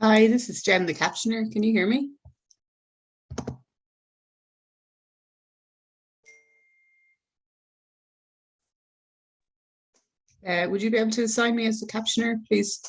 Hi, this is Jen, the captioner. Can you hear me? Would you be able to assign me as the captioner, please?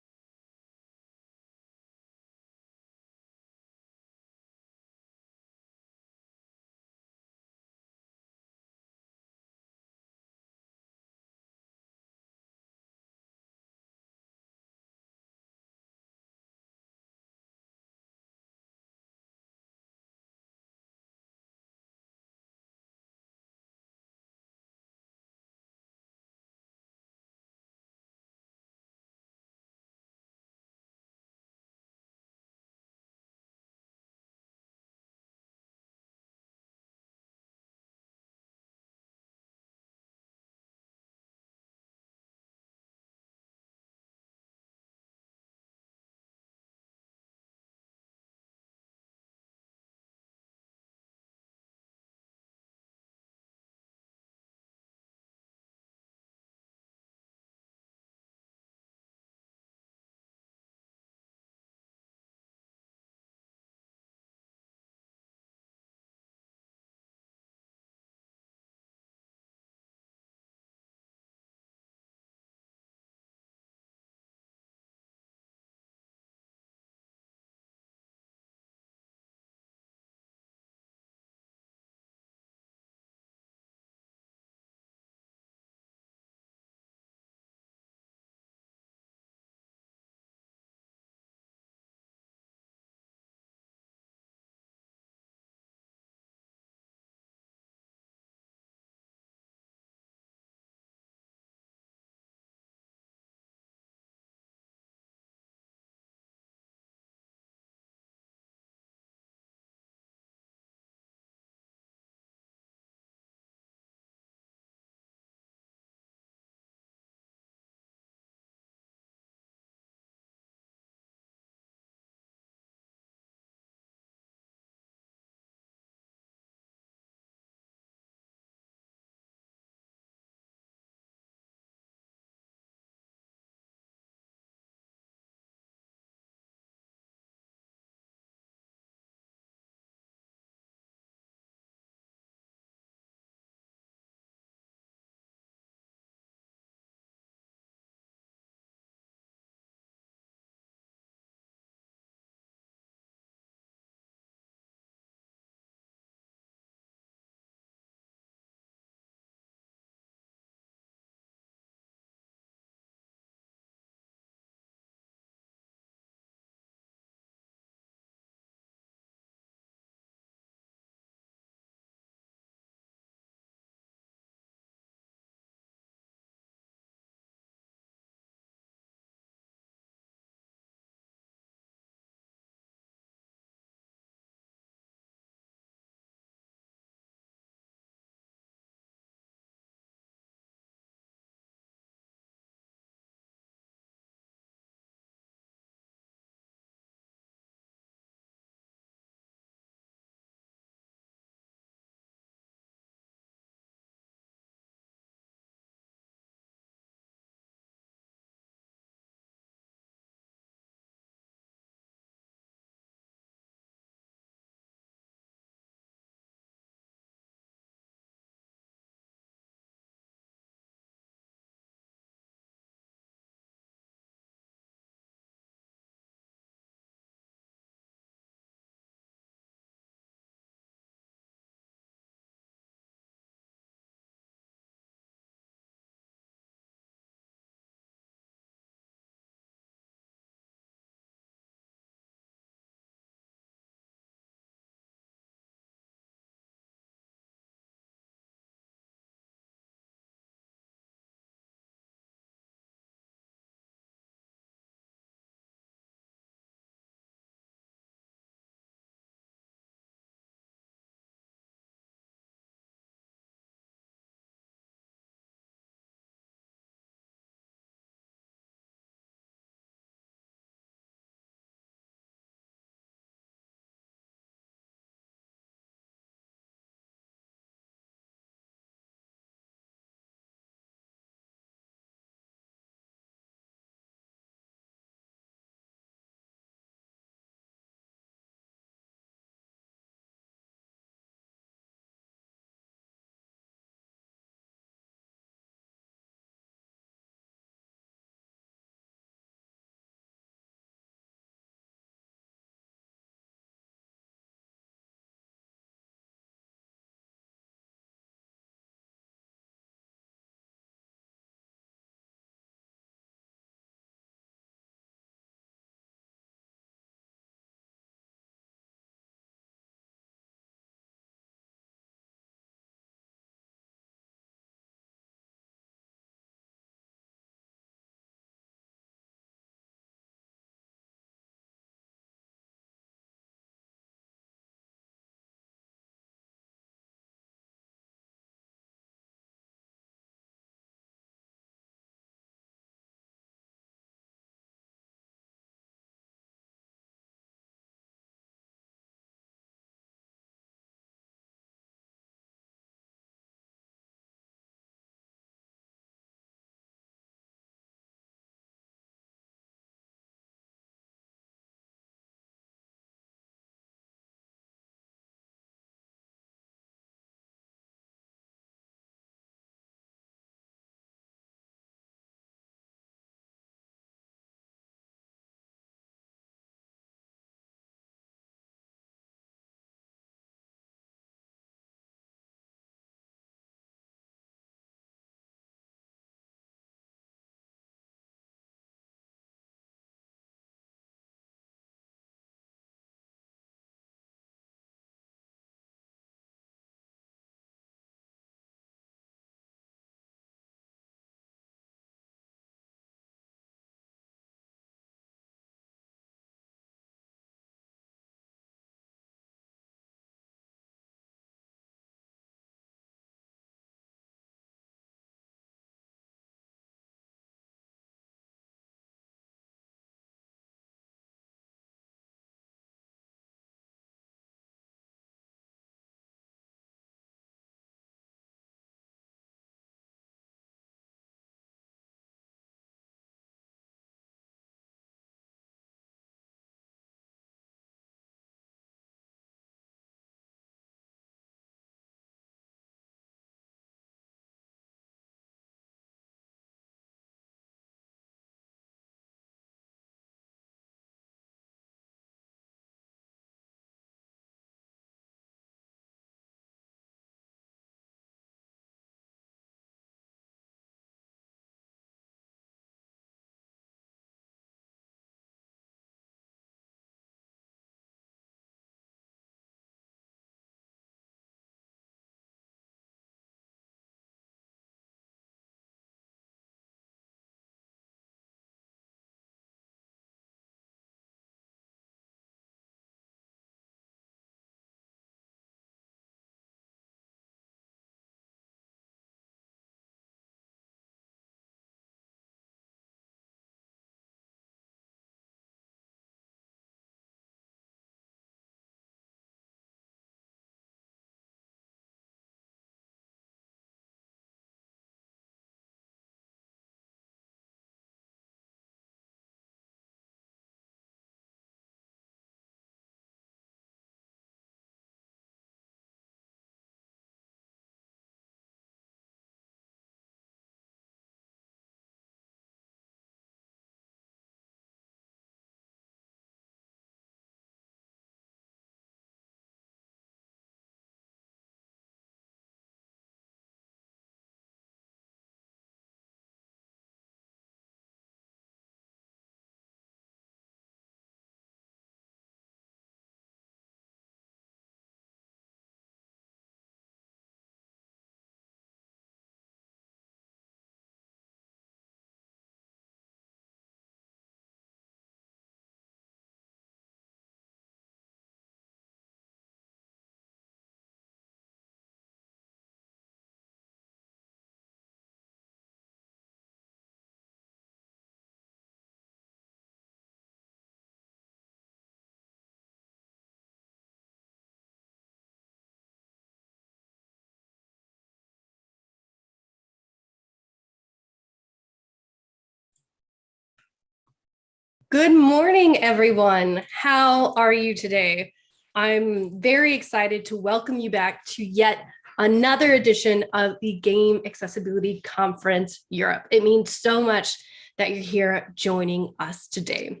Good morning, everyone. How are you today? I'm very excited to welcome you back to yet another edition of the Game Accessibility Conference Europe. It means so much that you're here joining us today.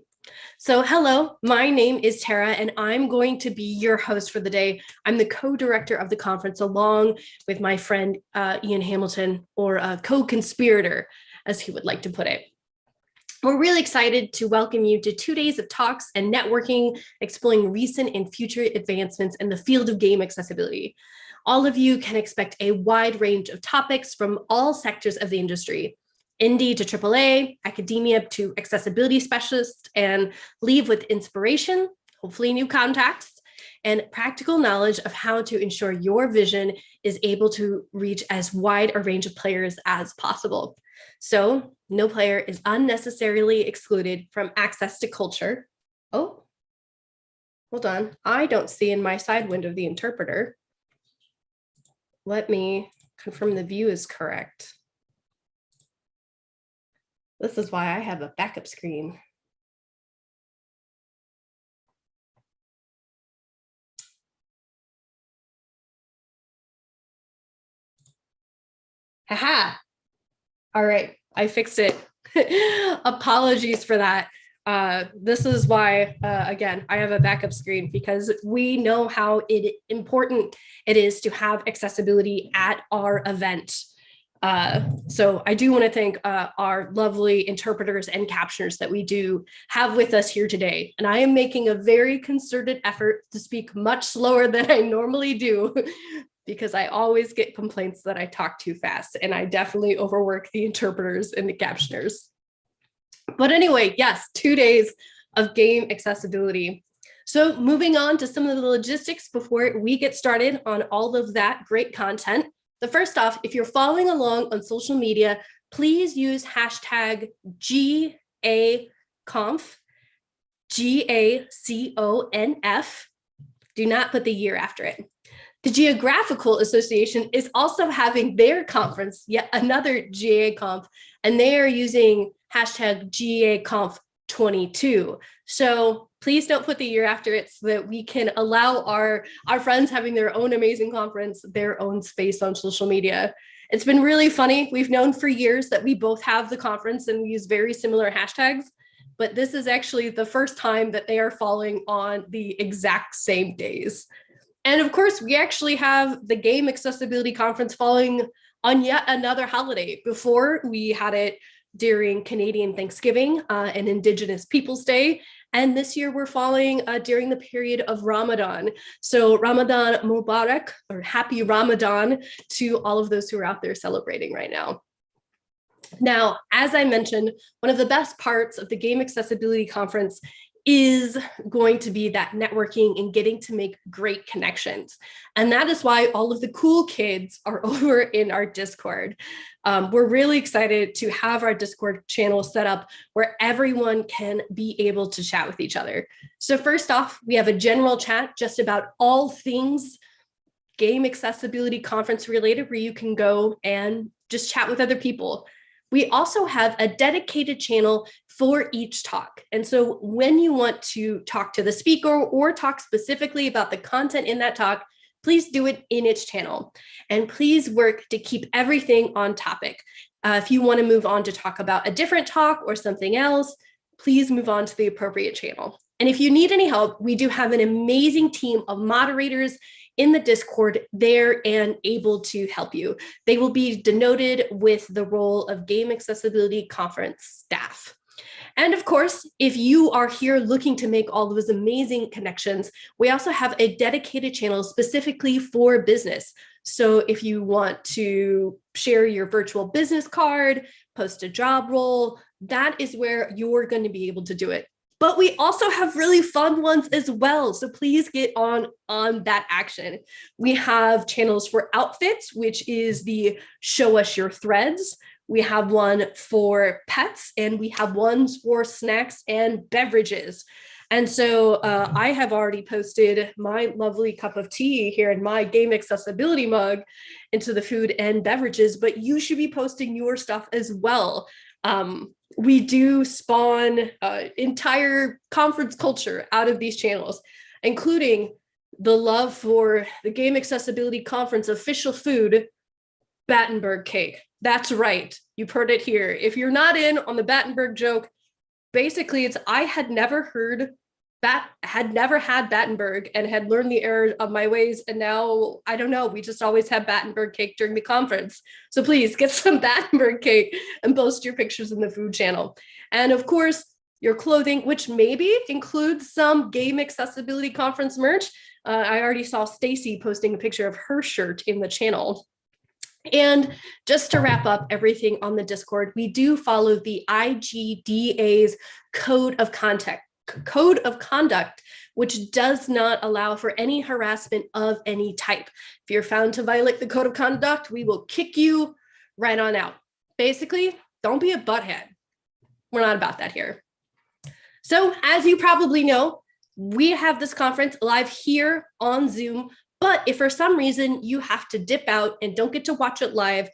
So hello, my name is Tara, and I'm going to be your host for the day. I'm the co-director of the conference along with my friend Ian Hamilton, or a co-conspirator, as he would like to put it. We're really excited to welcome you to 2 days of talks and networking, exploring recent and future advancements in the field of game accessibility. All of you can expect a wide range of topics from all sectors of the industry, indie to AAA, academia to accessibility specialists, and leave with inspiration, hopefully new contacts, and practical knowledge of how to ensure your vision is able to reach as wide a range of players as possible. So no player is unnecessarily excluded from access to culture. Oh, hold on. I don't see in my side window the interpreter. Let me confirm the view is correct. This is why I have a backup screen. Haha. All right, I fixed it. Apologies for that. This is why, again, I have a backup screen, because we know how important it is to have accessibility at our event. So I do want to thank our lovely interpreters and captioners that we do have with us here today. And I am making a very concerted effort to speak much slower than I normally do, because I always get complaints that I talk too fast, and I definitely overwork the interpreters and the captioners. But anyway, yes, 2 days of game accessibility. So moving on to some of the logistics before we get started on all of that great content. The first off, if you're following along on social media, please use hashtag GaConf, GaConf. Do not put the year after it. The Geographical Association is also having their conference, yet another GaConf, and they are using hashtag GaConf22. So please don't put the year after it, so that we can allow our friends having their own amazing conference, their own space on social media. It's been really funny. We've known for years that we both have the conference and we use very similar hashtags, but this is actually the first time that they are falling on the exact same days. And of course, we actually have the Game Accessibility Conference falling on yet another holiday. Before, we had it during Canadian Thanksgiving and Indigenous Peoples Day. And this year we're falling during the period of Ramadan. So Ramadan Mubarak, or happy Ramadan to all of those who are out there celebrating right now. Now, as I mentioned, one of the best parts of the Game Accessibility Conference is going to be that networking and getting to make great connections. And that is why all of the cool kids are over in our Discord. We're really excited to have our Discord channel set up where everyone can be able to chat with each other. So first off, we have a general chat just about all things Game Accessibility Conference related, where you can go and just chat with other people. We also have a dedicated channel for each talk. And so when you want to talk to the speaker or talk specifically about the content in that talk, please do it in its channel. And please work to keep everything on topic. If you want to move on to talk about a different talk or something else, please move on to the appropriate channel. And if you need any help, we do have an amazing team of moderators in the Discord there and able to help you. They will be denoted with the role of Game Accessibility Conference staff. And of course, if you are here looking to make all those amazing connections, we also have a dedicated channel specifically for business. So if you want to share your virtual business card, post a job role, that is where you're going to be able to do it. But we also have really fun ones as well. So please get on that action. We have channels for outfits, which is the show us your threads. We have one for pets, and we have ones for snacks and beverages. And so I have already posted my lovely cup of tea here in my game accessibility mug into the food and beverages, but you should be posting your stuff as well. we do spawn entire conference culture out of these channels, including the love for the Game Accessibility Conference official food, Battenberg cake. That's right. You've heard it here. If you're not in on the Battenberg joke, basically it's I had never had Battenberg and had learned the error of my ways. And now, I don't know, we just always have Battenberg cake during the conference. So please get some Battenberg cake and post your pictures in the food channel. And of course, your clothing, which maybe includes some Game Accessibility Conference merch. I already saw Stacy posting a picture of her shirt in the channel. And just to wrap up everything on the Discord, we do follow the IGDA's code of conduct, which does not allow for any harassment of any type. If you're found to violate the code of conduct, we will kick you right on out. Basically, don't be a butthead. We're not about that here. So as you probably know, we have this conference live here on Zoom, but if for some reason you have to dip out and don't get to watch it live,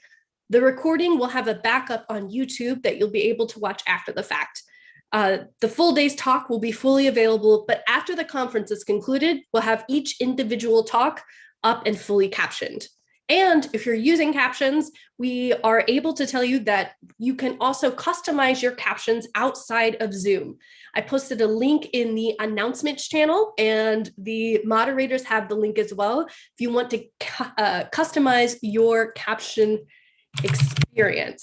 the recording will have a backup on YouTube that you'll be able to watch after the fact. The full day's talk will be fully available, but after the conference is concluded, we'll have each individual talk up and fully captioned. And if you're using captions, we are able to tell you that you can also customize your captions outside of Zoom. I posted a link in the announcements channel, and the moderators have the link as well if you want to customize your caption experience.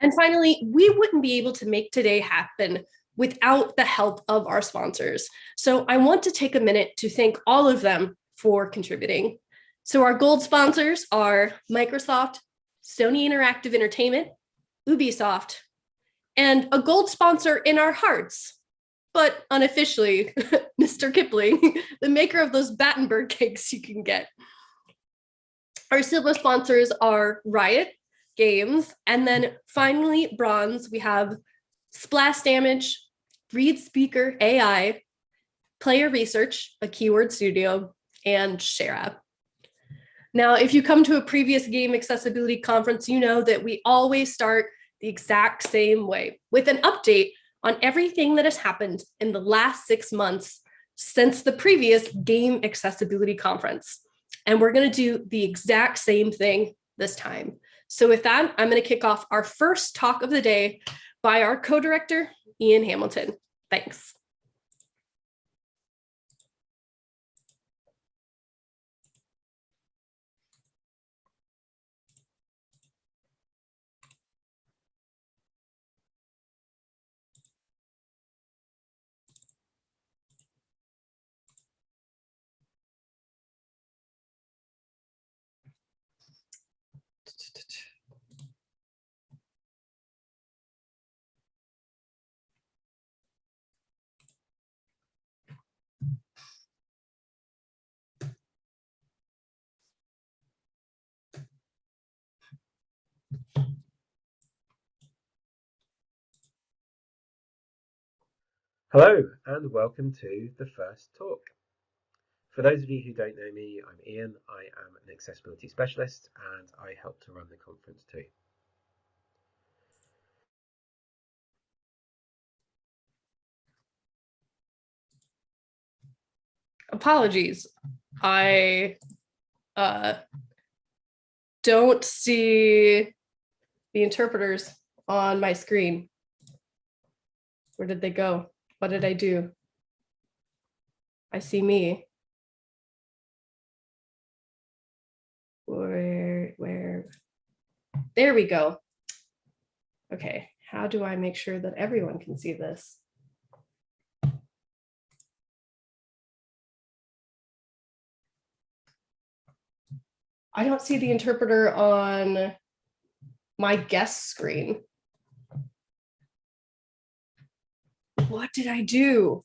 And finally, we wouldn't be able to make today happen without the help of our sponsors. So I want to take a minute to thank all of them for contributing. So our gold sponsors are Microsoft, Sony Interactive Entertainment, Ubisoft, and a gold sponsor in our hearts, but unofficially, Mr. Kipling, the maker of those Battenberg cakes you can get. Our silver sponsors are Riot Games, and then finally, bronze, we have Splash Damage, Read Speaker AI, Player Research, a keyword studio, and ShareApp. Now, if you come to a previous Game Accessibility Conference, you know that we always start the exact same way, with an update on everything that has happened in the last 6 months since the previous Game Accessibility Conference. And we're going to do the exact same thing this time. So with that, I'm going to kick off our first talk of the day by our co-director, Ian Hamilton. Thanks. Hello and welcome to the first talk. For those of you who don't know me, I'm Ian. I am an accessibility specialist and I help to run the conference too. Apologies. I don't see the interpreters on my screen. Where did they go? What did I do? I see me. Where? There we go. Okay, how do I make sure that everyone can see this? I don't see the interpreter on my guest screen. What did I do?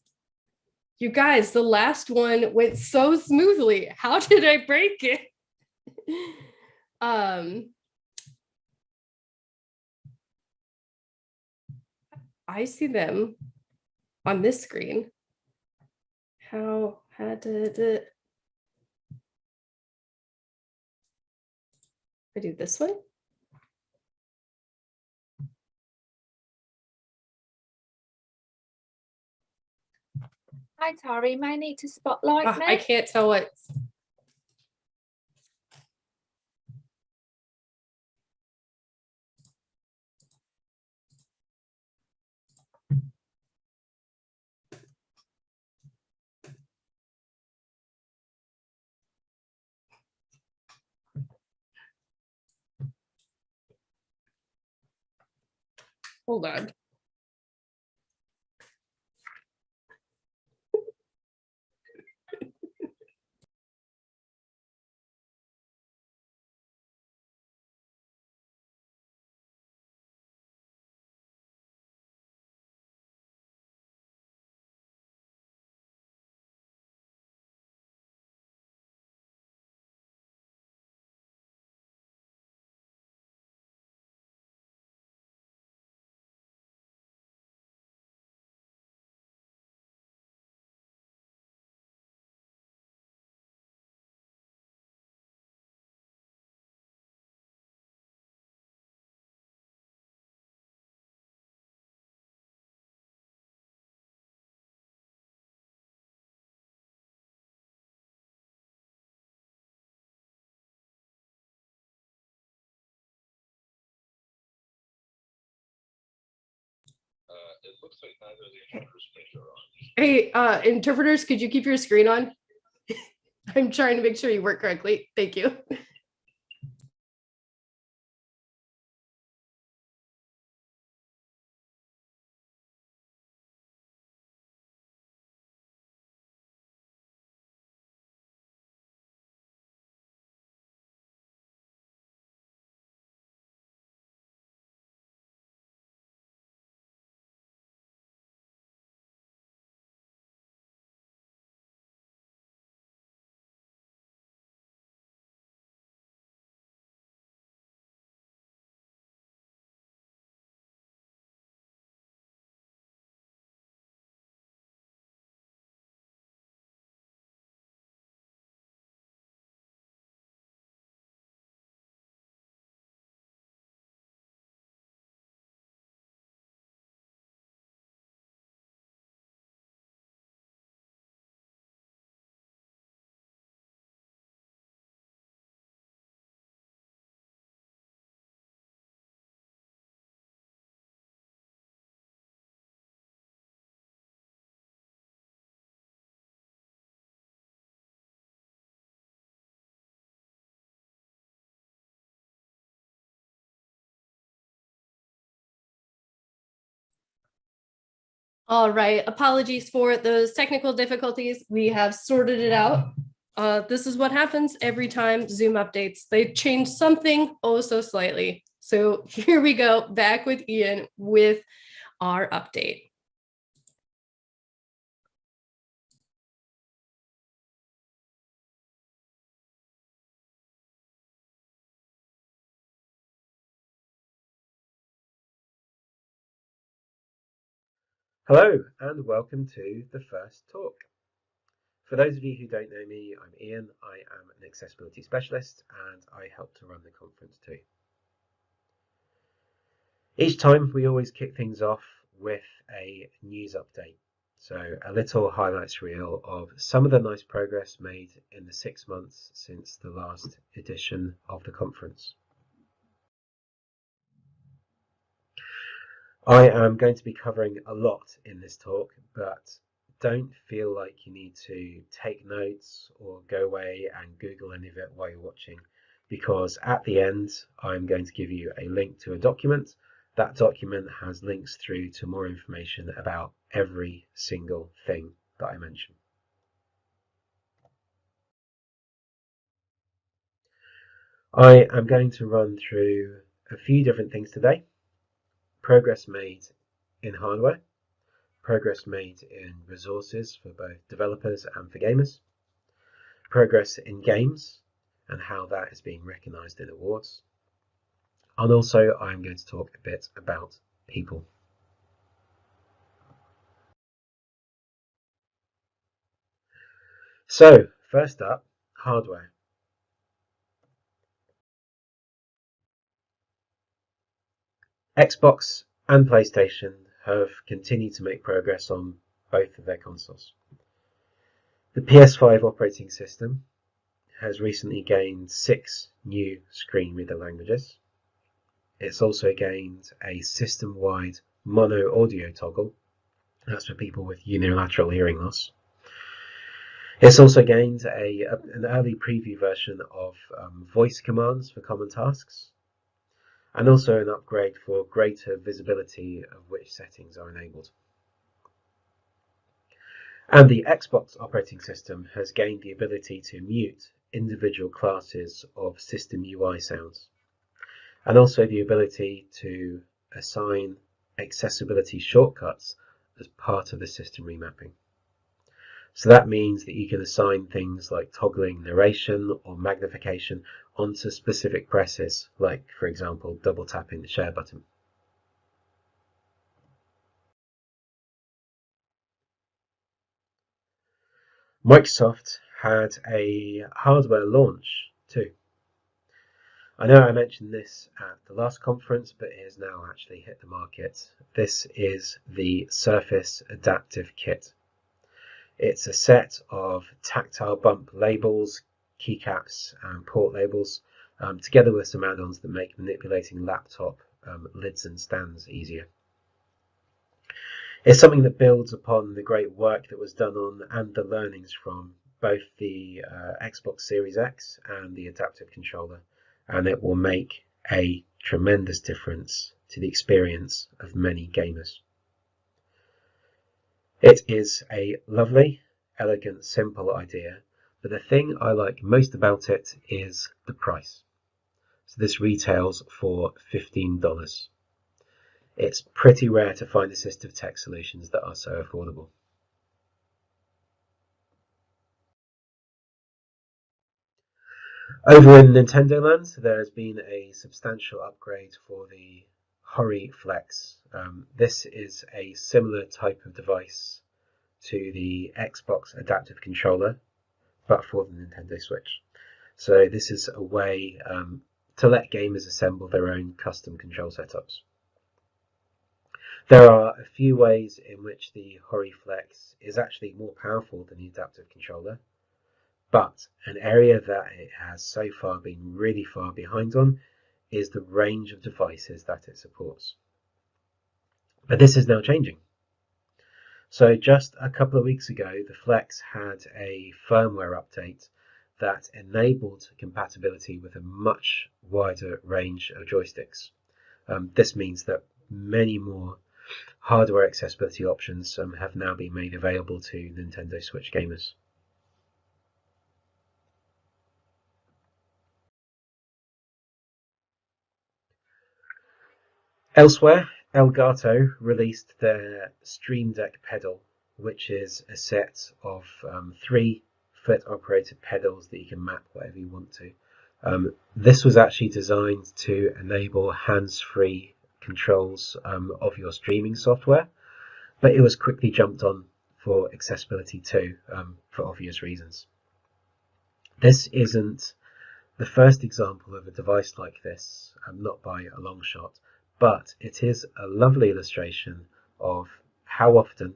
You guys, the last one went so smoothly. How did I break it? I see them on this screen. How did it? I do this one. Hi, Tari. May I need to spotlight me? I can't tell what. Hold on. It looks like neither of the interpreters picture on. Hey, interpreters, could you keep your screen on? I'm trying to make sure you work correctly. Thank you. All right, apologies for those technical difficulties. We have sorted it out. This is what happens every time Zoom updates. They change something oh so slightly. So here we go, back with Ian with our update. Hello and welcome to the first talk. For those of you who don't know me, I'm Ian. I am an accessibility specialist and I help to run the conference too. Each time we always kick things off with a news update. So a little highlights reel of some of the nice progress made in the 6 months since the last edition of the conference. I am going to be covering a lot in this talk, but don't feel like you need to take notes or go away and Google any of it while you're watching, because at the end, I'm going to give you a link to a document. That document has links through to more information about every single thing that I mentioned. I am going to run through a few different things today. Progress made in hardware, progress made in resources for both developers and for gamers, progress in games and how that is being recognized in awards. And also I'm going to talk a bit about people. So first up, hardware. Xbox and PlayStation have continued to make progress on both of their consoles. The PS5 operating system has recently gained 6 new screen reader languages. It's also gained a system-wide mono audio toggle. That's for people with unilateral hearing loss. It's also gained an early preview version of voice commands for common tasks, and also an upgrade for greater visibility of which settings are enabled. And the Xbox operating system has gained the ability to mute individual classes of system UI sounds, and also the ability to assign accessibility shortcuts as part of the system remapping. So that means that you can assign things like toggling narration or magnification onto specific presses, like, for example, double tapping the share button. Microsoft had a hardware launch too. I know I mentioned this at the last conference, but it has now actually hit the market. This is the Surface Adaptive Kit. It's a set of tactile bump labels, keycaps and port labels, together with some add-ons that make manipulating laptop lids and stands easier. It's something that builds upon the great work that was done on and the learnings from both the Xbox Series X and the adaptive controller, and it will make a tremendous difference to the experience of many gamers. It is a lovely, elegant, simple idea, but the thing I like most about it is the price. So this retails for $15. It's pretty rare to find assistive tech solutions that are so affordable. Over in Nintendo Land, there has been a substantial upgrade for the Hori Flex. This is a similar type of device to the Xbox adaptive controller, but for the Nintendo Switch. So this is a way to let gamers assemble their own custom control setups. There are a few ways in which the Hori Flex is actually more powerful than the adaptive controller, but an area that it has so far been really far behind on is the range of devices that it supports. But this is now changing. So just a couple of weeks ago, the Flex had a firmware update that enabled compatibility with a much wider range of joysticks. This means that many more hardware accessibility options have now been made available to Nintendo Switch gamers. Elsewhere, Elgato released their Stream Deck pedal, which is a set of 3 foot-operated pedals that you can map whatever you want to. This was actually designed to enable hands-free controls of your streaming software, but it was quickly jumped on for accessibility too, for obvious reasons. This isn't the first example of a device like this, not by a long shot, but it is a lovely illustration of how often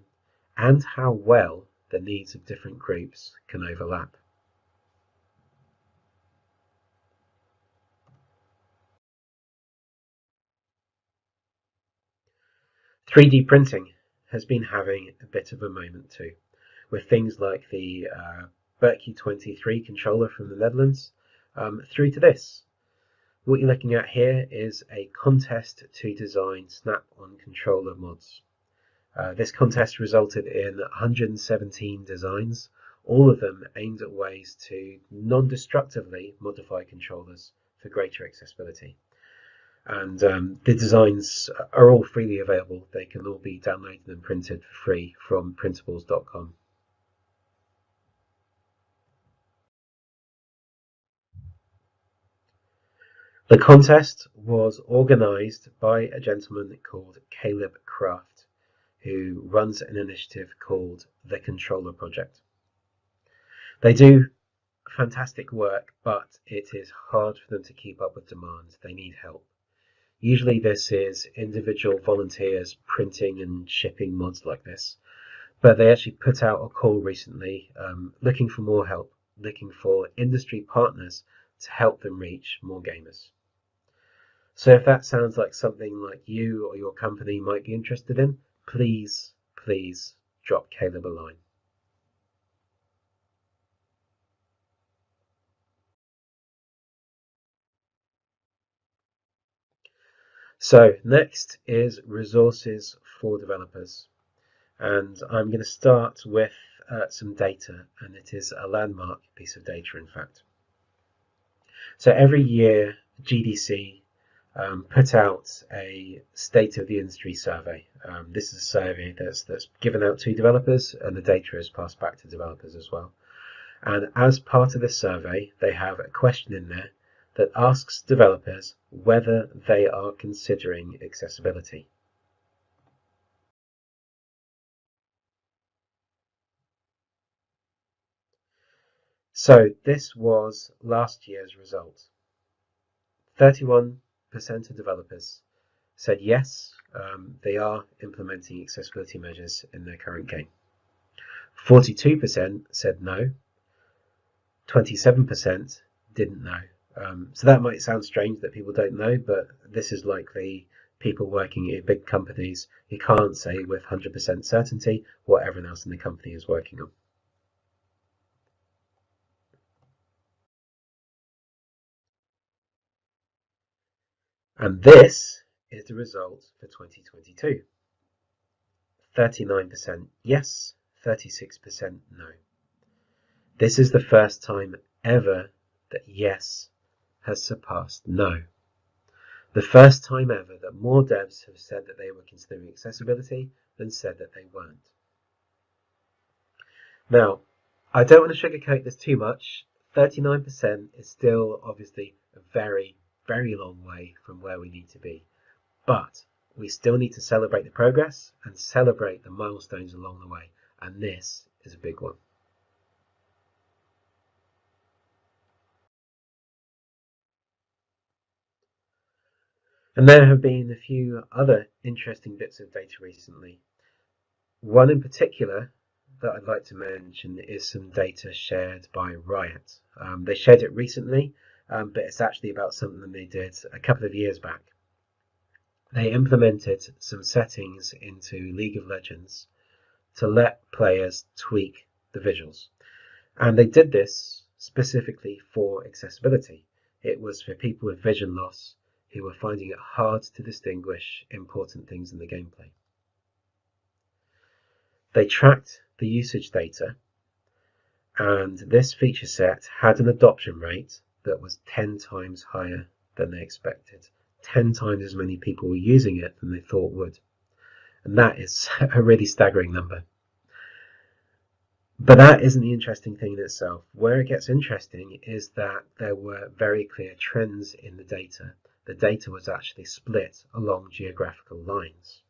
and how well the needs of different groups can overlap. "3D printing has been having a bit of a moment too, with things like the Berkey 23 controller from the Netherlands, through to this. What you're looking at here is a contest to design snap-on controller mods. This contest resulted in 117 designs, all of them aimed at ways to non-destructively modify controllers for greater accessibility. And the designs are all freely available. They can all be downloaded and printed for free from printables.com. The contest was organised by a gentleman called Caleb Kraft, who runs an initiative called the Controller Project. They do fantastic work, but it is hard for them to keep up with demand. They need help. Usually this is individual volunteers printing and shipping mods like this, but they actually put out a call recently looking for more help, looking for industry partners to help them reach more gamers. So if that sounds like something like you or your company might be interested in, please drop Caleb a line. So next is resources for developers. And I'm going to start with some data, and it is a landmark piece of data, in fact. So every year, GDC put out a state of the industry survey. This is a survey that's given out to developers, and the data is passed back to developers as well. And as part of this survey, they have a question in there that asks developers whether they are considering accessibility. So this was last year's result. 31% of developers said yes, they are implementing accessibility measures in their current game. 42% said no. 27% didn't know. So that might sound strange that people don't know, but this is likely people working in big companies who can't say with 100% certainty what everyone else in the company is working on. And this is the result for 2022. 39% yes, 36% no. This is the first time ever that yes has surpassed no. The first time ever that more devs have said that they were considering accessibility than said that they weren't. Now, I don't want to sugarcoat this too much. 39% is still obviously a very, very long way from where we need to be. But we still need to celebrate the progress and celebrate the milestones along the way. And this is a big one. And there have been a few other interesting bits of data recently. One in particular that I'd like to mention is some data shared by Riot. They shared it recently, but it's actually about something they did a couple of years back. They implemented some settings into League of Legends to let players tweak the visuals. And they did this specifically for accessibility. It was for people with vision loss who were finding it hard to distinguish important things in the gameplay. They tracked the usage data, and this feature set had an adoption rate that was 10 times higher than they expected. 10 times as many people were using it than they thought would. And that is a really staggering number. But that isn't the interesting thing in itself. Where it gets interesting is that there were very clear trends in the data. The data was actually split along geographical lines.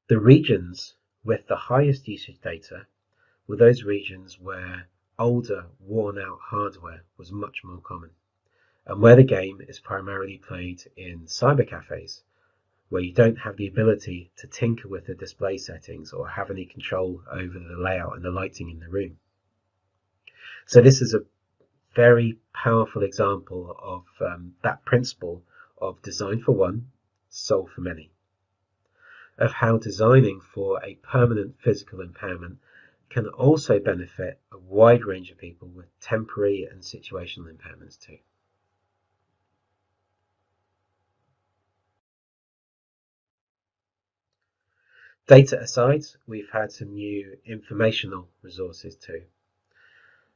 The regions with the highest usage data were those regions where older, worn-out hardware was much more common, and where the game is primarily played in cybercafes, where you don't have the ability to tinker with the display settings or have any control over the layout and the lighting in the room. So this is a very powerful example of that principle of design for one, solve for many, of how designing for a permanent physical impairment can also benefit a wide range of people with temporary and situational impairments too. Data aside, we've had some new informational resources too.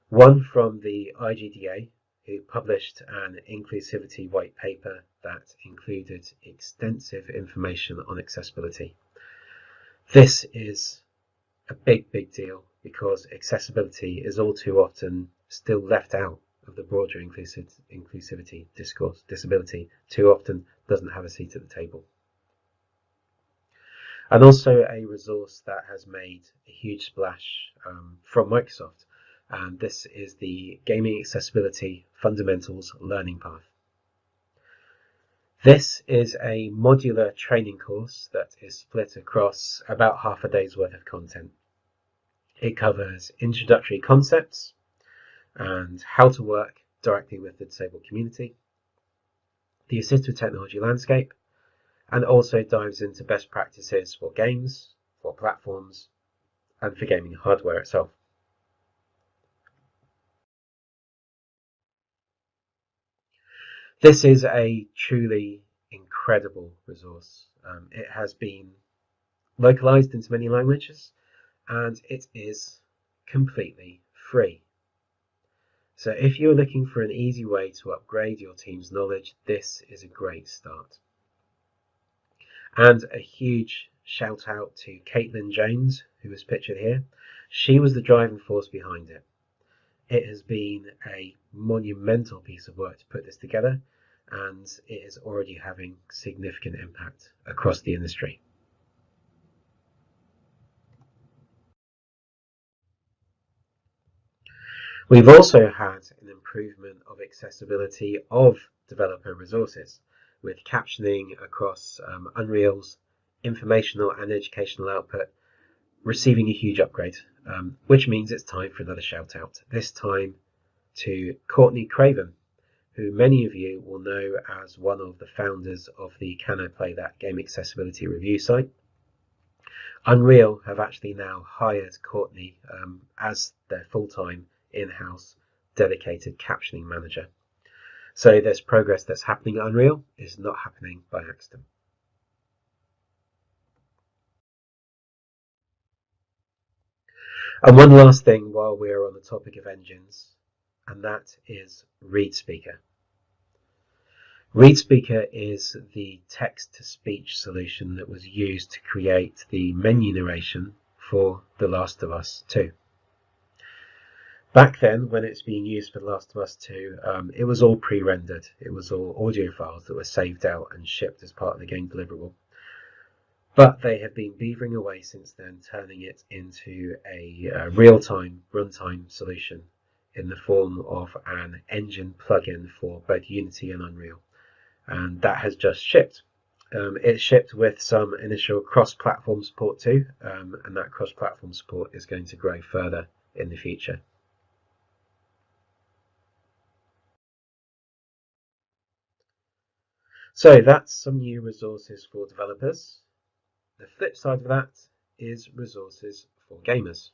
One from the IGDA, who published an inclusivity white paper that included extensive information on accessibility. This is a big deal because accessibility is all too often still left out of the broader inclusivity discourse. Disability too often doesn't have a seat at the table. And also a resource that has made a huge splash from Microsoft, and this is the Gaming Accessibility Fundamentals Learning Path. This is a modular training course that is split across about half a day's worth of content. It covers introductory concepts and how to work directly with the disabled community, the assistive technology landscape, and also dives into best practices for games, for platforms, and for gaming hardware itself. This is a truly incredible resource. It has been localized into many languages, and it is completely free. So if you're looking for an easy way to upgrade your team's knowledge, this is a great start. And a huge shout out to Caitlin Jones, who is pictured here. She was the driving force behind it. It has been a monumental piece of work to put this together, and it is already having significant impact across the industry. We've also had an improvement of accessibility of developer resources, with captioning across Unreal's informational and educational output receiving a huge upgrade, which means it's time for another shout out, this time to Courtney Craven, who many of you will know as one of the founders of the Can I Play That game accessibility review site. Unreal have actually now hired Courtney as their full-time in-house dedicated captioning manager. So this progress that's happening at Unreal is not happening by accident. And one last thing while we're on the topic of engines, and that is ReadSpeaker. ReadSpeaker is the text-to-speech solution that was used to create the menu narration for The Last of Us 2. Back then, when it's being used for The Last of Us 2, it was all pre-rendered. It was all audio files that were saved out and shipped as part of the game deliverable. But they have been beavering away since then, turning it into a real-time runtime solution in the form of an engine plugin for both Unity and Unreal. And that has just shipped. It's shipped with some initial cross-platform support too, and that cross-platform support is going to grow further in the future. So that's some new resources for developers. The flip side of that is resources for gamers.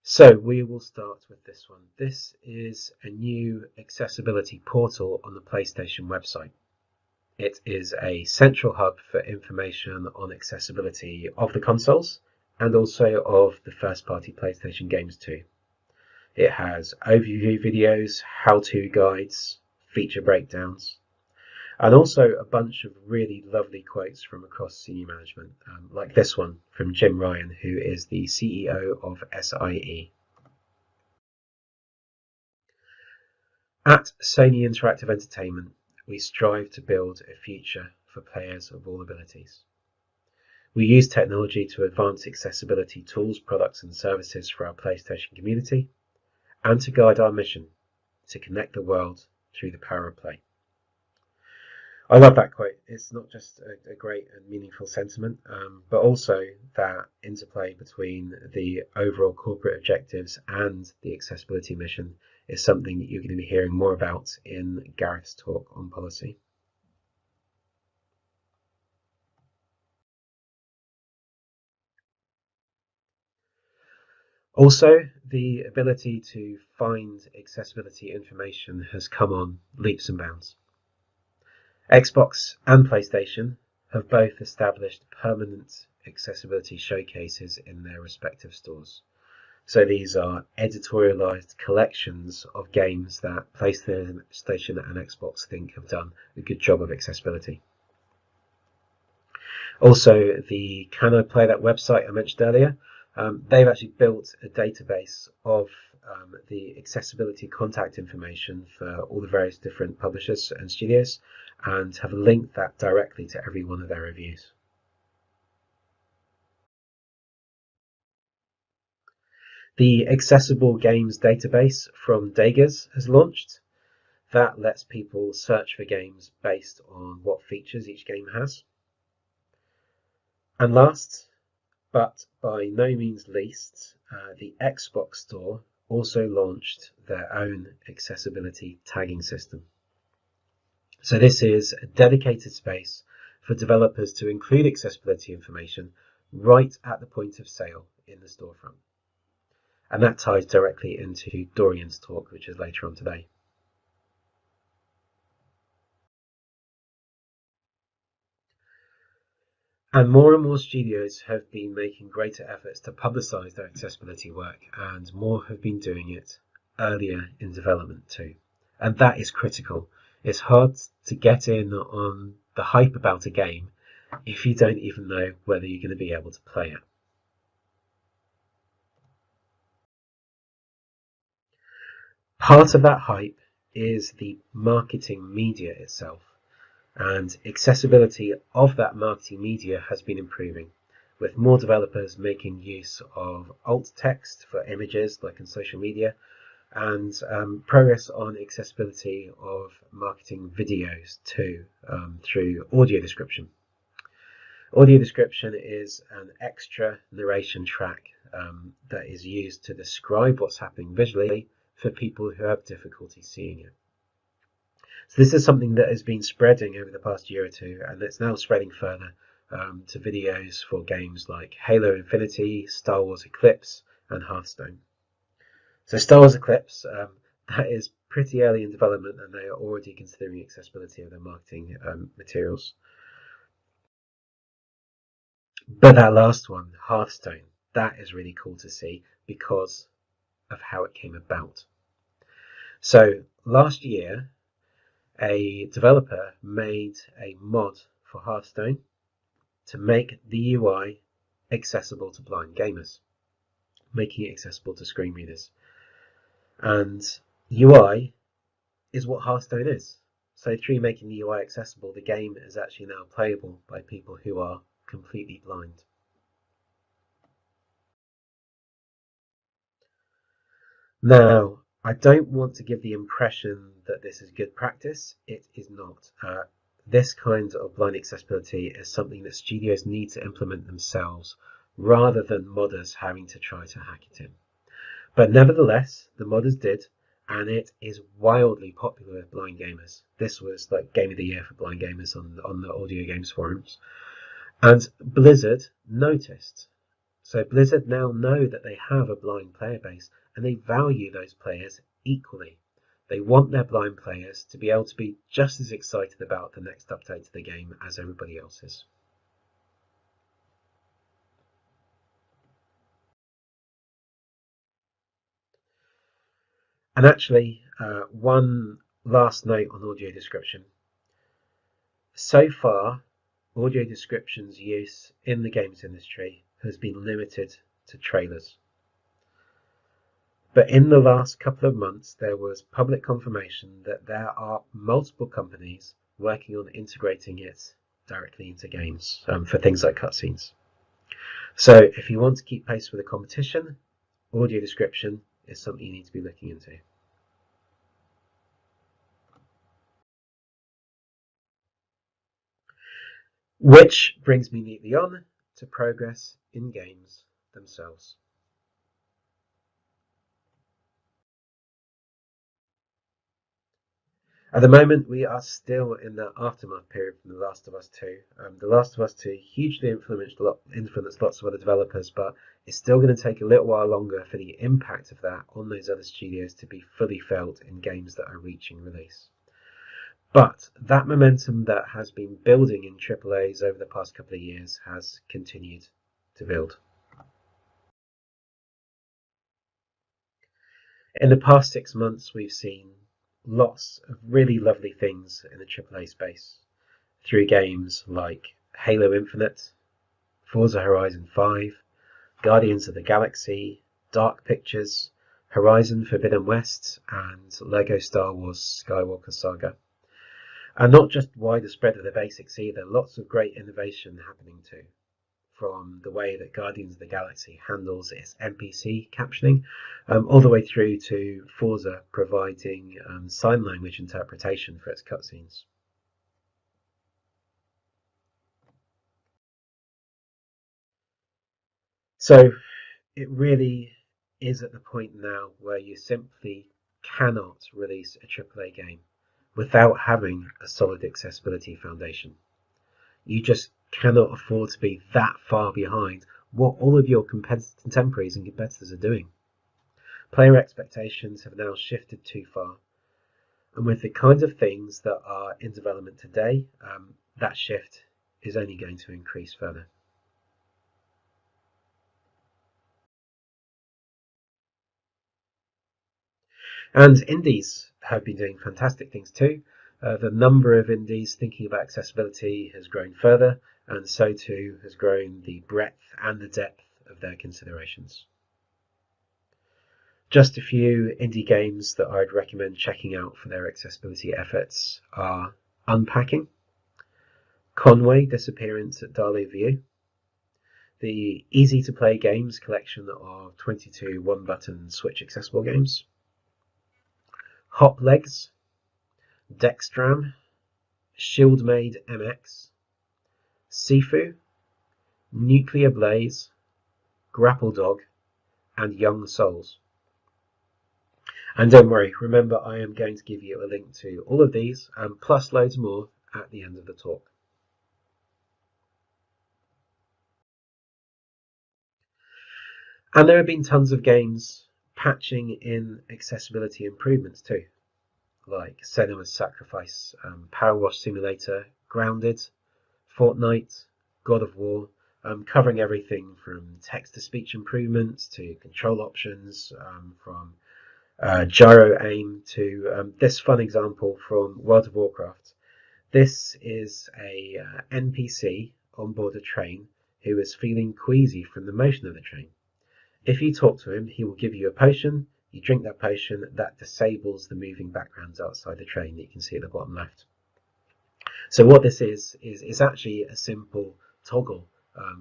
So we will start with this one. This is a new accessibility portal on the PlayStation website. It is a central hub for information on accessibility of the consoles and also of the first-party PlayStation games too. It has overview videos, how-to guides, feature breakdowns, and also a bunch of really lovely quotes from across senior management, like this one from Jim Ryan, who is the CEO of SIE. At Sony Interactive Entertainment, we strive to build a future for players of all abilities. We use technology to advance accessibility tools, products and services for our PlayStation community, and to guide our mission to connect the world through the power of play. I love that quote. It's not just a great and meaningful sentiment, but also that interplay between the overall corporate objectives and the accessibility mission is something that you're going to be hearing more about in Gareth's talk on policy. Also, the ability to find accessibility information has come on leaps and bounds. Xbox and PlayStation have both established permanent accessibility showcases in their respective stores. So these are editorialized collections of games that PlayStation and Xbox think have done a good job of accessibility. Also, the Can I Play That website I mentioned earlier, they've actually built a database of the accessibility contact information for all the various different publishers and studios, and have linked that directly to every one of their reviews. The Accessible Games database from Degas has launched. That lets people search for games based on what features each game has. And last, but by no means least, the Xbox Store also launched their own accessibility tagging system. So this is a dedicated space for developers to include accessibility information right at the point of sale in the storefront. And that ties directly into Dorian's talk, which is later on today. And more studios have been making greater efforts to publicize their accessibility work, and more have been doing it earlier in development too. And that is critical. It's hard to get in on the hype about a game if you don't even know whether you're going to be able to play it. Part of that hype is the marketing media itself, and accessibility of that marketing media has been improving, with more developers making use of alt text for images like in social media, and progress on accessibility of marketing videos too, through audio description. Audio description is an extra narration track that is used to describe what's happening visually for people who have difficulty seeing it. So this is something that has been spreading over the past year or two, and it's now spreading further to videos for games like Halo Infinity, Star Wars Eclipse, and Hearthstone. So Star Wars Eclipse, that is pretty early in development, and they are already considering accessibility of their marketing materials. But that last one, Hearthstone, that is really cool to see because of how it came about. So last year, a developer made a mod for Hearthstone to make the UI accessible to blind gamers, making it accessible to screen readers. And UI is what Hearthstone is. So through making the UI accessible, the game is actually now playable by people who are completely blind. Now, I don't want to give the impression that this is good practice. It is not. This kind of blind accessibility is something that studios need to implement themselves rather than modders having to try to hack it in. But nevertheless, the modders did, and it is wildly popular with blind gamers. This was like Game of the Year for blind gamers on the audio games forums. And Blizzard noticed. So Blizzard now know that they have a blind player base, and they value those players equally. They want their blind players to be able to be just as excited about the next update to the game as everybody else is. And actually, one last note on audio description. So far, audio description's use in the games industry has been limited to trailers. But in the last couple of months, there was public confirmation that there are multiple companies working on integrating it directly into games for things like cutscenes. So if you want to keep pace with the competition, audio description is something you need to be looking into. Which brings me neatly on to progress in games themselves. At the moment, we are still in the aftermath period from The Last of Us 2. The Last of Us 2 hugely influenced lots of other developers, but it's still going to take a little while longer for the impact of that on those other studios to be fully felt in games that are reaching release. But that momentum that has been building in AAAs over the past couple of years has continued to build. In the past 6 months, we've seen lots of really lovely things in the AAA space through games like Halo Infinite, Forza Horizon 5, Guardians of the Galaxy, Dark Pictures, Horizon Forbidden West, and Lego Star Wars Skywalker Saga. And not just wider spread of the basics either, lots of great innovation happening too. from the way that Guardians of the Galaxy handles its NPC captioning, all the way through to Forza providing sign language interpretation for its cutscenes. So it really is at the point now where you simply cannot release a AAA game without having a solid accessibility foundation. You just cannot afford to be that far behind what all of your contemporaries and competitors are doing. Player expectations have now shifted too far, and with the kinds of things that are in development today, that shift is only going to increase further. And indies have been doing fantastic things too. The number of indies thinking about accessibility has grown further, and so too has grown the breadth and the depth of their considerations. Just a few indie games that I'd recommend checking out for their accessibility efforts are Unpacking, Conway Disappearance at Dali View, the Easy to Play Games collection of 22 one-button Switch accessible games, Hop Legs, Dextram, Shieldmaid MX, Sifu, Nuclear Blaze, Grapple Dog, and Young Souls. And don't worry, remember I am going to give you a link to all of these, plus loads more at the end of the talk. And there have been tons of games patching in accessibility improvements too, like Senua's Sacrifice, Power Wash Simulator, Grounded, Fortnite, God of War, covering everything from text-to-speech improvements to control options, from gyro aim to this fun example from World of Warcraft. This is a NPC on board a train who is feeling queasy from the motion of the train. If you talk to him, he will give you a potion. You drink that potion, that disables the moving backgrounds outside the train that you can see at the bottom left. So what this is actually a simple toggle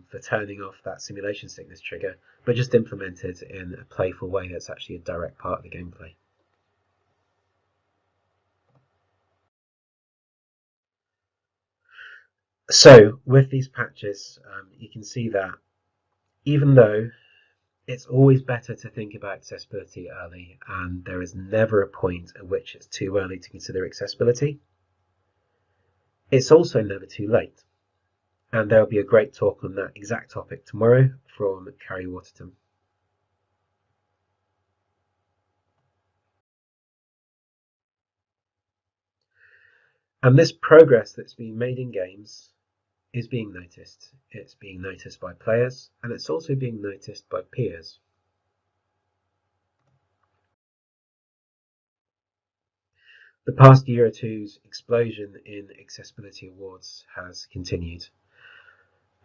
for turning off that simulation sickness trigger, but just implemented in a playful way that's actually a direct part of the gameplay. So with these patches, you can see that even though it's always better to think about accessibility early, and there is never a point at which it's too early to consider accessibility, it's also never too late. And there'll be a great talk on that exact topic tomorrow from Carrie Waterton. And this progress that's being made in games is being noticed. It's being noticed by players, and it's also being noticed by peers. The past year or two's explosion in accessibility awards has continued,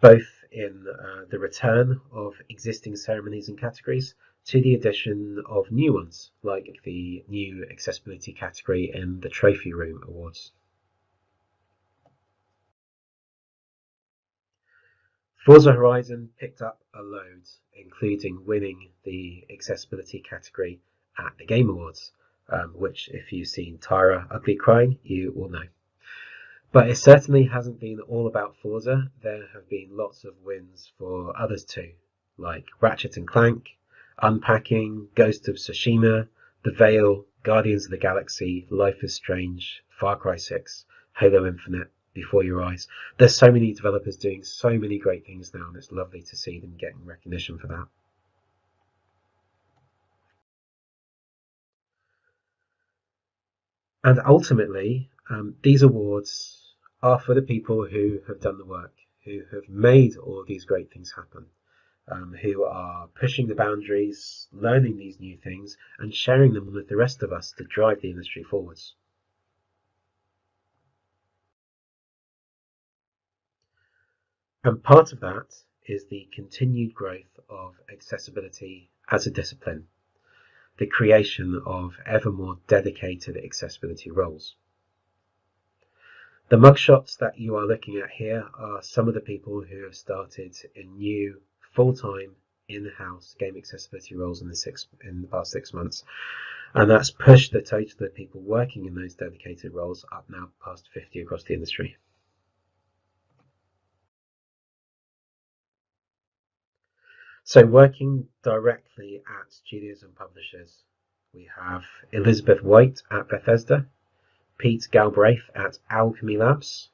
both in the return of existing ceremonies and categories to the addition of new ones, like the new accessibility category in the Trophy Room Awards. Forza Horizon picked up a load, including winning the accessibility category at the Game Awards, which if you've seen Tyra Ugly Crying, you will know. But it certainly hasn't been all about Forza. There have been lots of wins for others too, like Ratchet & Clank, Unpacking, Ghost of Tsushima, The Veil, Guardians of the Galaxy, Life is Strange, Far Cry 6, Halo Infinite, Before Your Eyes. There's so many developers doing so many great things now, and it's lovely to see them getting recognition for that. And ultimately, these awards are for the people who have done the work, who have made all of these great things happen, who are pushing the boundaries, learning these new things, and sharing them with the rest of us to drive the industry forwards. And part of that is the continued growth of accessibility as a discipline, the creation of ever more dedicated accessibility roles. The mugshots that you are looking at here are some of the people who have started in new full-time in-house game accessibility roles in the past 6 months, and that's pushed the total of people working in those dedicated roles up now past 50 across the industry. So working directly at studios and publishers, we have Elizabeth White at Bethesda, Pete Galbraith at Alchemy Labs,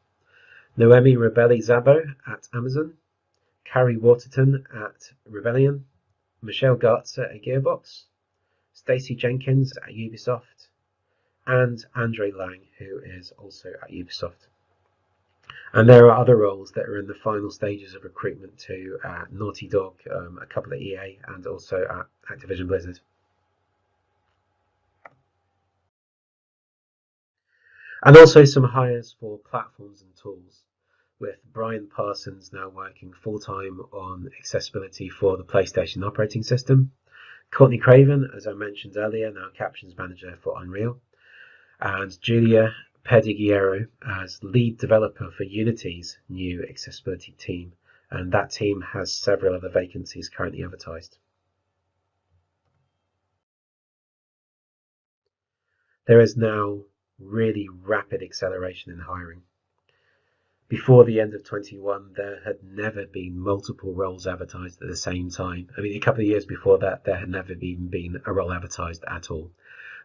Noemi Rebelli-Zabo at Amazon, Carrie Waterton at Rebellion, Michelle Gartzer at Gearbox, Stacey Jenkins at Ubisoft, and Andre Lang, who is also at Ubisoft. And there are other roles that are in the final stages of recruitment too at Naughty Dog, a couple at EA, and also at Activision Blizzard. And also some hires for platforms and tools, with Brian Parsons now working full-time on accessibility for the PlayStation operating system, Courtney Craven, as I mentioned earlier, now captions manager for Unreal, and Julia Pediguero as lead developer for Unity's new accessibility team, and that team has several other vacancies currently advertised. There is now really rapid acceleration in hiring. Before the end of 21, there had never been multiple roles advertised at the same time. I mean, a couple of years before that, there had never been a role advertised at all.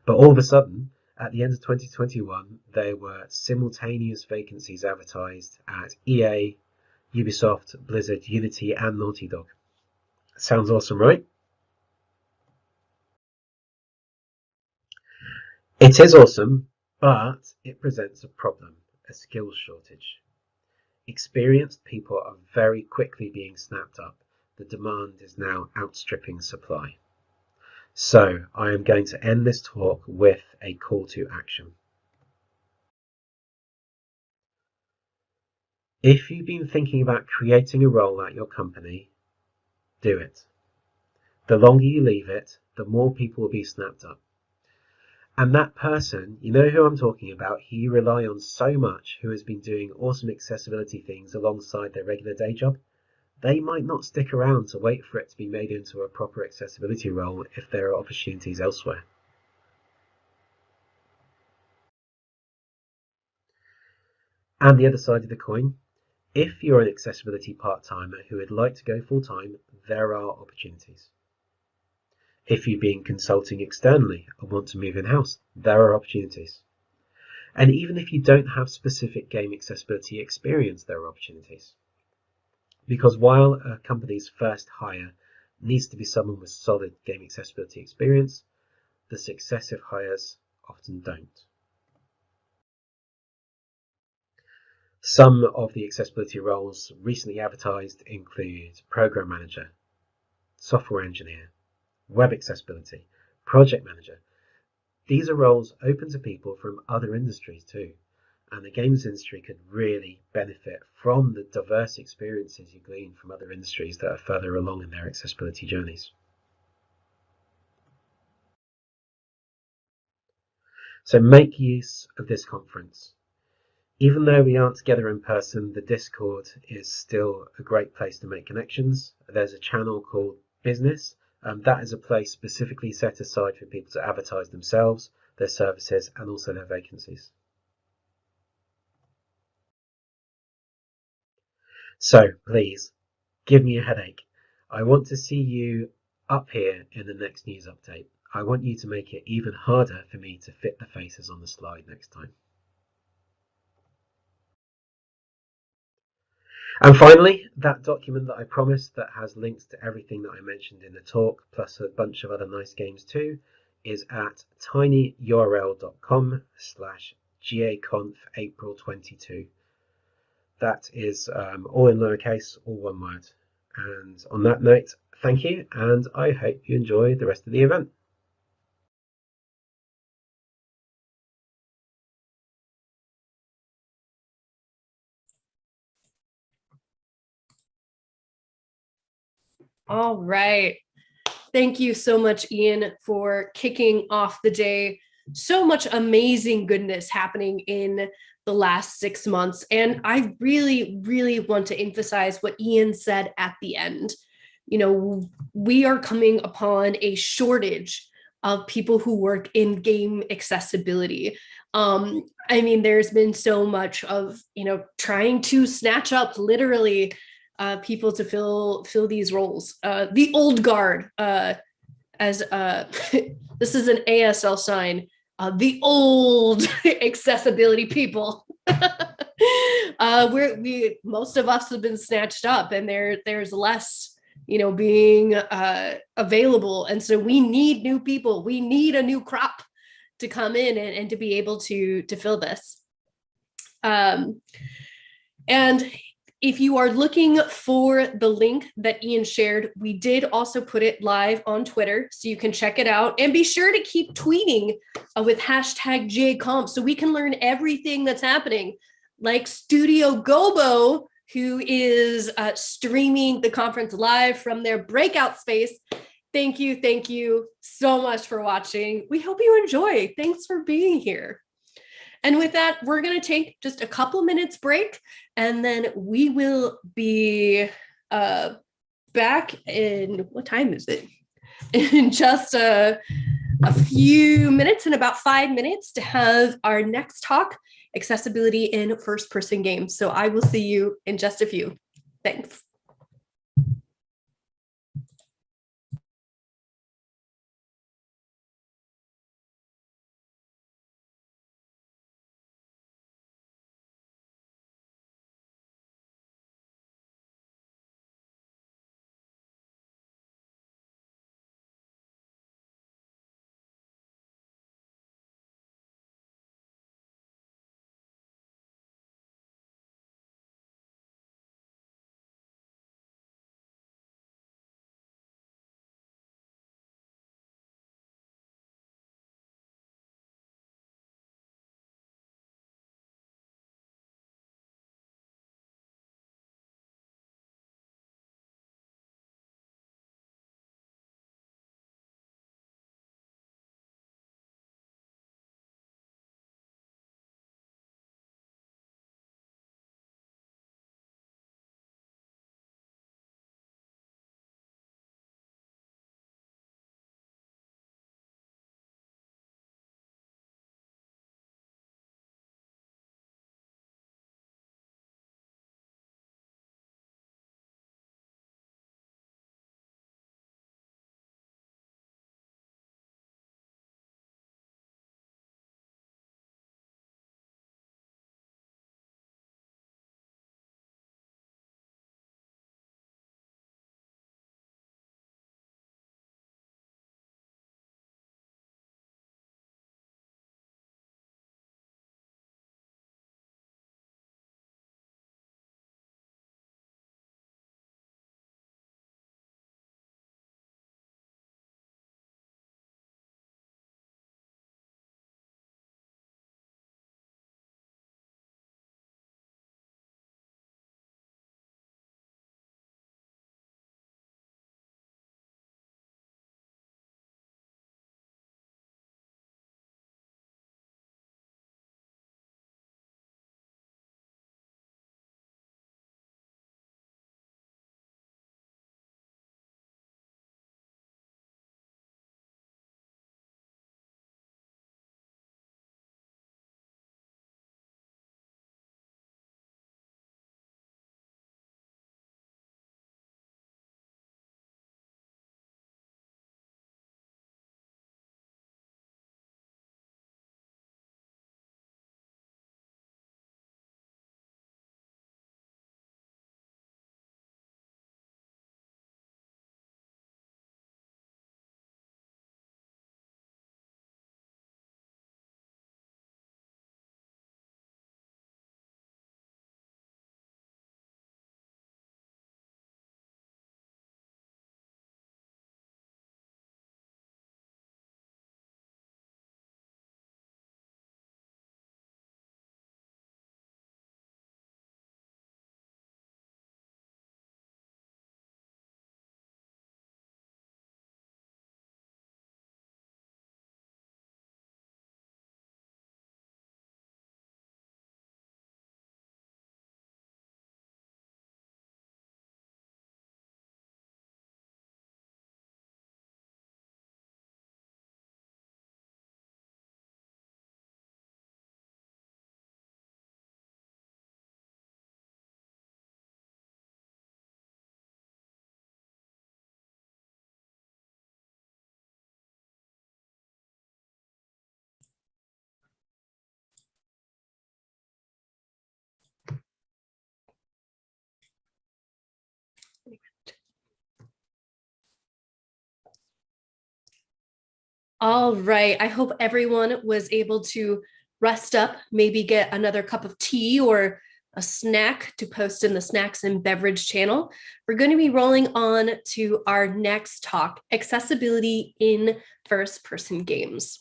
But all of a sudden, at the end of 2021, there were simultaneous vacancies advertised at EA, Ubisoft, Blizzard, Unity, and Naughty Dog. Sounds awesome, right? It is awesome, but it presents a problem, a skills shortage. Experienced people are very quickly being snapped up. The demand is now outstripping supply. So I am going to end this talk with a call to action. If you've been thinking about creating a role at your company, do it. The longer you leave it, the more people will be snapped up. And that person, you know who I'm talking about, who you rely on so much, who has been doing awesome accessibility things alongside their regular day job, they might not stick around to wait for it to be made into a proper accessibility role if there are opportunities elsewhere. And the other side of the coin, if you're an accessibility part-timer who would like to go full-time, there are opportunities. If you've been consulting externally and want to move in-house, there are opportunities. And even if you don't have specific game accessibility experience, there are opportunities. Because while a company's first hire needs to be someone with solid game accessibility experience, the successive hires often don't. Some of the accessibility roles recently advertised include program manager, software engineer, web accessibility, project manager. These are roles open to people from other industries too, and the games industry could really benefit from the diverse experiences you glean from other industries that are further along in their accessibility journeys. So make use of this conference. Even though we aren't together in person, the Discord is still a great place to make connections. There's a channel called Business. That is a place specifically set aside for people to advertise themselves, their services, and also their vacancies. So please, give me a headache. I want to see you up here in the next news update. I want you to make it even harder for me to fit the faces on the slide next time. And finally, that document that I promised that has links to everything that I mentioned in the talk, plus a bunch of other nice games too, is at tinyurl.com/GaConf April 22. That is all in lowercase, all one word. And on that note, thank you, and I hope you enjoy the rest of the event. All right. Thank you so much, Ian, for kicking off the day so much amazing goodness happening in the last 6 months. And I really, really want to emphasize what Ian said at the end. You know, we are coming upon a shortage of people who work in game accessibility. I mean, there's been so much of, you know, trying to snatch up literally people to fill these roles. The old guard, as this is an ASL sign, the old accessibility people. Most of us have been snatched up, and there's less, you know, being available, and so we need new people. We need a new crop to come in and to be able to fill this. And if you are looking for the link that Ian shared, we did also put it live on Twitter, so you can check it out. And be sure to keep tweeting with hashtag GaConf so we can learn everything that's happening. Like Studio Gobo, who is streaming the conference live from their breakout space. Thank you so much for watching. We hope you enjoy. Thanks for being here. And with that, we're going to take just a couple minutes break, and then we will be back in, what time is it? In just a few minutes, in about 5 minutes, to have our next talk, accessibility in first-person games. So I will see you in just a few. Thanks. All right. I hope everyone was able to rest up, maybe get another cup of tea or a snack to post in the snacks and beverage channel. We're going to be rolling on to our next talk, accessibility in first-person games.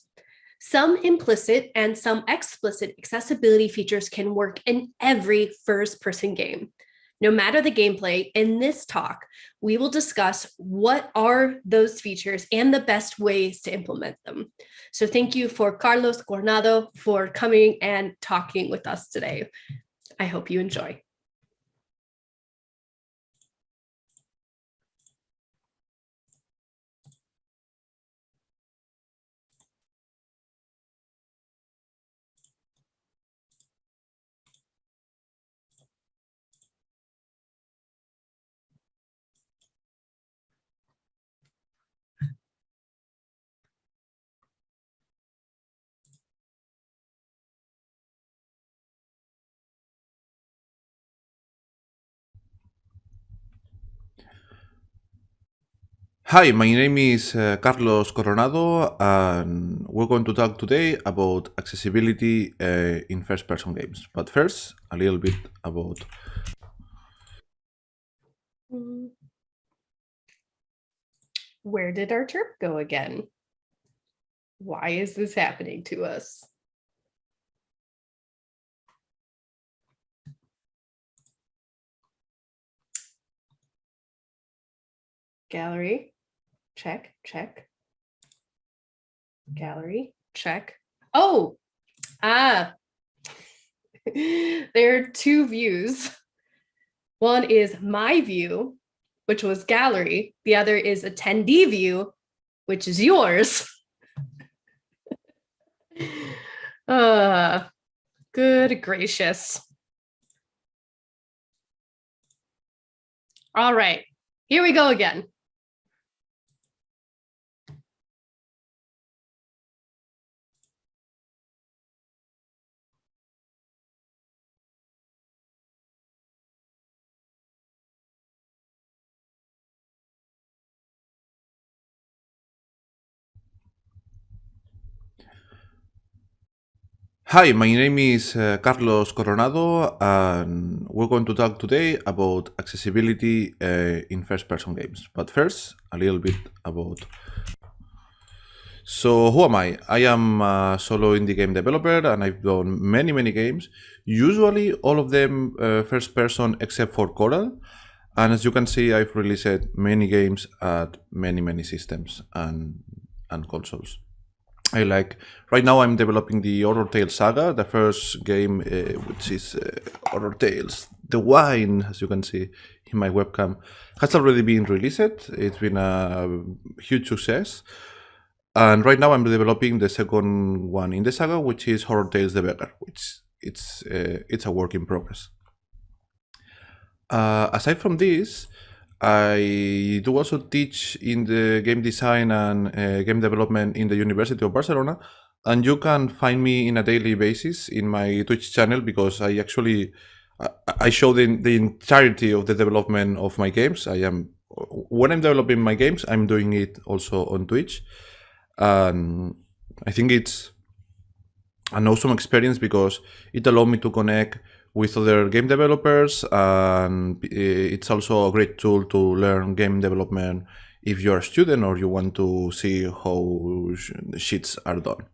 Some implicit and some explicit accessibility features can work in every first-person game. No matter the gameplay, in this talk, we will discuss what are those features and the best ways to implement them. So thank you for Carlos Coronado for coming and talking with us today. I hope you enjoy. Hi, my name is Carlos Coronado, and we're going to talk today about accessibility in first-person games. But first, a little bit about... Where did our chirp go again? Why is this happening to us? Gallery, check, check. Gallery, check. Oh, there are two views. One is my view, which was gallery. The other is attendee view, which is yours. Good gracious. All right, here we go again. Hi, my name is Carlos Coronado, and we're going to talk today about accessibility in first-person games. But first, a little bit about... So, who am I? I am a solo indie game developer, and I've done many games, usually all of them first-person except for Coral. And as you can see, I've released many games at many systems and consoles. Right now I'm developing the Horror Tales Saga, the first game, which is Horror Tales. The wine, as you can see in my webcam, has already been released. It's been a huge success. And right now I'm developing the second one in the saga, which is Horror Tales the Beggar, which it's a work in progress. Aside from this, I do also teach in the game design and game development in the University of Barcelona, and you can find me in a daily basis in my Twitch channel because I actually show the entirety of the development of my games. When I'm developing my games, I'm doing it also on Twitch, and I think it's an awesome experience because it allowed me to connect with other game developers, and it's also a great tool to learn game development if you're a student or you want to see how sheets are done.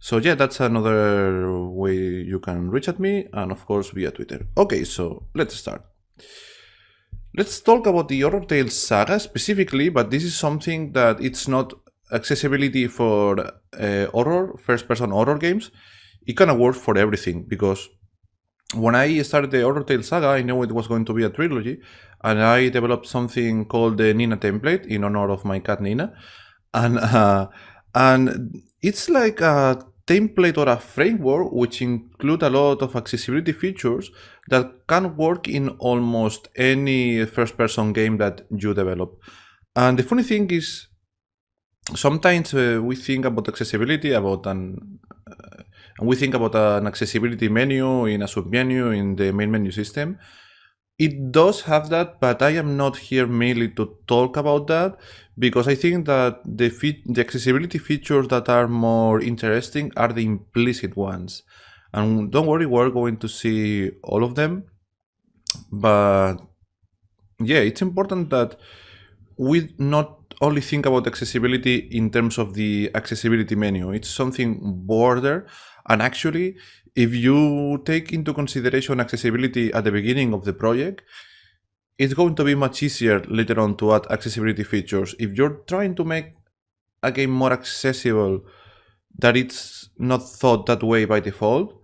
So yeah, that's another way you can reach at me, and of course via Twitter. Okay, so let's start. Let's talk about the Horror Tales Saga specifically, but this is something that it's not accessibility for first-person horror games. It kind of works for everything, because when I started the Horror Tales Saga, I knew it was going to be a trilogy, and I developed something called the Nina template in honor of my cat Nina, and it's like a template or a framework which include a lot of accessibility features that can work in almost any first-person game that you develop. And the funny thing is, sometimes we think about accessibility and we think about an accessibility menu in a submenu in the main menu system. it does have that, but I am not here mainly to talk about that, because I think that the accessibility features that are more interesting are the implicit ones. And don't worry, we're going to see all of them. But yeah, it's important that we not only think about accessibility in terms of the accessibility menu. It's something broader. And actually, if you take into consideration accessibility at the beginning of the project, it's going to be much easier later on to add accessibility features. If you're trying to make a game more accessible, that it's not thought that way by default,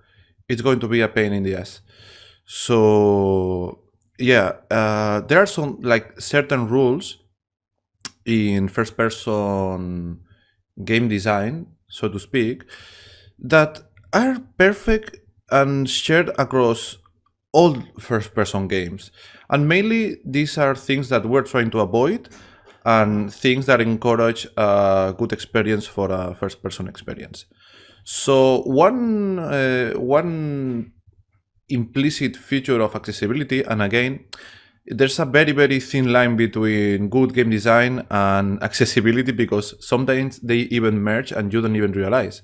it's going to be a pain in the ass. So yeah, there are some like certain rules in first-person game design, so to speak, that are perfect and shared across all first-person games. And mainly these are things that we're trying to avoid and things that encourage a good experience for a first-person experience. So one implicit feature of accessibility, and again, there's a very, very thin line between good game design and accessibility, because sometimes they even merge and you don't even realize.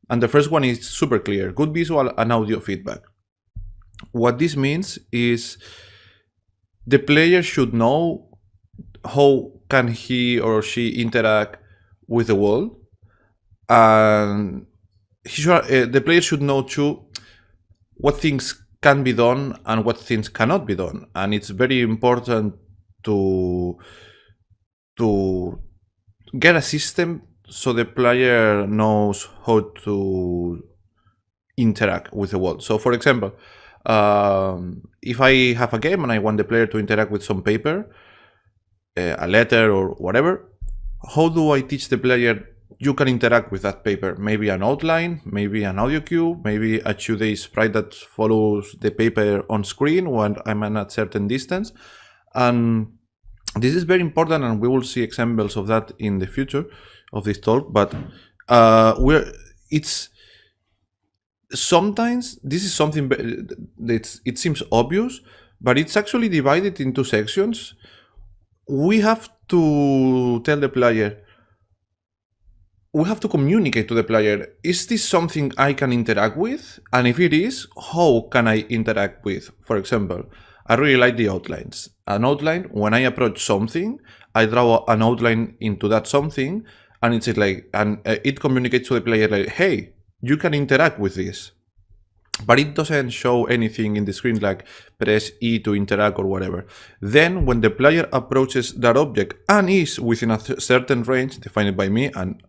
And the first one is super clear: good visual and audio feedback. What this means is the player should know how can he or she interact with the world, and the player should know too what things can be done and what things cannot be done. And it's very important to get a system so the player knows how to interact with the world. So for example, if I have a game and I want the player to interact with some paper, a letter or whatever, how do I teach the player you can interact with that paper? Maybe an outline, maybe an audio cue, maybe a 2D sprite that follows the paper on screen when I'm at a certain distance. And this is very important, and we will see examples of that in the future of this talk. But sometimes this is something that it seems obvious, but it's actually divided into sections. We have to tell the player, we have to communicate to the player, is this something I can interact with? And if it is, how can I interact with? For example, I really like the outlines. An outline, when I approach something, I draw an outline into that something, and it's like, and it communicates to the player like, hey, you can interact with this. But it doesn't show anything in the screen like press E to interact or whatever. Then when the player approaches that object and is within a certain range defined by me and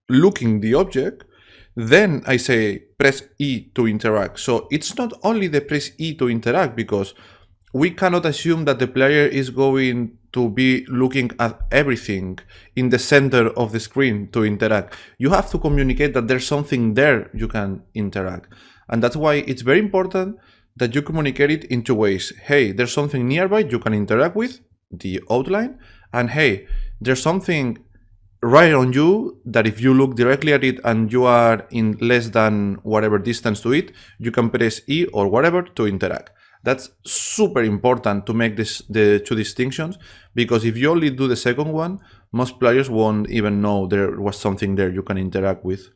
looking the object, then I say press E to interact. So it's not only the press E to interact, because we cannot assume that the player is going to be looking at everything in the center of the screen to interact. You have to communicate that there's something there you can interact. And that's why it's very important that you communicate it in two ways. Hey, there's something nearby you can interact with, the outline, and hey, there's something right on you that if you look directly at it and you are in less than whatever distance to it, you can press E or whatever to interact. That's super important to make the two distinctions, because if you only do the second one, most players won't even know there was something there you can interact with.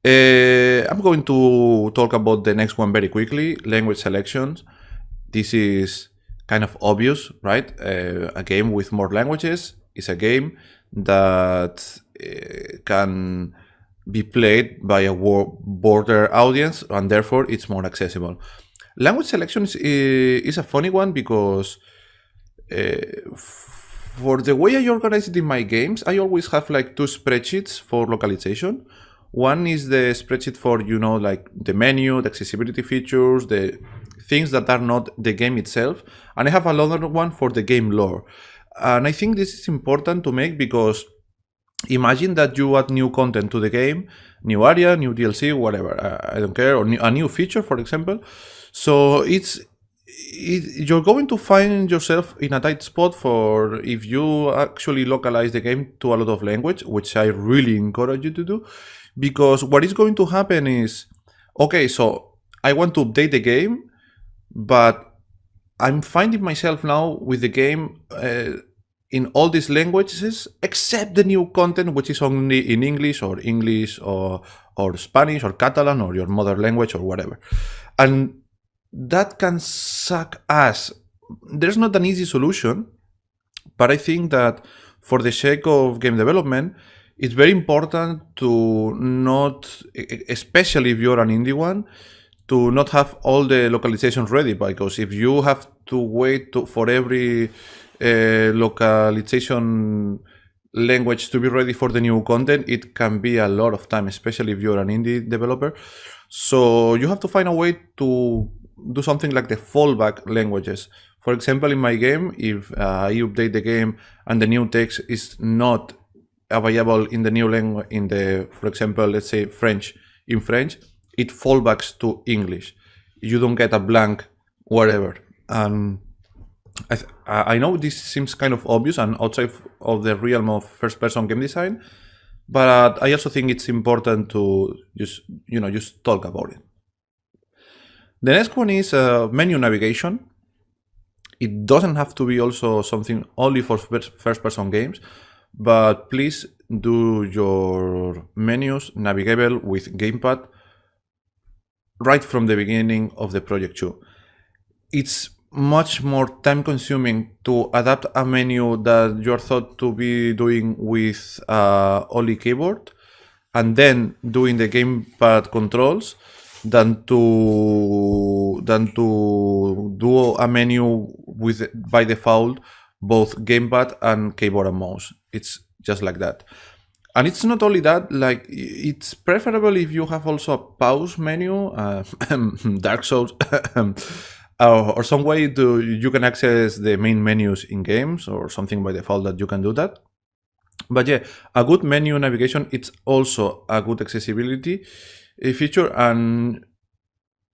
I'm going to talk about the next one very quickly, language selections. This is kind of obvious, right? A game with more languages is a game that can be played by a broader audience, and therefore it's more accessible. Language selection is a funny one, because for the way I organize it in my games, I always have like two spreadsheets for localization. One is the spreadsheet for, like the menu, the accessibility features, the things that are not the game itself. And I have another one for the game lore. And I think this is important to make, because imagine that you add new content to the game, new area, new DLC, whatever, I don't care, or a new feature, for example. So you're going to find yourself in a tight spot for if you actually localize the game to a lot of language, which I really encourage you to do. Because what is going to happen is, okay, so I want to update the game, but I'm finding myself now with the game in all these languages except the new content, which is only in English or Spanish or Catalan or your mother language or whatever. And that can suck ass. There's not an easy solution, but I think that for the sake of game development, it's very important to not, especially if you're an indie one, to not have all the localizations ready, because if you have to wait for every localization language to be ready for the new content, it can be a lot of time, especially if you're an indie developer. So you have to find a way to do something like the fallback languages. For example, in my game, if I update the game and the new text is not available in the new language, for example, let's say French, in French, it fallbacks to English. You don't get a blank whatever. And I know this seems kind of obvious and outside of the realm of first-person game design, but I also think it's important to just talk about it. The next one is menu navigation. It doesn't have to be also something only for first-person games, but please do your menus navigable with gamepad right from the beginning of the project too. It's much more time consuming to adapt a menu that you're thought to be doing with only keyboard and then doing the gamepad controls than to do a menu with by default both gamepad and keyboard and mouse. It's just like that. And it's not only that, like it's preferable if you have also a pause menu, Dark Souls, or some way you can access the main menus in games or something by default that you can do that. But yeah, a good menu navigation, it's also a good accessibility feature. And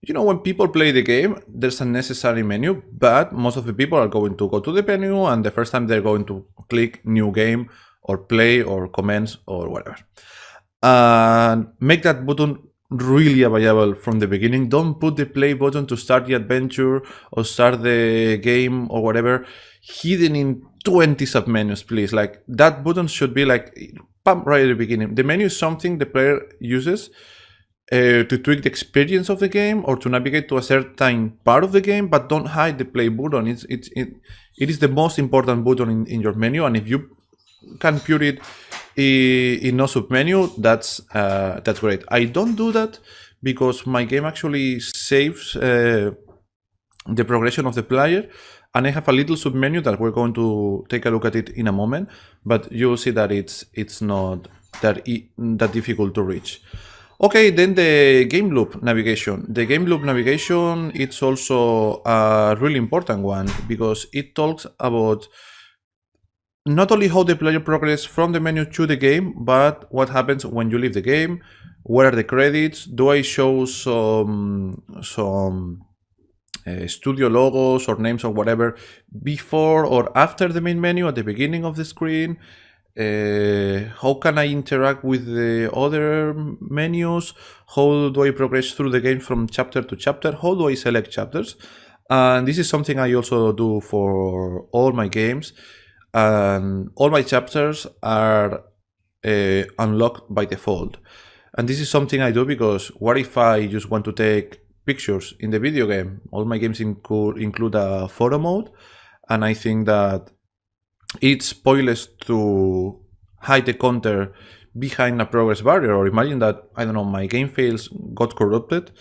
when people play the game, there's a necessary menu, but most of the people are going to go to the menu and the first time they're going to click new game or play or comments or whatever. And make that button really available from the beginning. Don't put the play button to start the adventure or start the game or whatever hidden in 20 submenus, please. Like that button should be like pump right at the beginning. The menu is something the player uses to tweak the experience of the game or to navigate to a certain part of the game, but don't hide the play button. It is the most important button in your menu, and if you can put it in no submenu, that's great. I don't do that because my game actually saves the progression of the player, and I have a little submenu that we're going to take a look at it in a moment, but you'll see that it's not that difficult to reach. Okay, then the game loop navigation. The game loop navigation, it's also a really important one because it talks about not only how the player progresses from the menu to the game, but what happens when you leave the game, what are the credits, do I show some studio logos or names or whatever before or after the main menu at the beginning of the screen, how can I interact with the other menus, how do I progress through the game from chapter to chapter, how do I select chapters. And this is something I also do for all my games. And all my chapters are unlocked by default. And this is something I do because what if I just want to take pictures in the video game? All my games include a photo mode, and I think that it's pointless to hide the counter behind a progress barrier. Or imagine that, I don't know, my game files got corrupted.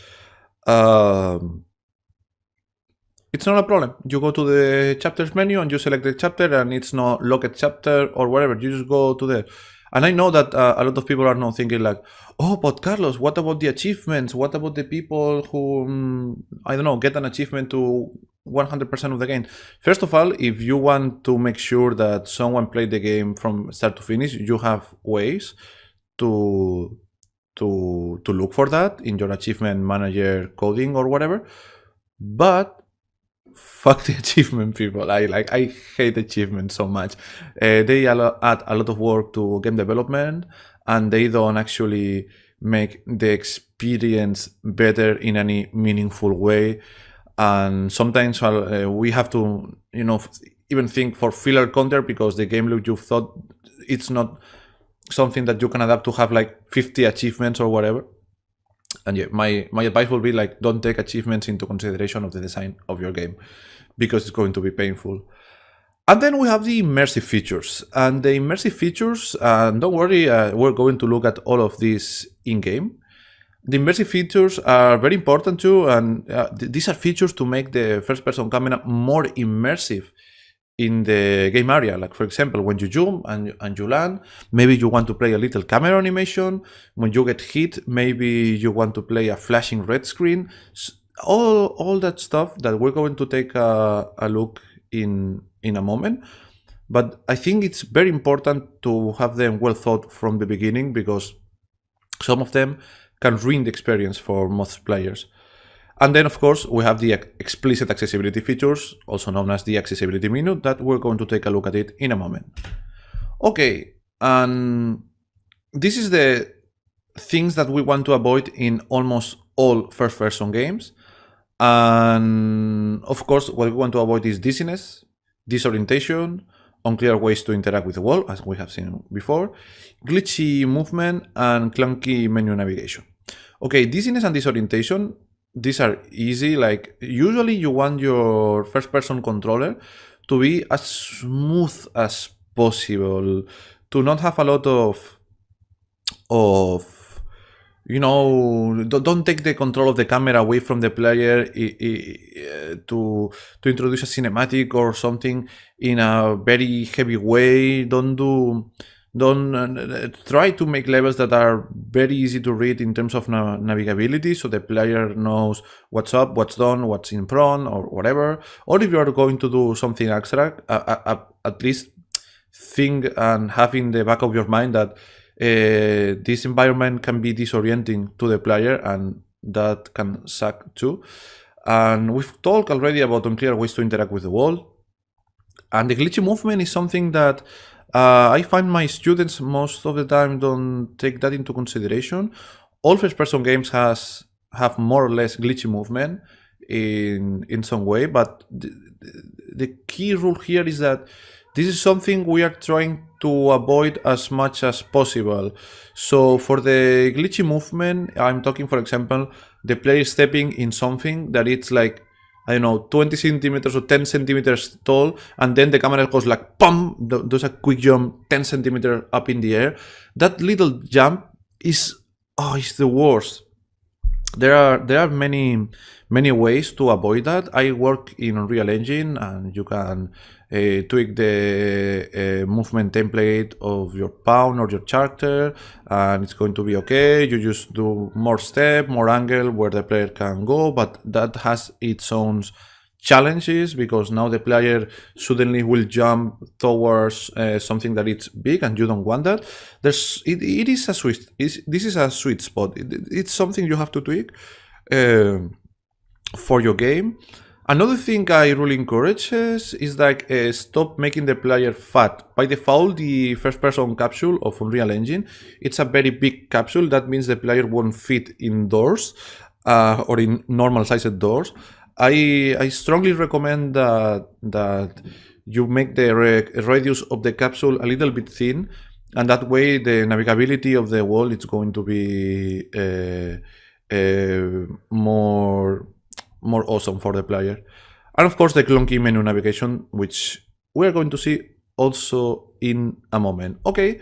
It's not a problem. You go to the chapters menu and you select the chapter and it's not locked chapter or whatever. You just go to there. And I know that a lot of people are now thinking like, oh, but Carlos, what about the achievements? What about the people who, I don't know, get an achievement to 100% of the game? First of all, if you want to make sure that someone played the game from start to finish, you have ways to look for that in your achievement manager coding or whatever. But fuck the achievement people. I hate achievements so much. They add a lot of work to game development and they don't actually make the experience better in any meaningful way. and sometimes we have to, even think for filler content because the game loop you thought it's not something that you can adapt to have like 50 achievements or whatever. And yeah, my advice will be like, don't take achievements into consideration of the design of your game because it's going to be painful. And then we have the immersive features. And the immersive features, don't worry, we're going to look at all of these in-game. The immersive features are very important too, and these are features to make the first-person camera more immersive in the game area. Like for example, when you jump and you land, maybe you want to play a little camera animation. When you get hit, maybe you want to play a flashing red screen. All that stuff that we're going to take a look in a moment. But I think it's very important to have them well thought from the beginning because some of them can ruin the experience for most players. And then, of course, we have the explicit accessibility features, also known as the accessibility minute, that we're going to take a look at it in a moment. Okay, and this is the things that we want to avoid in almost all first-person games. And of course, what we want to avoid is dizziness, disorientation, unclear ways to interact with the world, as we have seen before, glitchy movement, and clunky menu navigation. Okay, dizziness and disorientation, these are easy. Like usually you want your first-person controller to be as smooth as possible, to not have a lot of don't take the control of the camera away from the player to introduce a cinematic or something in a very heavy way. Don't try to make levels that are very easy to read in terms of navigability, so the player knows what's up, what's down, what's in front, or whatever. Or if you are going to do something extra, at least think and have in the back of your mind that this environment can be disorienting to the player, and that can suck too. And we've talked already about unclear ways to interact with the world. And the glitchy movement is something that I find my students most of the time don't take that into consideration. All first-person games have more or less glitchy movement in some way, but the key rule here is that this is something we are trying to avoid as much as possible. So for the glitchy movement, I'm talking, for example, the player stepping in something that it's like, I don't know, 20 centimeters or 10 centimeters tall, and then the camera goes like, pum, does a quick jump 10 centimeters up in the air. That little jump is the worst. There are many ways to avoid that. I work in Unreal Engine, and you can tweak the movement template of your pawn or your character, and it's going to be okay. You just do more step, more angle where the player can go, but that has its own challenges because now the player suddenly will jump towards something that it's big, and you don't want that. This is a sweet spot. It's something you have to tweak for your game. Another thing I really encourage is like stop making the player fat. By default, the first-person capsule of Unreal Engine, it's a very big capsule. That means the player won't fit indoors or in normal-sized doors. I strongly recommend that you make the radius of the capsule a little bit thin, and that way the navigability of the world is going to be more awesome for the player. And of course the clunky menu navigation, which we're going to see also in a moment. Okay,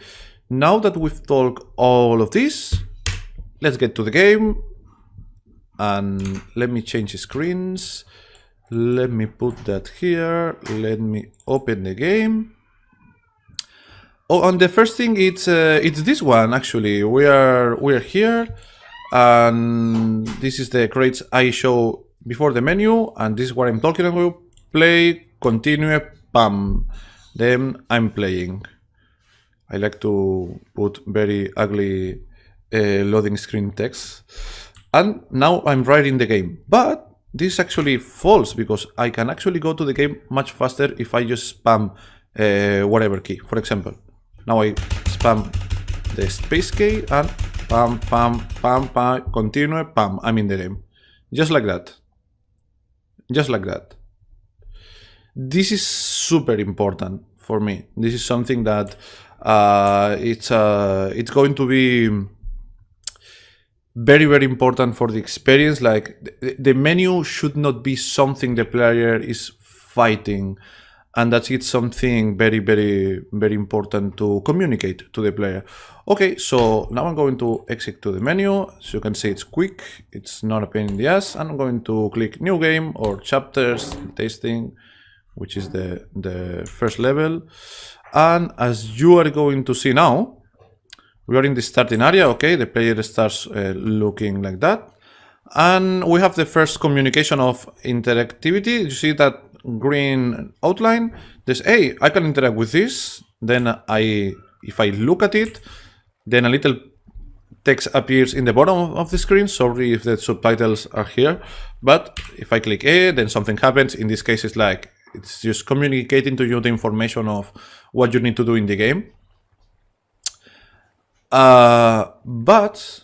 now that we've talked all of this, let's get to the game. And let me change the screens. Let me put that here. Let me open the game. Oh, and the first thing it's this one actually. We are here, and this is the crates I show before the menu, and this is what I'm talking about. Play, continue, bam. Then I'm playing. I like to put very ugly loading screen text. And now I'm right in the game. But this is actually false because I can actually go to the game much faster if I just spam whatever key. For example, now I spam the space key and pam, pam, pam, pam, continue, pam, I'm in the game. Just like that. just like that. This is super important for me. This is something that it's going to be very, very important for the experience. Like the menu should not be something the player is fighting, and that's it's something very, very, very important to communicate to the player. Okay, so now I'm going to exit to the menu. So you can see it's quick, it's not a pain in the ass. I'm going to click new game or chapters, tasting, which is the first level. And as you are going to see now, we are in the starting area. Okay, the player starts looking like that. And we have the first communication of interactivity. You see that green outline. There's, hey, I can interact with this. Then if I look at it, then a little text appears in the bottom of the screen. Sorry if the subtitles are here. But if I click A, then something happens. In this case, it's just communicating to you the information of what you need to do in the game. But,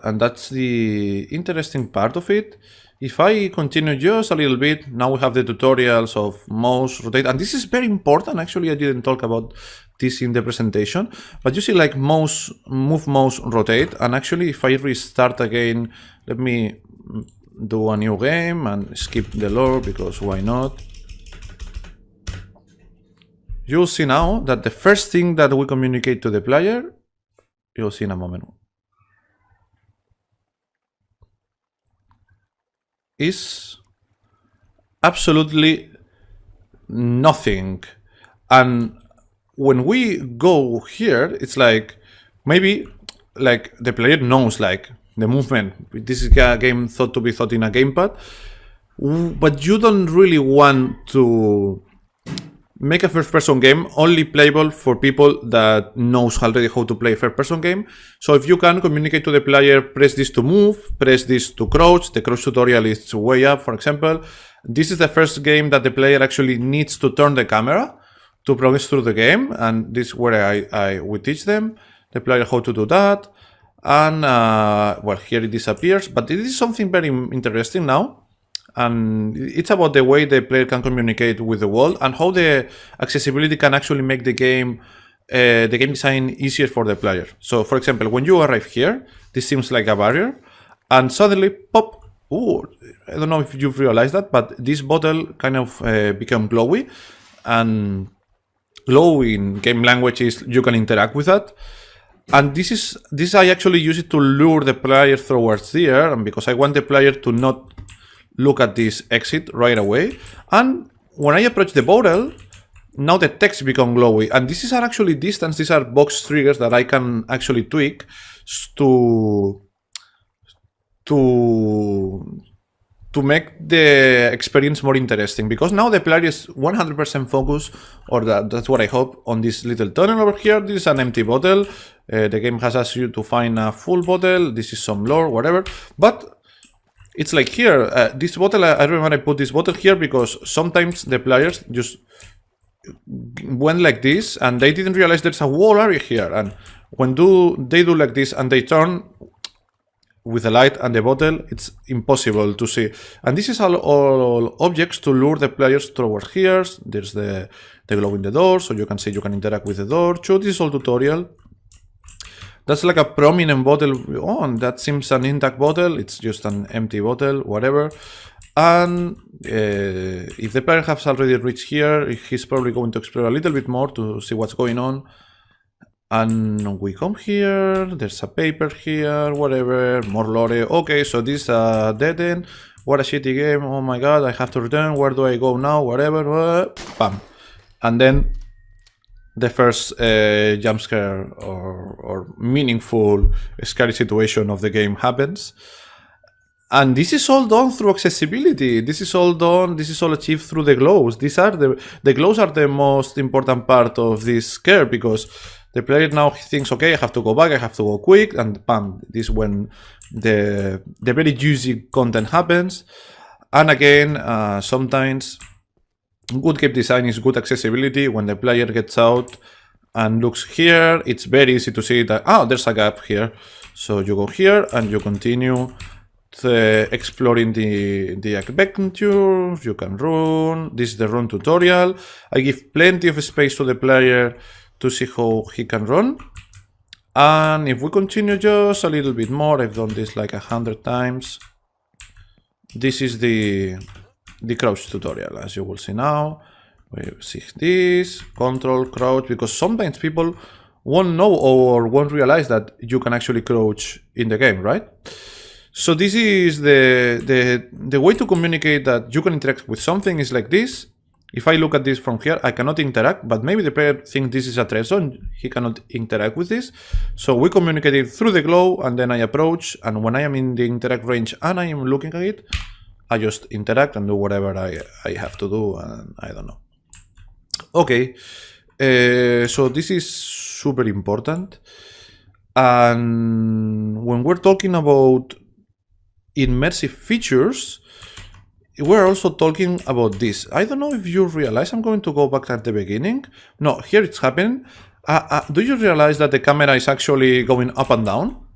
and that's the interesting part of it, if I continue just a little bit, now we have the tutorials of mouse, rotate, and this is very important. Actually, I didn't talk about this in the presentation, but you see like mouse, move mouse, rotate, and actually if I restart again, let me do a new game and skip the lore because why not? You'll see now that the first thing that we communicate to the player, you'll see in a moment, is absolutely nothing. And when we go here, it's like maybe like the player knows like the movement. This is a game thought to be thought in a gamepad, but you don't really want to make a first-person game only playable for people that knows already how to play a first-person game. So if you can communicate to the player, press this to move, press this to crouch. The crouch tutorial is way up, for example. This is the first game that the player actually needs to turn the camera to progress through the game, and this is where we teach them, the player, how to do that. And well, here it disappears, but it is something very interesting now. And it's about the way the player can communicate with the world and how the accessibility can actually make the game design easier for the player. So for example, when you arrive here, this seems like a barrier, and suddenly pop, ooh, I don't know if you've realized that, but this bottle kind of become glowy, and glow in game language is you can interact with that. And this I actually use it to lure the player towards there, and because I want the player to not look at this exit right away. And when I approach the bottle, now the text become glowy, and this is actually distance. These are box triggers that I can actually tweak to make the experience more interesting, because now the player is 100% focused, or that's what I hope, on this little tunnel over here. This is an empty bottle. The game has asked you to find a full bottle. This is some lore, whatever, but it's like here, this bottle, I remember I put this bottle here because sometimes the players just went like this and they didn't realize there's a wall area here. And when they do like this and they turn with the light and the bottle, it's impossible to see. And this is all objects to lure the players towards here. There's the glow in the door, so you can see you can interact with the door. So this is all tutorial. That's like a prominent bottle. Oh, and that seems an intact bottle. It's just an empty bottle, whatever. And if the player has already reached here, he's probably going to explore a little bit more to see what's going on. And we come here, there's a paper here, whatever, more lore. Okay, so this is a dead end. What a shitty game. Oh my god, I have to return. Where do I go now? Whatever. Bam. And then the first jump scare or meaningful scary situation of the game happens. And this is all done through accessibility. This is all achieved through the glows. The glows are the most important part of this scare, because the player now thinks, okay, I have to go back, I have to go quick, and bam, this is when the very juicy content happens. And again, sometimes good game design is good accessibility. When the player gets out and looks here, it's very easy to see that, oh, there's a gap here. So you go here and you continue exploring the adventure. You can run. This is the run tutorial. I give plenty of space to the player to see how he can run. And if we continue just a little bit more, I've done this like 100 times. This is the crouch tutorial, as you will see now. We see this, control, crouch, because sometimes people won't know or won't realize that you can actually crouch in the game, right? So this is the way to communicate that you can interact with something is like this. If I look at this from here, I cannot interact, but maybe the player thinks this is a threat zone. He cannot interact with this. So we communicate it through the glow, and then I approach, and when I am in the interact range and I am looking at it, I just interact and do whatever I have to do, and I don't know. Okay, so this is super important. And when we're talking about immersive features, we're also talking about this. I don't know if you realize, I'm going to go back at the beginning. No, here it's happening. Do you realize that the camera is actually going up and down?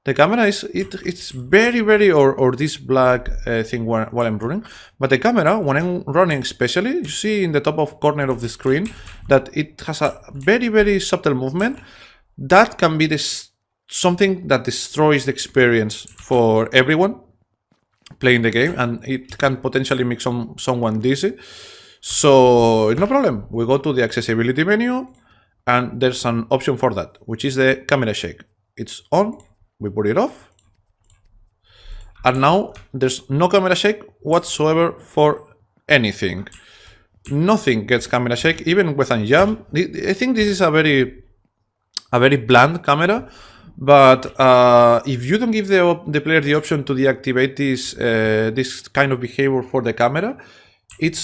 The camera is, it's very, or this black thing while I'm running. But the camera, when I'm running especially, you see in the top of corner of the screen that it has a very subtle movement. That can be something that destroys the experience for everyone playing the game, and it can potentially make someone dizzy. So no problem. We go to the accessibility menu, and there's an option for that, which is the camera shake. It's on. We put it off. And now there's no camera shake whatsoever for anything. Nothing gets camera shake, even with a jump. I think this is a very bland camera. But if you don't give the player the option to deactivate this kind of behavior for the camera, it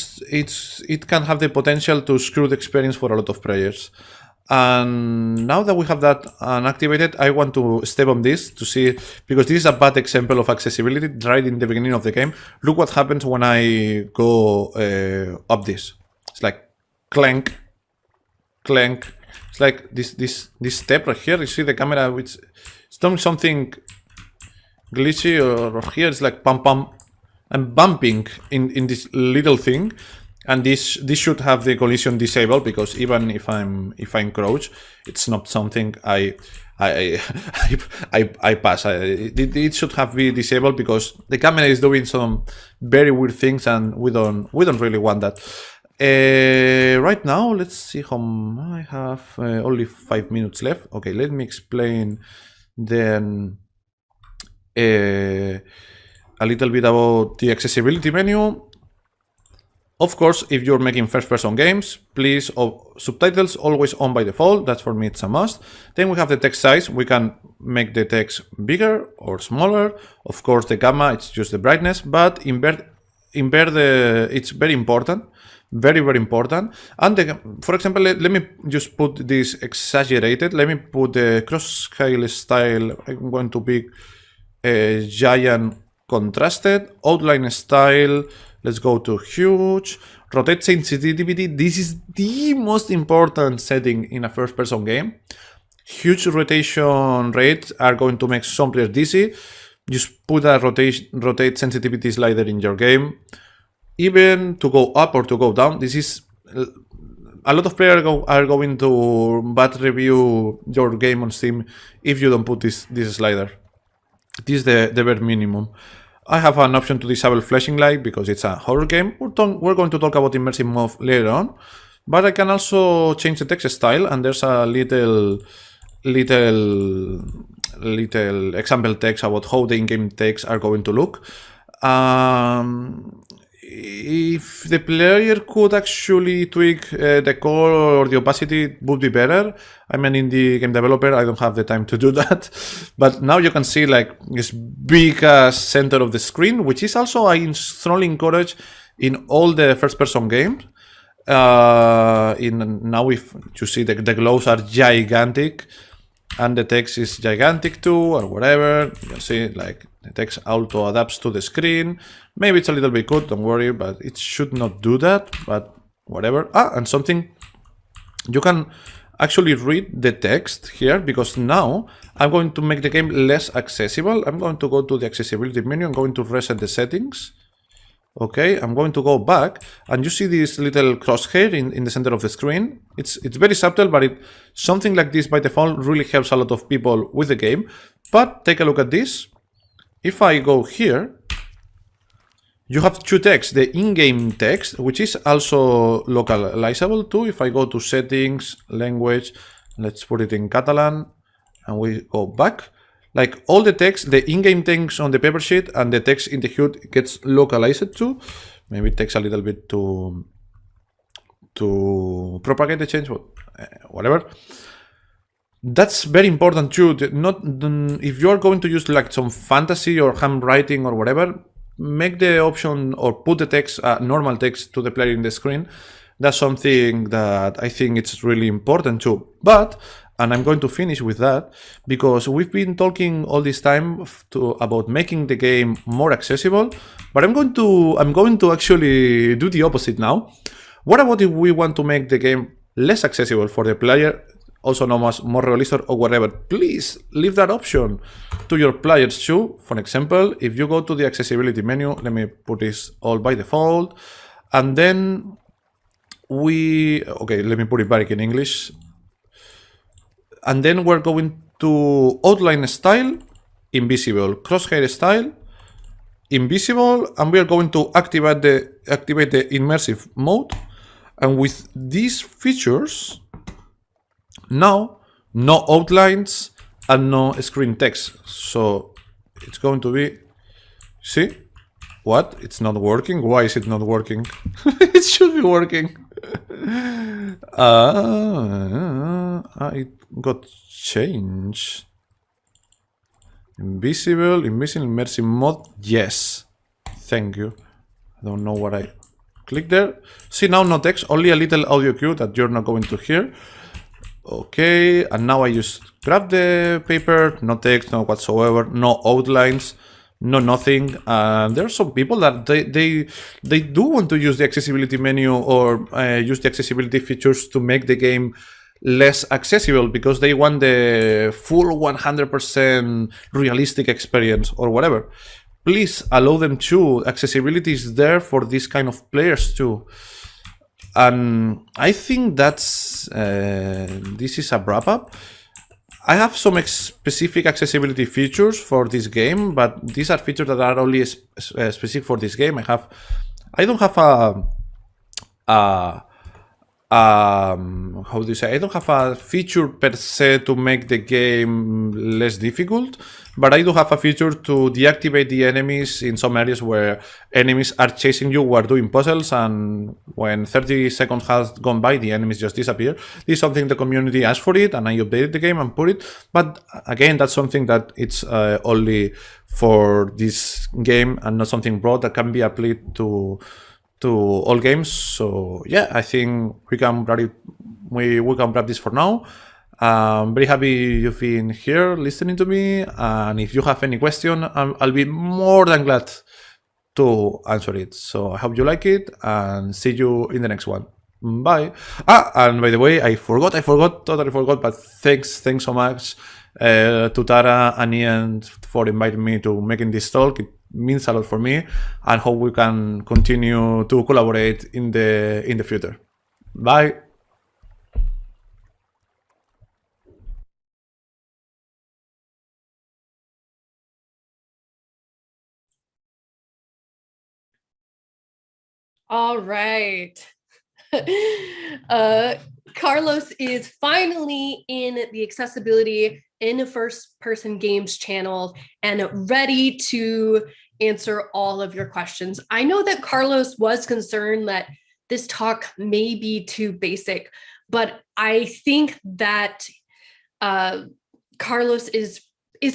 can have the potential to screw the experience for a lot of players. And now that we have that unactivated, I want to step on this to see, because this is a bad example of accessibility right in the beginning of the game. Look what happens when I go up this. It's like clank, clank. It's like this step right here. You see the camera, which it's doing something glitchy, or here it's like pam. I'm bumping in this little thing. And this should have the collision disabled, because even if I'm crouched, it's not something I pass. It should have been disabled, because the camera is doing some very weird things, and we don't really want that. Right now, let's see how I have only 5 minutes left. Okay, let me explain then a little bit about the accessibility menu. Of course, if you're making first-person games, please, subtitles always on by default. That's, for me, it's a must. Then we have the text size. We can make the text bigger or smaller. Of course, the gamma, it's just the brightness, but invert it's very important. Very important. And for example, let me just put this exaggerated. Let me put the cross-scale style. I'm going to pick a giant contrasted. Outline style. Let's go to huge. Rotate sensitivity. This is the most important setting in a first-person game. Huge rotation rates are going to make some players dizzy. Just put a rotate sensitivity slider in your game. Even to go up or to go down. This is a lot of players are going to bad review your game on Steam if you don't put this slider. This is the bare minimum. I have an option to disable flashing light because it's a horror game. We're going to talk about immersive mode later on, but I can also change the text style, and there's a little example text about how the in-game text are going to look. If the player could actually tweak the color or the opacity, it would be better. I'm an indie game developer, I don't have the time to do that. But now you can see like this big center of the screen, which is also I strongly encourage in all the first-person games. Now if you see the glows are gigantic and the text is gigantic too, or whatever, you see like the text auto adapts to the screen. Maybe it's a little bit good, don't worry, but it should not do that, but whatever. And something, you can actually read the text here, because now I'm going to make the game less accessible. I'm going to go to the accessibility menu. I'm going to reset the settings. Okay, I'm going to go back, and you see this little crosshair in the center of the screen. It's very subtle, but something like this by default really helps a lot of people with the game. But take a look at this. If I go here, you have two texts, the in-game text, which is also localizable too. If I go to settings, language, let's put it in Catalan, and we go back. Like all the text, the in-game text on the paper sheet and the text in the HUD gets localized too. Maybe it takes a little bit to propagate the change, but whatever. That's very important too. If you are going to use like some fantasy or handwriting or whatever, make the option or put the text, normal text to the player in the screen. That's something that I think it's really important too. And I'm going to finish with that, because we've been talking all this time about making the game more accessible, but I'm going to actually do the opposite now. What about if we want to make the game less accessible for the player, also known as more realistic or whatever? Please leave that option to your players too. For example, if you go to the accessibility menu, let me put this all by default, and then let me put it back in English. And then we're going to outline style, invisible, crosshair style, invisible, and we are going to activate the immersive mode. And with these features, now no outlines and no screen text. So it's going to be, see? What? It's not working? Why is it not working? It should be working. It got changed. Invisible, immersive mode. Yes. Thank you. I don't know what I clicked there. See, now no text, only a little audio cue that you're not going to hear. Okay, and now I just grab the paper, no text, no whatsoever, no outlines, no nothing. And there are some people that they do want to use the accessibility menu or use the accessibility features to make the game less accessible, because they want the full 100% realistic experience or whatever. Please allow them to. Accessibility is there for this kind of players too. And I think that's this is a wrap up. I have some specific accessibility features for this game, but these are features that are only specific for this game. I don't have how do you say? I don't have a feature per se to make the game less difficult, but I do have a feature to deactivate the enemies in some areas where enemies are chasing you while doing puzzles, and when 30 seconds has gone by, the enemies just disappear. This is something the community asked for it, and I updated the game and put it. But again, that's something that it's only for this game and not something broad that can be applied to all games. So yeah, I think we can wrap this for now. I'm very happy you've been here listening to me, and if you have any question, I'll be more than glad to answer it. So I hope you like it, and see you in the next one. Bye. And by the way, I totally forgot, but thanks so much to Tara and Ian for inviting me to making this talk. It means a lot for me, and hope we can continue to collaborate in the future. Bye. All right. Carlos is finally in the accessibility in first person games channel and ready to answer all of your questions. I know that Carlos was concerned that this talk may be too basic, but I think that Carlos is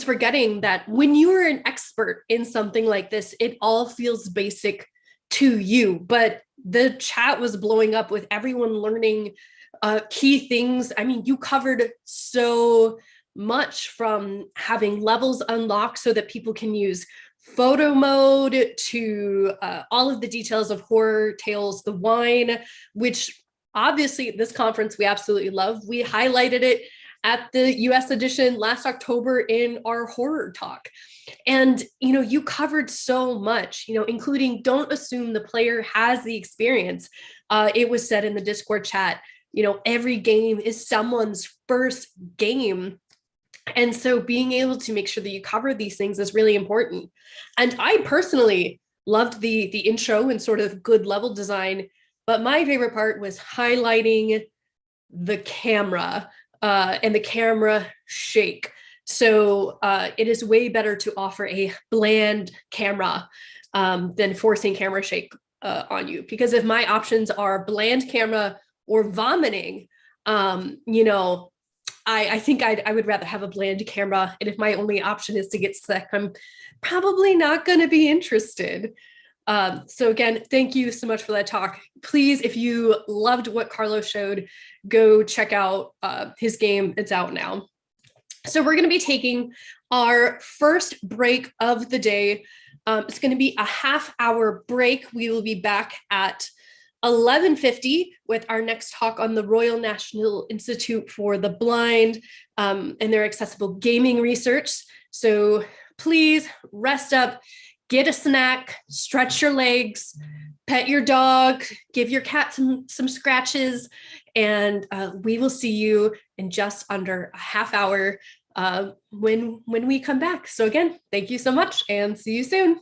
forgetting that when you are an expert in something like this, it all feels basic to you, but the chat was blowing up with everyone learning key things. I mean, you covered so much, from having levels unlocked so that people can use photo mode to all of the details of Horror Tales, the wine, which obviously this conference we absolutely love. We highlighted it at the US edition last October in our horror talk. And, you covered so much, including don't assume the player has the experience. It was said in the Discord chat, every game is someone's first game. And so being able to make sure that you cover these things is really important. And I personally loved the intro and sort of good level design, but my favorite part was highlighting the camera and the camera shake. So it is way better to offer a bland camera than forcing camera shake on you. Because if my options are bland camera or vomiting, I think I would rather have a bland camera. And if my only option is to get sick, I'm probably not going to be interested. So again, thank you so much for that talk. Please, if you loved what Carlos showed, go check out his game. It's out now. So we're going to be taking our first break of the day. It's going to be a half-hour break. We will be back at 11:50 with our next talk on the Royal National Institute for the Blind and their accessible gaming research. So please rest up, get a snack, stretch your legs, pet your dog, give your cat some scratches, and we will see you in just under a half hour when we come back. So again, thank you so much and see you soon.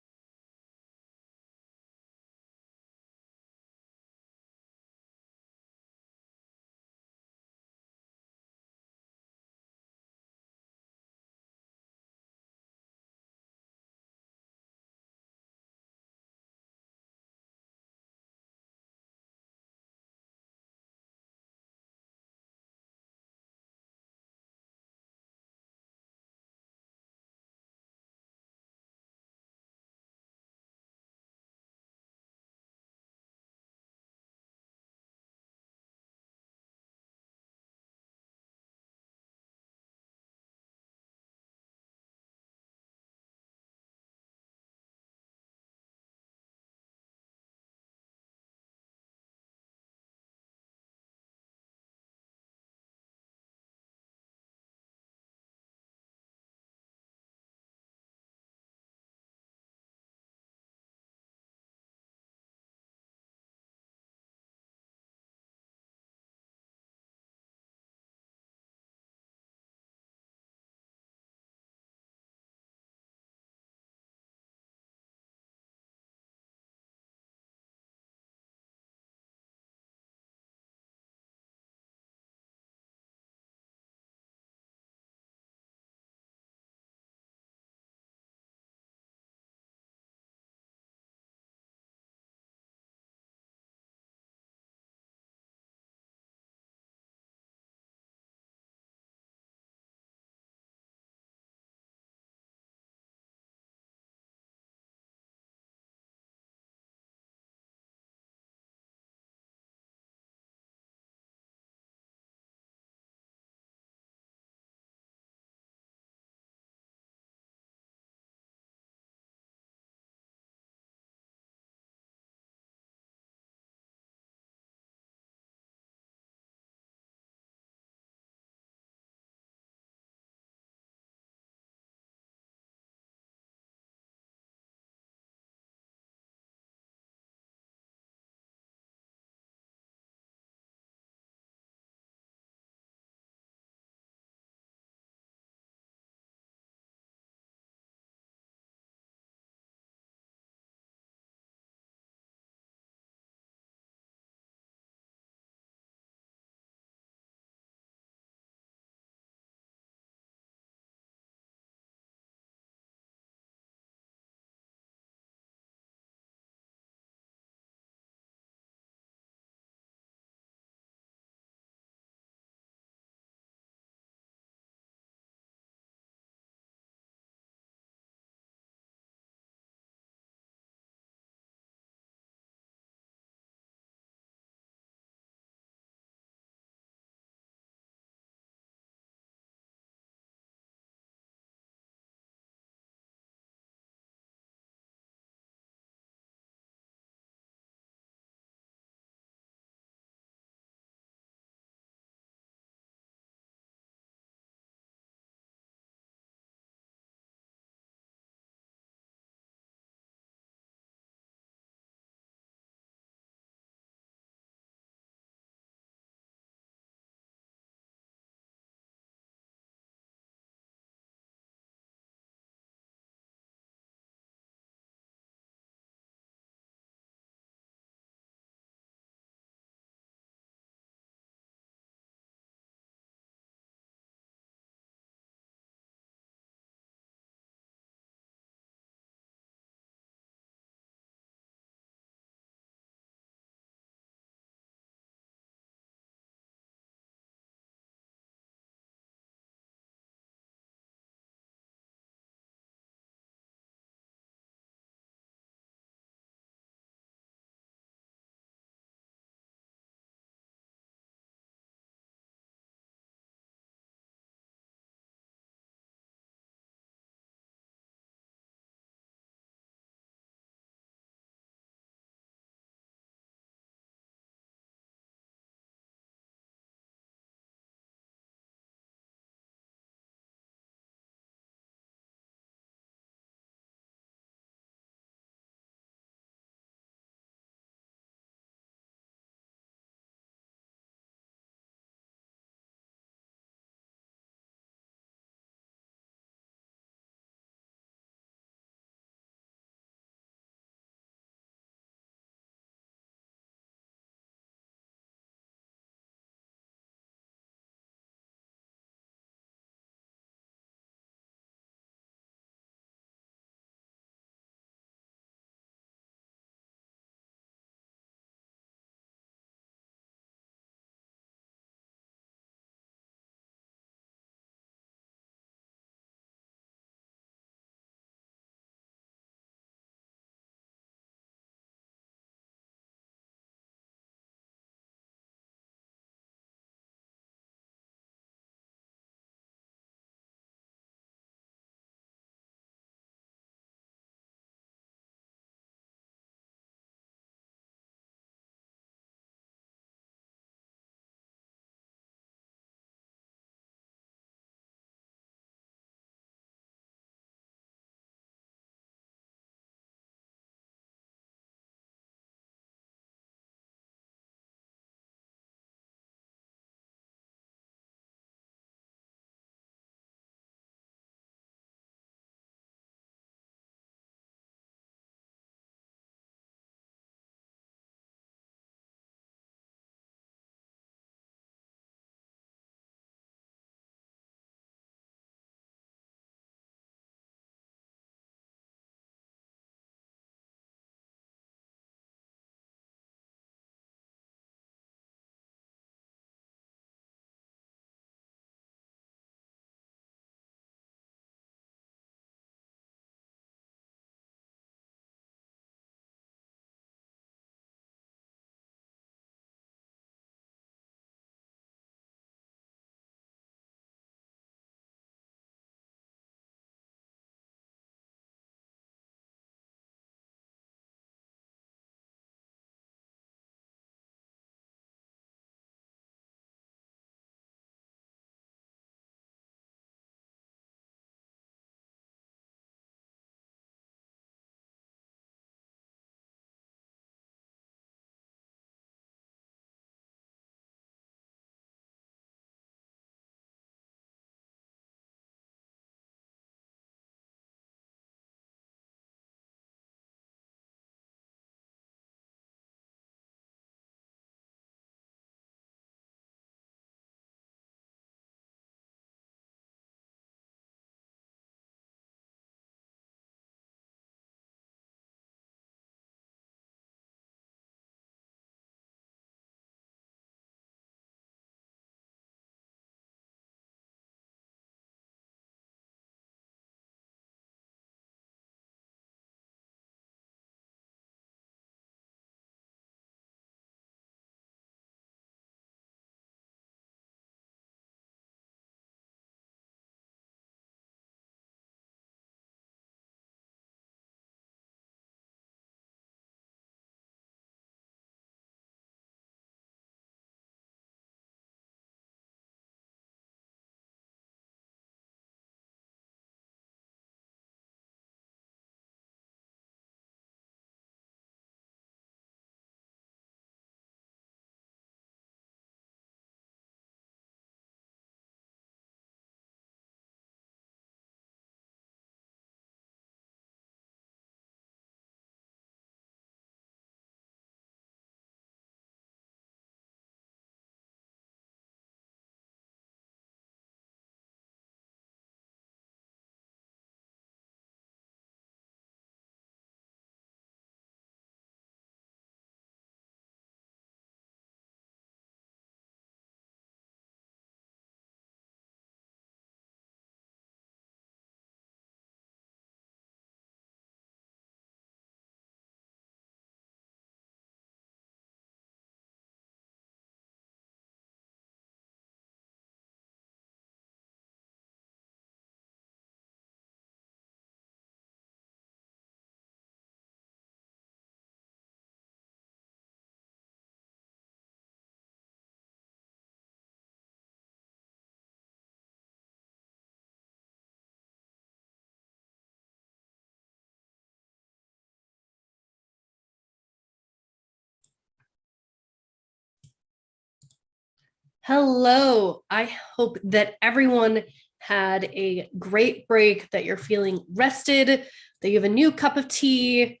Hello. I hope that everyone had a great break, that you're feeling rested, that you have a new cup of tea,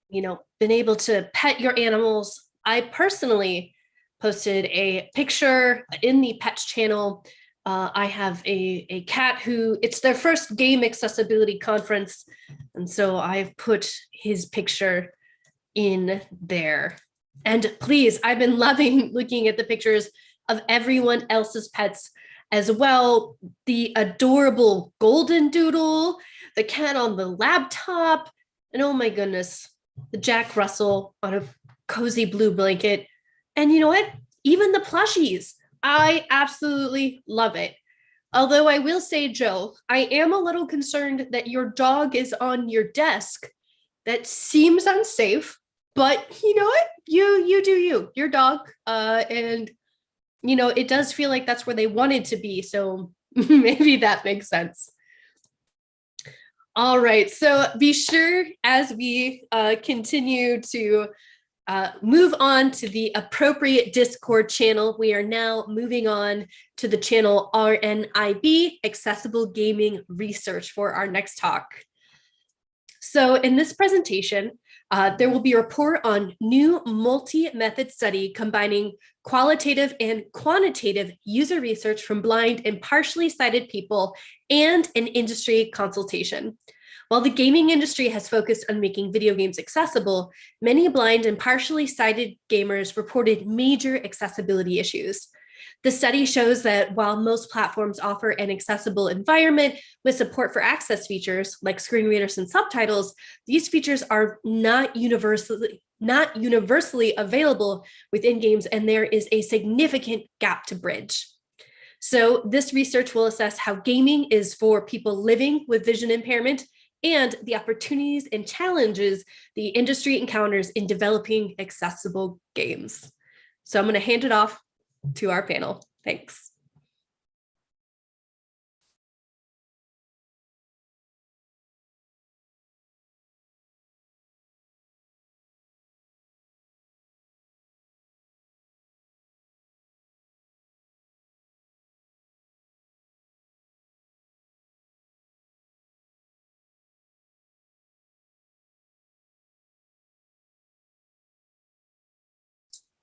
been able to pet your animals. I personally posted a picture in the pets channel. I have a cat who, it's their first game accessibility conference. And so I've put his picture in there. And please, I've been loving looking at the pictures of everyone else's pets as well. The adorable golden doodle, the cat on the laptop, and oh my goodness, the Jack Russell on a cozy blue blanket. And you know what? Even the plushies. I absolutely love it. Although I will say, Joe, I am a little concerned that your dog is on your desk. That seems unsafe. But you know what? You do you, your dog. And, it does feel like that's where they wanted to be. So maybe that makes sense. All right. So be sure as we continue to move on to the appropriate Discord channel, we are now moving on to the channel RNIB, Accessible Gaming Research, for our next talk. So in this presentation, there will be a report on new multi-method study combining qualitative and quantitative user research from blind and partially sighted people and an industry consultation. While the gaming industry has focused on making video games accessible, many blind and partially sighted gamers reported major accessibility issues. The study shows that while most platforms offer an accessible environment with support for access features like screen readers and subtitles, these features are not universally available within games, and there is a significant gap to bridge. So this research will assess how gaming is for people living with vision impairment and the opportunities and challenges the industry encounters in developing accessible games. So I'm going to hand it off to our panel. Thanks.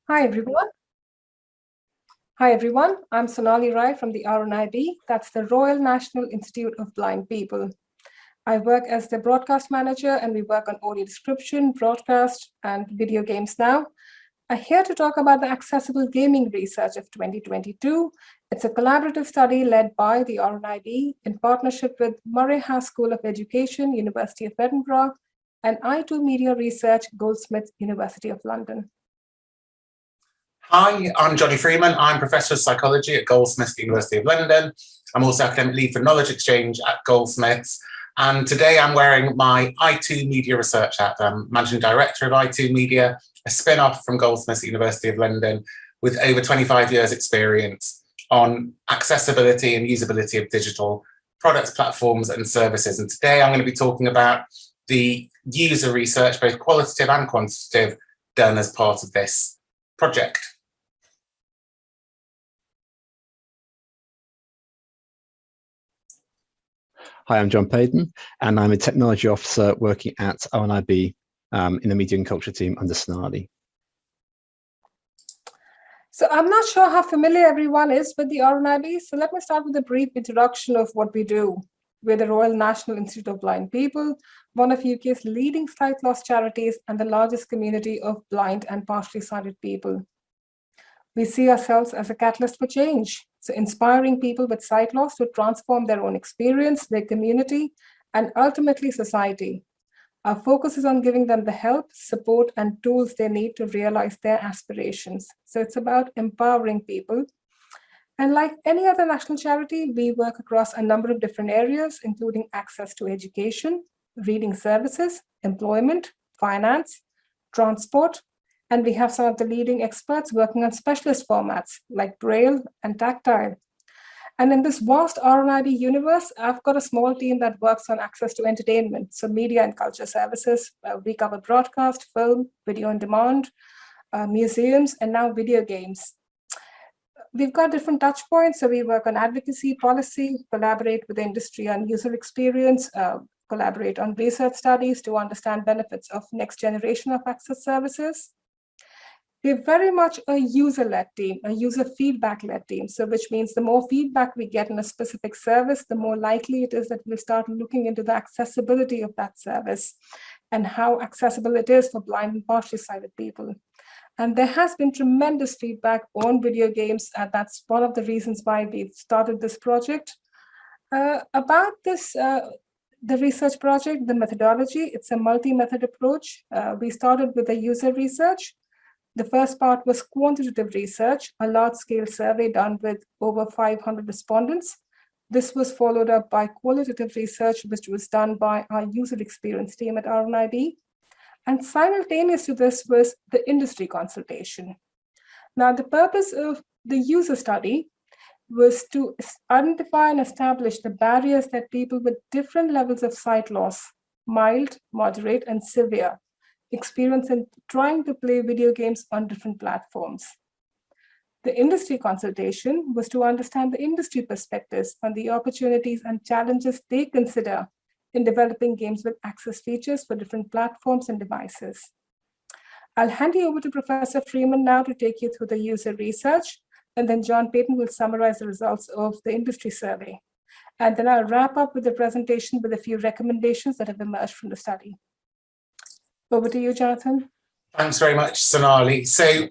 Hi, everyone. Hi, everyone. I'm Sonali Rai from the RNIB. That's the Royal National Institute of Blind People. I work as the broadcast manager, and we work on audio description, broadcast, and video games now. I'm here to talk about the Accessible Gaming Research of 2022. It's a collaborative study led by the RNIB in partnership with Murray House School of Education, University of Edinburgh, and I2 Media Research, Goldsmiths, University of London. Hi, I'm Johnny Freeman. I'm Professor of Psychology at Goldsmiths, University of London. I'm also Academic Lead for Knowledge Exchange at Goldsmiths. And today I'm wearing my I2 Media Research hat. I'm Managing Director of I2 Media, a spin-off from Goldsmiths, University of London, with over 25 years experience on accessibility and usability of digital products, platforms, and services. And today I'm going to be talking about the user research, both qualitative and quantitative, done as part of this project. Hi, I'm John Payden, and I'm a technology officer working at RNIB in the media and culture team under Sonali. So I'm not sure how familiar everyone is with the RNIB, so let me start with a brief introduction of what we do. We're the Royal National Institute of Blind People, one of UK's leading sight loss charities and the largest community of blind and partially sighted people. We see ourselves as a catalyst for change, so inspiring people with sight loss to transform their own experience, their community, and ultimately society. Our focus is on giving them the help, support, and tools they need to realize their aspirations. So it's about empowering people. And like any other national charity, we work across a number of different areas, including access to education, reading services, employment, finance, transport, and we have some of the leading experts working on specialist formats like Braille and Tactile. And in this vast RNIB universe, I've got a small team that works on access to entertainment, so media and culture services. We cover broadcast, film, video on demand, museums, and now video games. We've got different touch points. So we work on advocacy, policy, collaborate with the industry on user experience, collaborate on research studies to understand benefits of next generation of access services. We're very much a user-led team, a user feedback-led team. So which means the more feedback we get in a specific service, the more likely it is that we'll start looking into the accessibility of that service and how accessible it is for blind and partially sighted people. And there has been tremendous feedback on video games, and that's one of the reasons why we've started this project. About this, the research project, the methodology, it's a multi-method approach. We started with a user research. The first part was quantitative research, a large-scale survey done with over 500 respondents. This was followed up by qualitative research, which was done by our user experience team at RNIB. And simultaneous to this was the industry consultation. Now, the purpose of the user study was to identify and establish the barriers that people with different levels of sight loss, mild, moderate, and severe, experience in trying to play video games on different platforms. The industry consultation was to understand the industry perspectives on the opportunities and challenges they consider in developing games with access features for different platforms and devices. I'll hand you over to Professor Freeman now to take you through the user research, and then John Payton will summarize the results of the industry survey. And then I'll wrap up with the presentation with a few recommendations that have emerged from the study. Over to you, Jonathan. Thanks very much, Sonali. So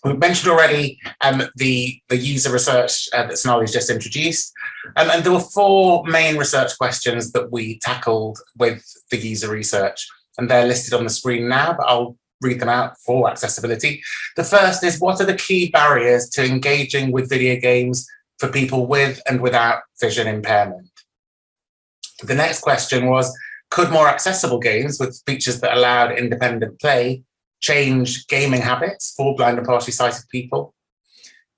we've mentioned already the user research that Sonali's just introduced. And there were 4 main research questions that we tackled with the user research. And they're listed on the screen now, but I'll read them out for accessibility. The first is, what are the key barriers to engaging with video games for people with and without vision impairment? The next question was, could more accessible games with features that allowed independent play change gaming habits for blind and partially sighted people?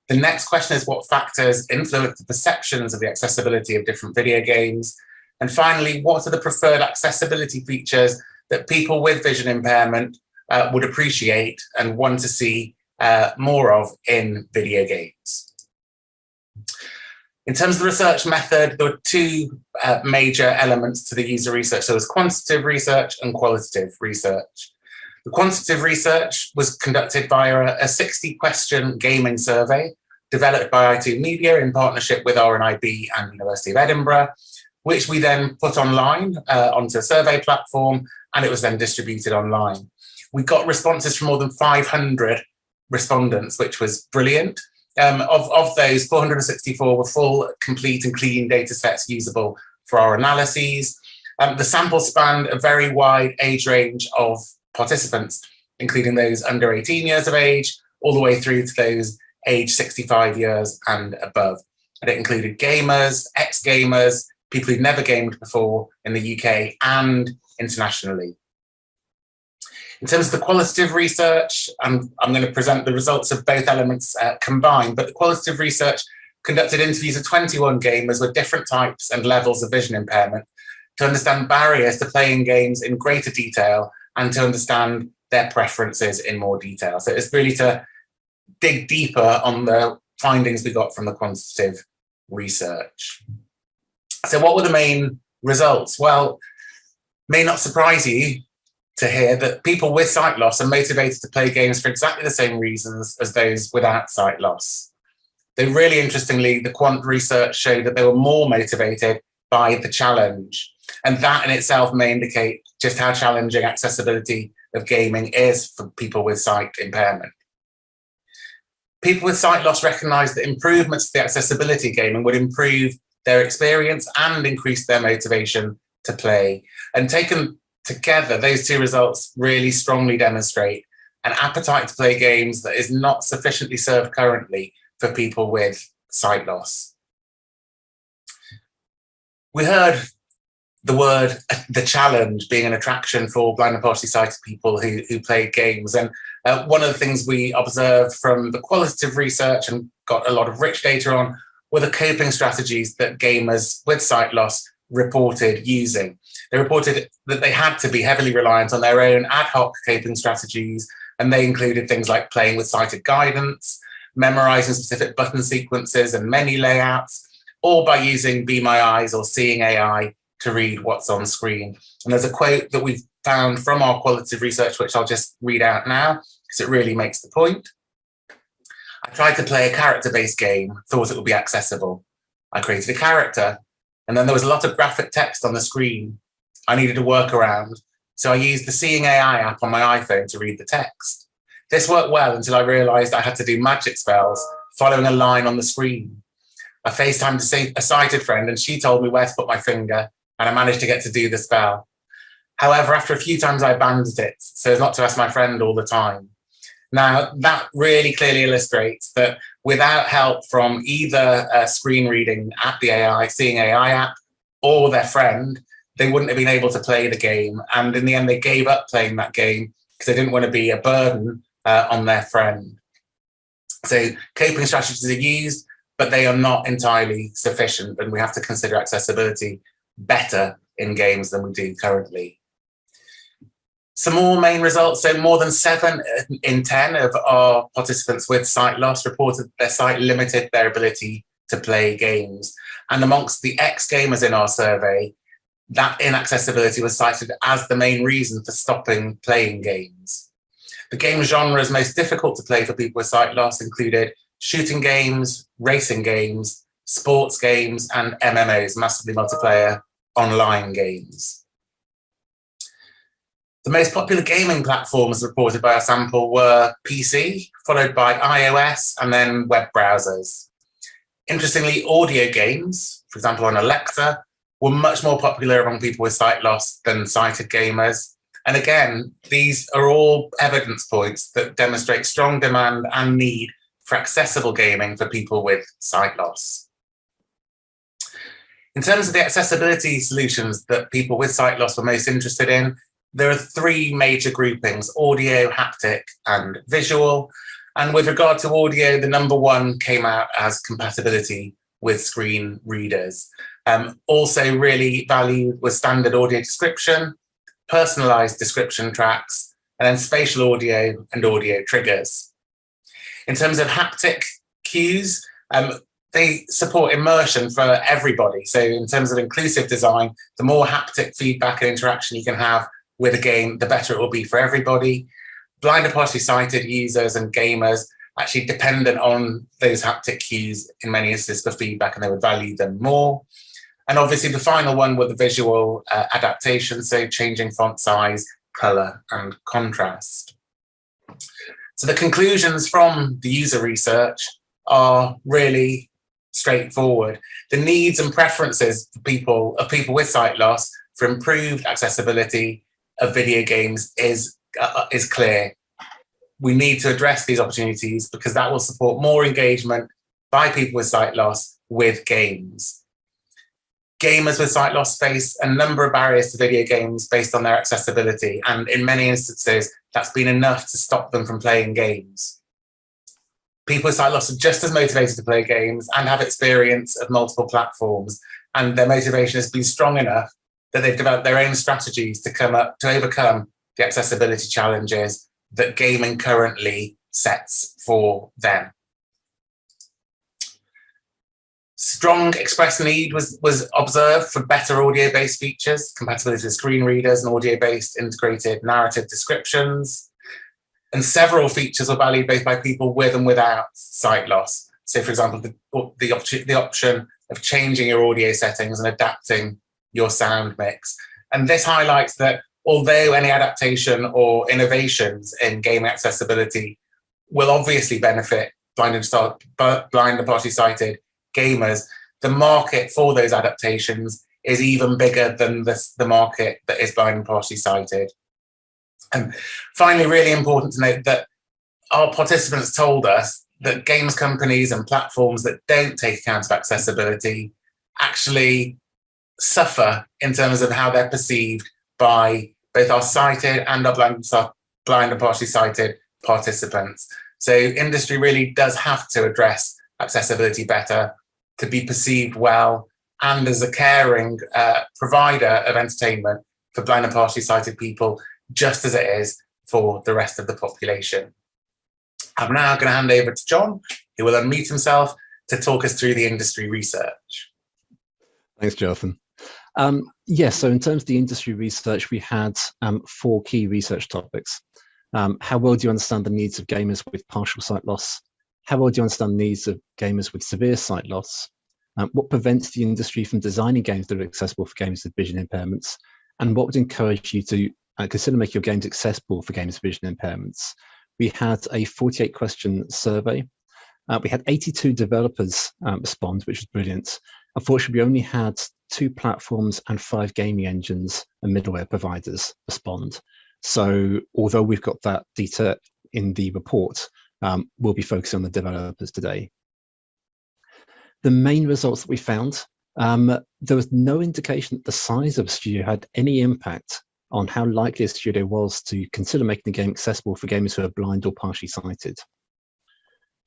The next question is, what factors influence the perceptions of the accessibility of different video games? And finally, what are the preferred accessibility features that people with vision impairment would appreciate and want to see more of in video games? In terms of the research method, there were 2 major elements to the user research. So there was quantitative research and qualitative research. The quantitative research was conducted via a 60-question gaming survey developed by I2 Media in partnership with RNIB and University of Edinburgh, which we then put online onto a survey platform, and it was then distributed online. We got responses from more than 500 respondents, which was brilliant. Of those, 464 were full, complete and clean data sets usable for our analyses. The sample spanned a very wide age range of participants, including those under 18 years of age, all the way through to those aged 65 years and above. And it included gamers, ex-gamers, people who'd never gamed before in the UK and internationally. In terms of the qualitative research, I'm going to present the results of both elements combined, but the qualitative research conducted interviews of 21 gamers with different types and levels of vision impairment to understand barriers to playing games in greater detail and to understand their preferences in more detail. So it's really to dig deeper on the findings we got from the quantitative research. So what were the main results? Well, may not surprise you to hear that people with sight loss are motivated to play games for exactly the same reasons as those without sight loss. Though really interestingly, the quant research showed that they were more motivated by the challenge. And that in itself may indicate just how challenging accessibility of gaming is for people with sight impairment. People with sight loss recognise that improvements to the accessibility of gaming would improve their experience and increase their motivation to play. And taken together, those 2 results really strongly demonstrate an appetite to play games that is not sufficiently served currently for people with sight loss. We heard the word, the challenge, being an attraction for blind and partially sighted people who play games. And one of the things we observed from the qualitative research and got a lot of rich data on were the coping strategies that gamers with sight loss reported using. They reported that they had to be heavily reliant on their own ad hoc coping strategies, and they included things like playing with sighted guidance, memorizing specific button sequences and menu layouts, or by using Be My Eyes or Seeing AI to read what's on screen. And there's a quote that we've found from our qualitative research, which I'll just read out now, because it really makes the point. I tried to play a character-based game, thought it would be accessible. I created a character, and then there was a lot of graphic text on the screen. I needed a workaround, so I used the Seeing AI app on my iPhone to read the text. This worked well until I realized I had to do magic spells following a line on the screen. I FaceTimed a sighted friend, and she told me where to put my finger, and I managed to get to do the spell. However, after a few times I abandoned it, so as not to ask my friend all the time. Now, that really clearly illustrates that without help from either screen reading at the AI, Seeing AI app, or their friend, they wouldn't have been able to play the game. And in the end, they gave up playing that game because they didn't want to be a burden on their friend. So coping strategies are used, but they are not entirely sufficient, and we have to consider accessibility better in games than we do currently. Some more main results. So more than 7 in 10 of our participants with sight loss reported their sight limited their ability to play games. And amongst the ex-gamers in our survey, that inaccessibility was cited as the main reason for stopping playing games. The game genres most difficult to play for people with sight loss included shooting games, racing games, sports games, and MMOs, massively multiplayer online games. The most popular gaming platforms reported by our sample were PC, followed by iOS, and then web browsers. Interestingly, audio games, for example on Alexa, were much more popular among people with sight loss than sighted gamers. And again, these are all evidence points that demonstrate strong demand and need for accessible gaming for people with sight loss. In terms of the accessibility solutions that people with sight loss were most interested in, there are 3 major groupings: audio, haptic, and visual. And with regard to audio, the number 1 came out as compatibility with screen readers. Also really valued was standard audio description, personalized description tracks, and then spatial audio and audio triggers. In terms of haptic cues, they support immersion for everybody. So in terms of inclusive design, the more haptic feedback and interaction you can have with a game, the better it will be for everybody. Blind and partially sighted users and gamers actually dependent on those haptic cues in many instances for feedback, and they would value them more. And obviously the final one were the visual adaptations, so changing font size, color, and contrast. So the conclusions from the user research are really straightforward. The needs and preferences for people with sight loss for improved accessibility of video games is clear. We need to address these opportunities because that will support more engagement by people with sight loss with games. Gamers with sight loss face a number of barriers to video games based on their accessibility, and in many instances, that's been enough to stop them from playing games. People with sight loss are just as motivated to play games and have experience of multiple platforms, and their motivation has been strong enough that they've developed their own strategies to overcome the accessibility challenges that gaming currently sets for them. Strong express need was observed for better audio-based features, compatibility with screen readers, and audio-based integrated narrative descriptions. And several features were valued both by people with and without sight loss. So, for example, the option of changing your audio settings and adapting your sound mix. And this highlights that although any adaptation or innovations in gaming accessibility will obviously benefit blind and partially sighted gamers, the market for those adaptations is even bigger than the market that is blind and partially sighted. And finally, really important to note that our participants told us that games companies and platforms that don't take account of accessibility actually suffer in terms of how they're perceived by both our sighted and our blind and partially sighted participants. So industry really does have to address accessibility better to be perceived well and as a caring provider of entertainment for blind and partially sighted people, just as it is for the rest of the population. I'm now going to hand over to John who will unmute himself to talk us through the industry research. Thanks, Jonathan. Yes, so in terms of the industry research, we had 4 key research topics. How well do you understand the needs of gamers with partial sight loss? How well do you understand the needs of gamers with severe sight loss? What prevents the industry from designing games that are accessible for gamers with vision impairments? And what would encourage you to consider making your games accessible for gamers with vision impairments? We had a 48-question survey. We had 82 developers respond, which was brilliant. Unfortunately, we only had 2 platforms and 5 gaming engines and middleware providers respond. So although we've got that data in the report, we'll be focusing on the developers today. The main results that we found, there was no indication that the size of a studio had any impact on how likely a studio was to consider making the game accessible for gamers who are blind or partially sighted.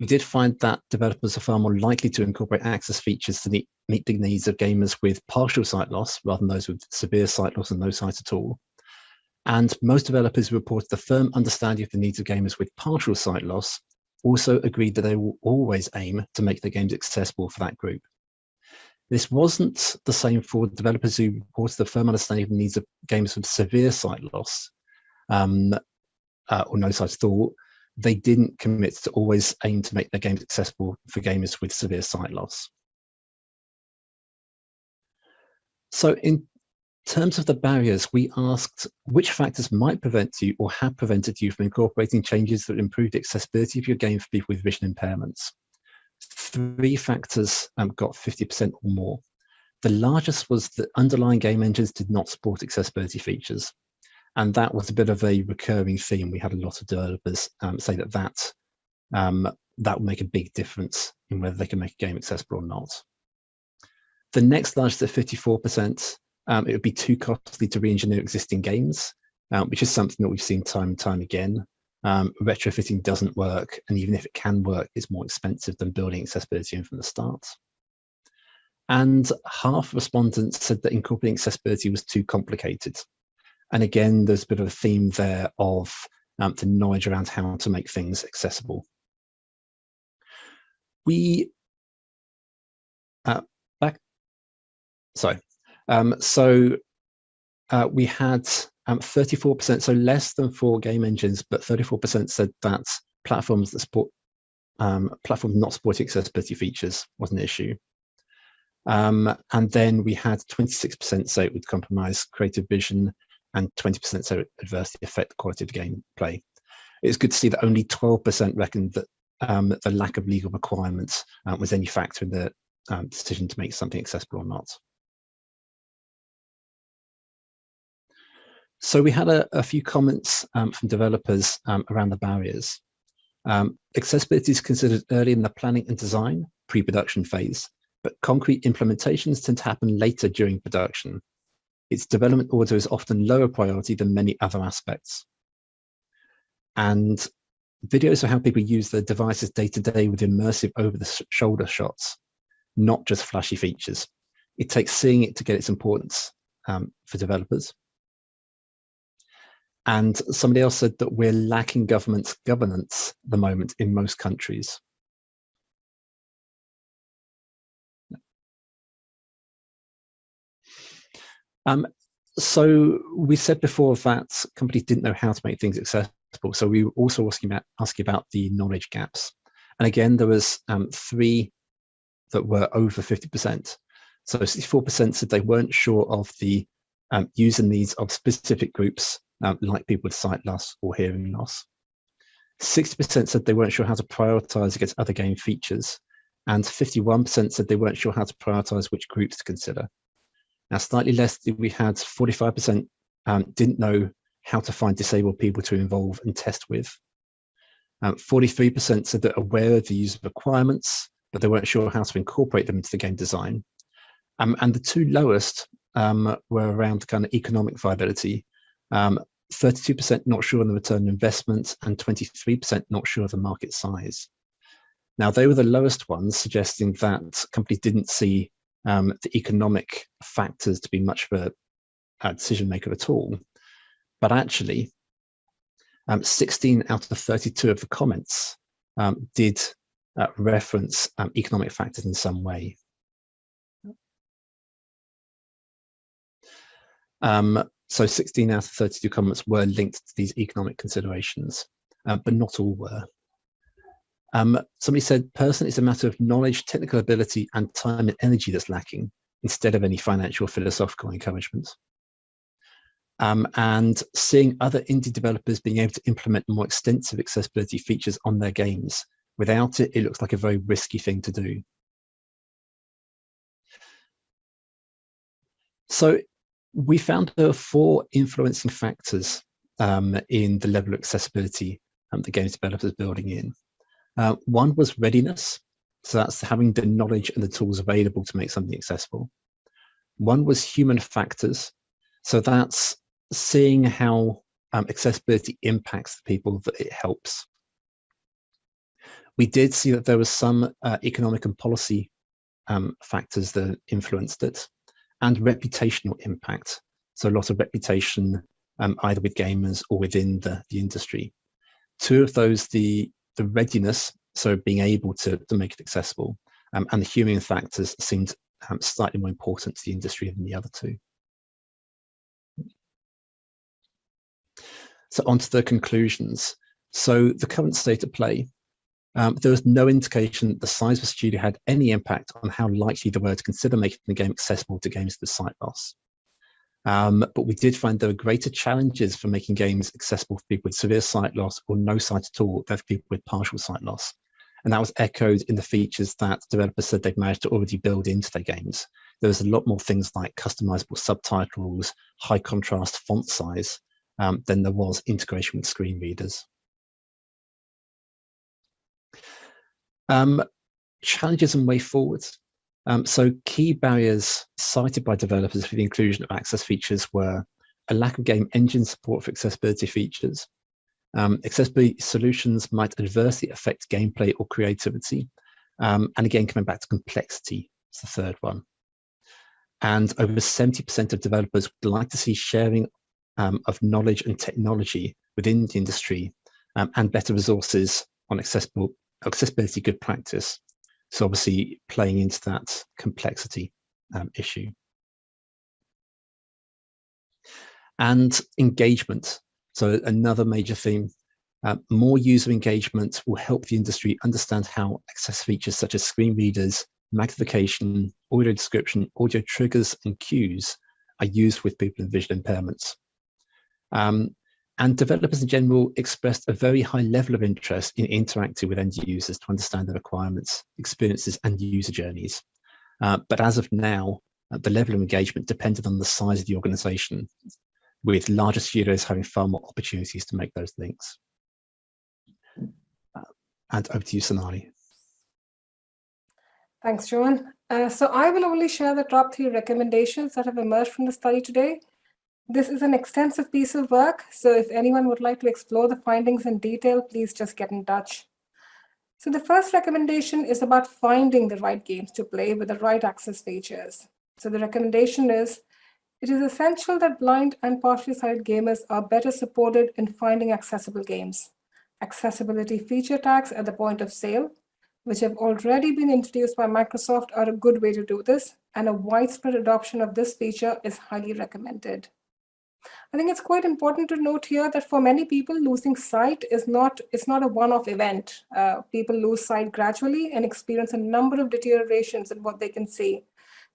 We did find that developers are far more likely to incorporate access features to meet the needs of gamers with partial sight loss rather than those with severe sight loss and no sight at all. And most developers reported a firm understanding of the needs of gamers with partial sight loss, also agreed that they will always aim to make their games accessible for that group. This wasn't the same for developers who reported a firm understanding of the needs of gamers with severe sight loss or no sight at all. They didn't commit to always aim to make their games accessible for gamers with severe sight loss. So in terms of the barriers, we asked which factors might prevent you or have prevented you from incorporating changes that improve the accessibility of your game for people with vision impairments. 3 factors got 50% or more. The largest was that underlying game engines did not support accessibility features. And that was a bit of a recurring theme. We had a lot of developers say that would make a big difference in whether they can make a game accessible or not. The next largest at 54%, it would be too costly to re-engineer existing games, which is something that we've seen time and time again. Retrofitting doesn't work, and even if it can work, it's more expensive than building accessibility in from the start. And half respondents said that incorporating accessibility was too complicated. And again, there's a bit of a theme there of the knowledge around how to make things accessible. We we had 34%, so less than 4 game engines, but 34% said that platforms that support platforms not supporting accessibility features was an issue. And then we had 26% say it would compromise creative vision, and 20% say it would adversely affect the quality of the gameplay. It's good to see that only 12% reckoned that the lack of legal requirements was any factor in the decision to make something accessible or not. So we had a few comments from developers around the barriers. Accessibility is considered early in the planning and design, pre-production phase, but concrete implementations tend to happen later during production. Its development order is often lower priority than many other aspects. And videos are how people use their devices day to day with immersive over-the-shoulder shots, not just flashy features. It takes seeing it to get its importance for developers. And somebody else said that we're lacking government governance at the moment in most countries. So we said before that companies didn't know how to make things accessible. So we were also asking about the knowledge gaps. And again, there was 3 that were over 50%. So 64% said they weren't sure of the user needs of specific groups, like people with sight loss or hearing loss. 60% said they weren't sure how to prioritize against other game features. And 51% said they weren't sure how to prioritize which groups to consider. Now, slightly less, we had 45% didn't know how to find disabled people to involve and test with. 43% said they're aware of the user requirements, but they weren't sure how to incorporate them into the game design. And the 2 lowest were around kind of economic viability. 32% not sure on the return on investment, and 23% not sure of the market size. Now, they were the lowest ones, suggesting that companies didn't see the economic factors to be much of a decision maker at all. But actually, 16 out of the 32 of the comments did reference economic factors in some way. So 16 out of 32 comments were linked to these economic considerations, but not all were. Somebody said, personally, it's a matter of knowledge, technical ability, and time and energy that's lacking, instead of any financial or philosophical encouragement. And seeing other indie developers being able to implement more extensive accessibility features on their games. Without it, it looks like a very risky thing to do. So we found there are 4 influencing factors in the level of accessibility the games developers are building in. One was readiness. So that's having the knowledge and the tools available to make something accessible. One was human factors. So that's seeing how accessibility impacts the people that it helps. We did see that there was some economic and policy factors that influenced it, and reputational impact. So a lot of reputation, either with gamers or within the industry. 2 of those, the readiness, so being able to make it accessible, and the human factors seemed slightly more important to the industry than the other 2. So on to the conclusions. So the current state of play, there was no indication that the size of the studio had any impact on how likely they were to consider making the game accessible to gamers with sight loss. But we did find there were greater challenges for making games accessible for people with severe sight loss or no sight at all than for people with partial sight loss. And that was echoed in the features that developers said they've managed to already build into their games. There was a lot more things like customizable subtitles, high contrast font size, than there was integration with screen readers. Challenges and way forwards. So key barriers cited by developers for the inclusion of access features were a lack of game engine support for accessibility features. Accessibility solutions might adversely affect gameplay or creativity. And again, coming back to complexity, it's the third one. And over 70% of developers would like to see sharing of knowledge and technology within the industry, and better resources on accessibility good practice. So obviously playing into that complexity issue. And engagement. So another major theme, more user engagement will help the industry understand how access features such as screen readers, magnification, audio description, audio triggers, and cues are used with people with visual impairments. And developers in general expressed a very high level of interest in interacting with end users to understand their requirements, experiences, and user journeys. But as of now, the level of engagement depended on the size of the organization, with larger studios having far more opportunities to make those links. And over to you, Sonali. Thanks, Joan. So I will only share the top 3 recommendations that have emerged from the study today. This is an extensive piece of work, so if anyone would like to explore the findings in detail, please just get in touch. So the first recommendation is about finding the right games to play with the right access features. So the recommendation is, it is essential that blind and partially sighted gamers are better supported in finding accessible games. Accessibility feature tags at the point of sale, which have already been introduced by Microsoft, are a good way to do this, and a widespread adoption of this feature is highly recommended. I think it's quite important to note here that for many people, losing sight is not a one-off event. People lose sight gradually and experience a number of deteriorations in what they can see.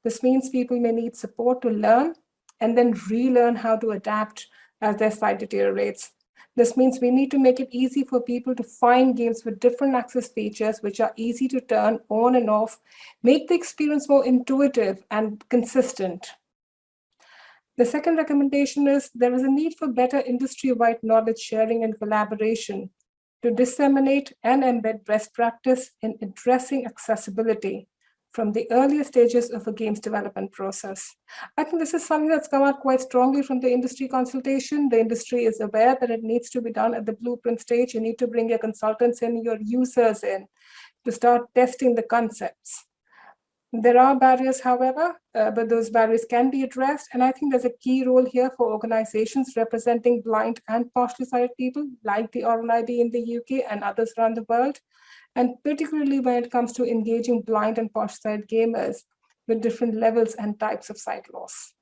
This means people may need support to learn and then relearn how to adapt as their sight deteriorates. This means we need to make it easy for people to find games with different access features which are easy to turn on and off, make the experience more intuitive and consistent. The second recommendation is there is a need for better industry-wide knowledge sharing and collaboration to disseminate and embed best practice in addressing accessibility from the earlier stages of a game's development process. I think this is something that's come out quite strongly from the industry consultation. The industry is aware that it needs to be done at the blueprint stage. You need to bring your consultants in, your users in, to start testing the concepts. There are barriers, however, but those barriers can be addressed. And I think there's a key role here for organizations representing blind and partially sighted people, like the RNIB in the UK and others around the world, and particularly when it comes to engaging blind and partial sight gamers with different levels and types of sight loss.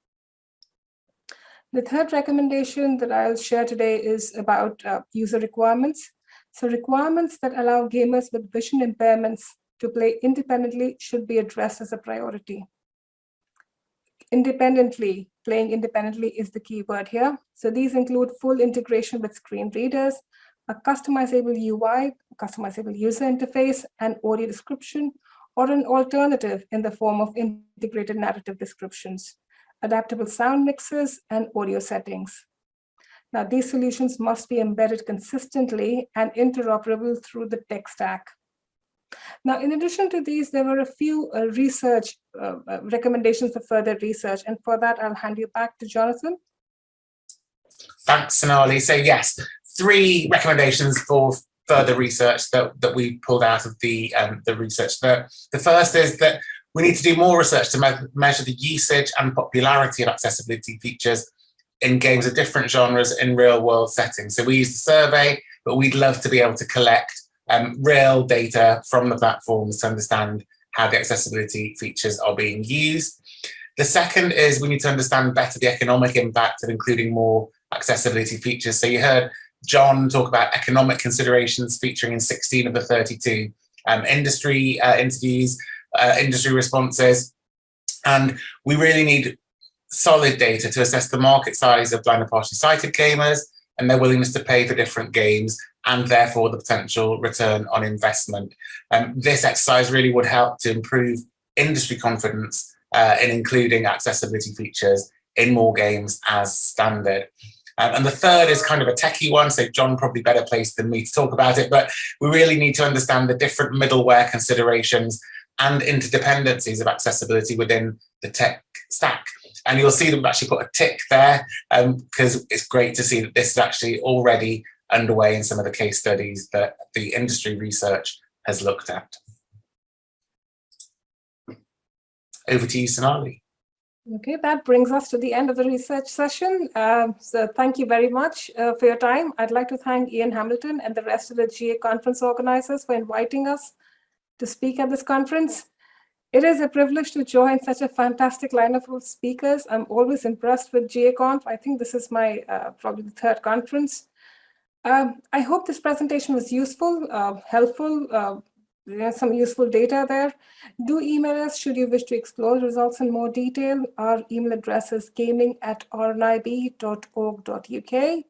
The third recommendation that I'll share today is about user requirements. So requirements that allow gamers with vision impairments to play independently should be addressed as a priority. Playing independently is the key word here. So these include full integration with screen readers, a customizable UI, customizable user interface, and audio description, or an alternative in the form of integrated narrative descriptions, adaptable sound mixes, and audio settings. Now, these solutions must be embedded consistently and interoperable through the tech stack. Now, in addition to these, there were a few research recommendations for further research, and for that, I'll hand you back to Jonathan. Thanks, Sonali. So yes, 3 recommendations for further research that we pulled out of the research. The first is that we need to do more research to measure the usage and popularity of accessibility features in games of different genres in real world settings. So we use the survey, but we'd love to be able to collect real data from the platforms to understand how the accessibility features are being used. The second is we need to understand better the economic impact of including more accessibility features. So you heard John talk about economic considerations featuring in 16 of the 32 industry interviews, industry responses. And we really need solid data to assess the market size of blind and partially sighted gamers and their willingness to pay for different games, and therefore the potential return on investment. This exercise really would help to improve industry confidence in including accessibility features in more games as standard. And the third is kind of a techie one, so John probably better placed than me to talk about it, but we really need to understand the different middleware considerations and interdependencies of accessibility within the tech stack. And you'll see that we've actually put a tick there because it's great to see that this is actually already underway in some of the case studies that the industry research has looked at. Over to you, Sonali. Okay, that brings us to the end of the research session. So thank you very much for your time. I'd like to thank Ian Hamilton and the rest of the GA conference organizers for inviting us to speak at this conference. It is a privilege to join such a fantastic lineup of speakers. I'm always impressed with GaConf. I think this is my probably the 3rd conference. I hope this presentation was useful, helpful, some useful data there. Do email us should you wish to explore the results in more detail. Our email address is gaming@rnib.org.uk.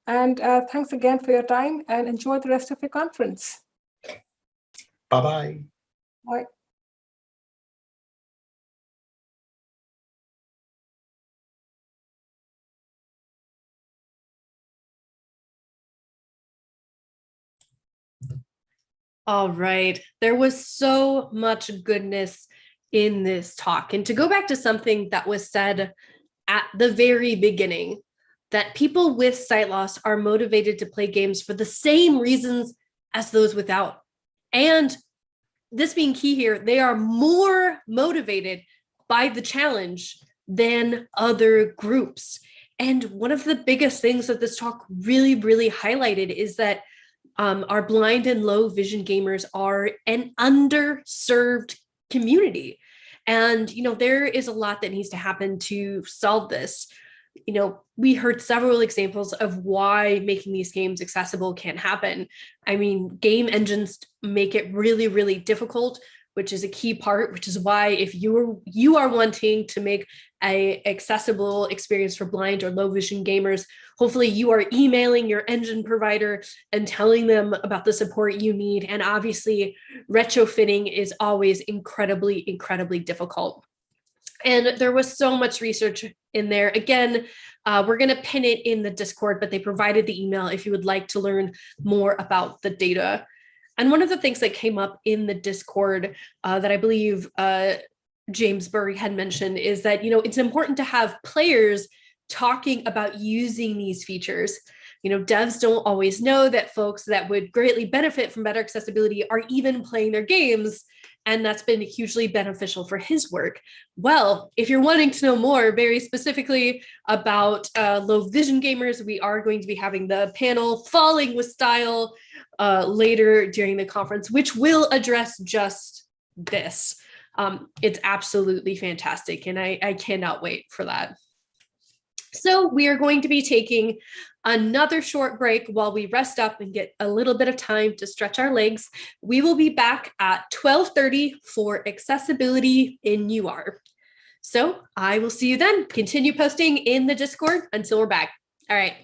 And thanks again for your time and enjoy the rest of your conference. Bye-bye. Bye. All right. There was so much goodness in this talk. And to go back to something that was said at the very beginning, that people with sight loss are motivated to play games for the same reasons as those without. And this being key here, they are more motivated by the challenge than other groups. And one of the biggest things that this talk really, really highlighted is that our blind and low vision gamers are an underserved community. And, there is a lot that needs to happen to solve this. We heard several examples of why making these games accessible can't happen. I mean, game engines make it really, really difficult, which is a key part, which is why if you are wanting to make an accessible experience for blind or low vision gamers, hopefully you are emailing your engine provider and telling them about the support you need. And obviously retrofitting is always incredibly, incredibly difficult. And there was so much research in there. Again, we're going to pin it in the Discord, but they provided the email if you would like to learn more about the data. And one of the things that came up in the Discord that I believe James Burry had mentioned is that, it's important to have players talking about using these features. Devs don't always know that folks that would greatly benefit from better accessibility are even playing their games. And that's been hugely beneficial for his work. Well, if you're wanting to know more very specifically about low vision gamers, we are going to be having the panel Falling with Style later during the conference, which will address just this. It's absolutely fantastic, and I cannot wait for that. So we are going to be taking another short break while we rest up and get a little bit of time to stretch our legs. We will be back at 12:30 for accessibility in UR. So I will see you then. Continue posting in the Discord until we're back. All right.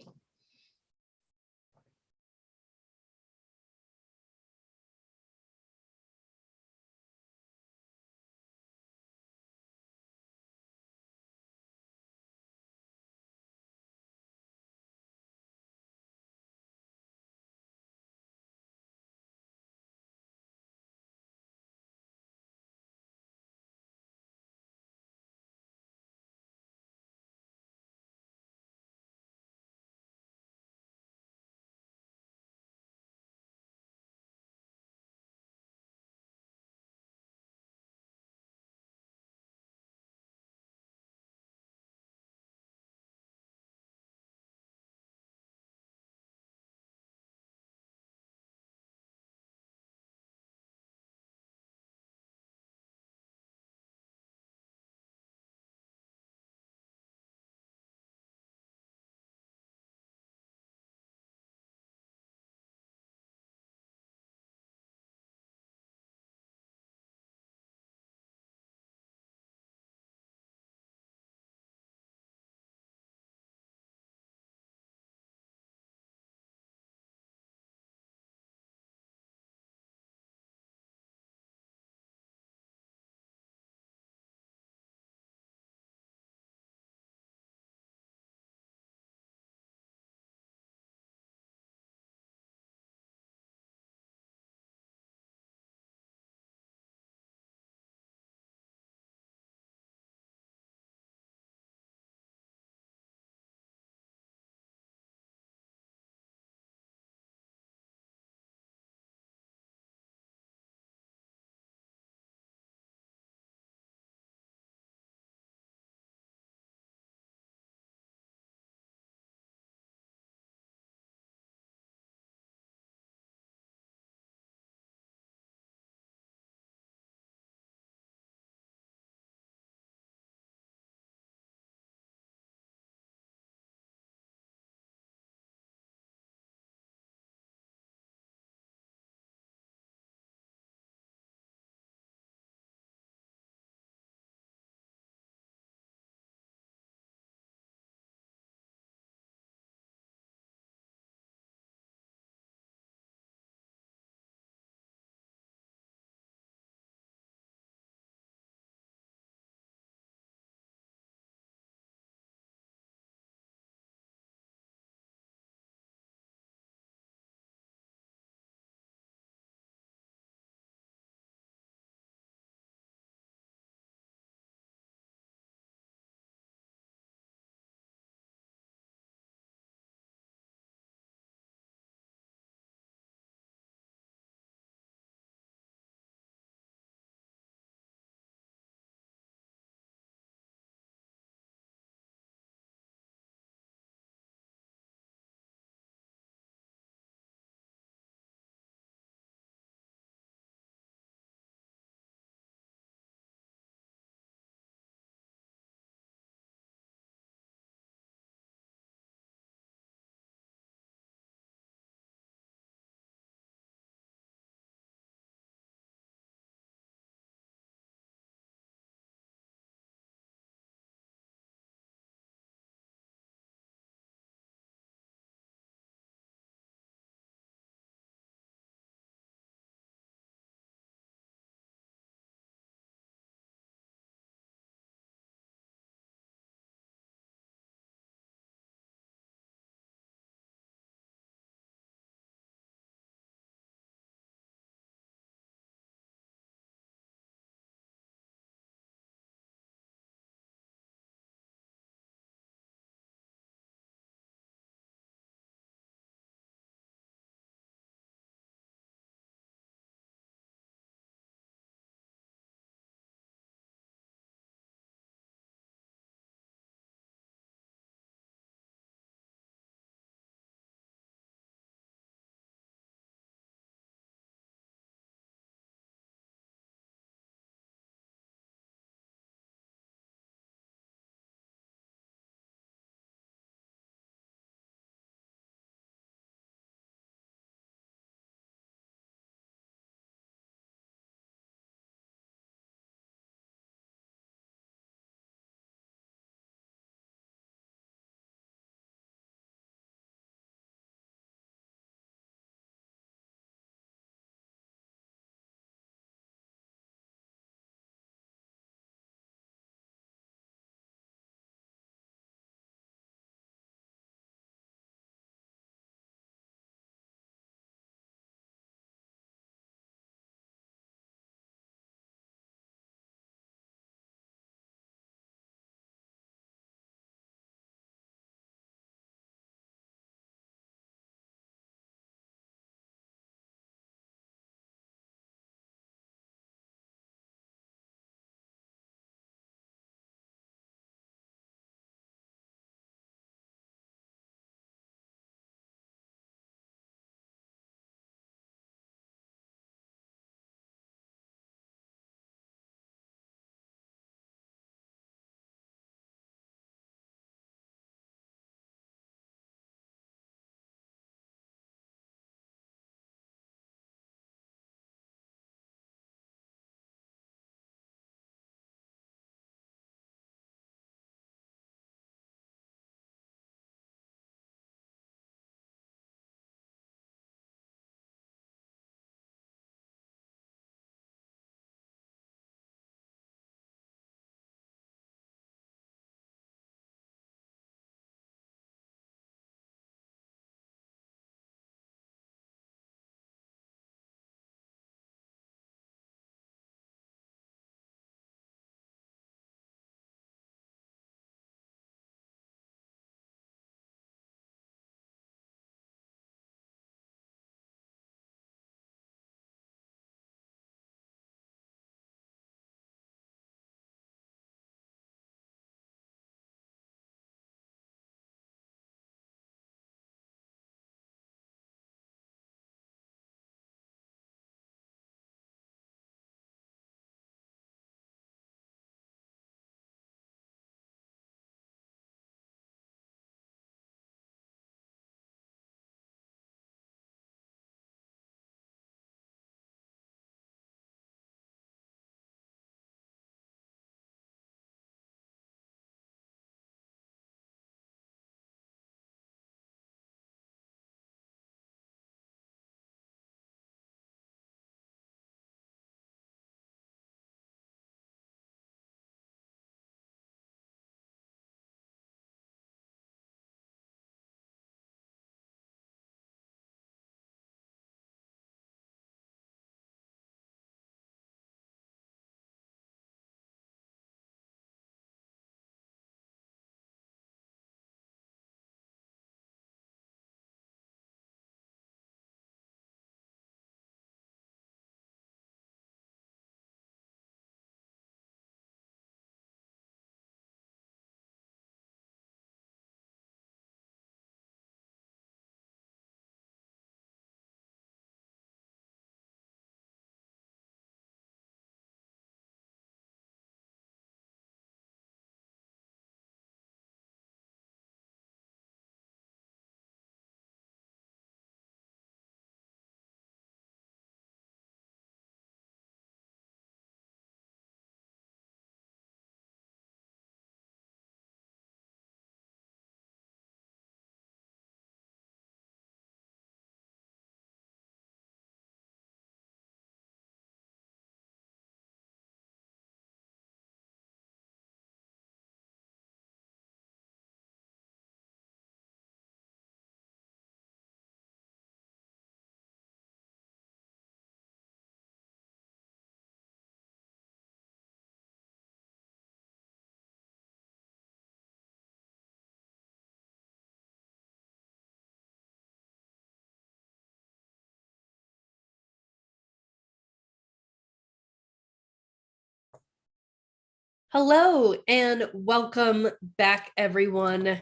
Hello and welcome back, everyone.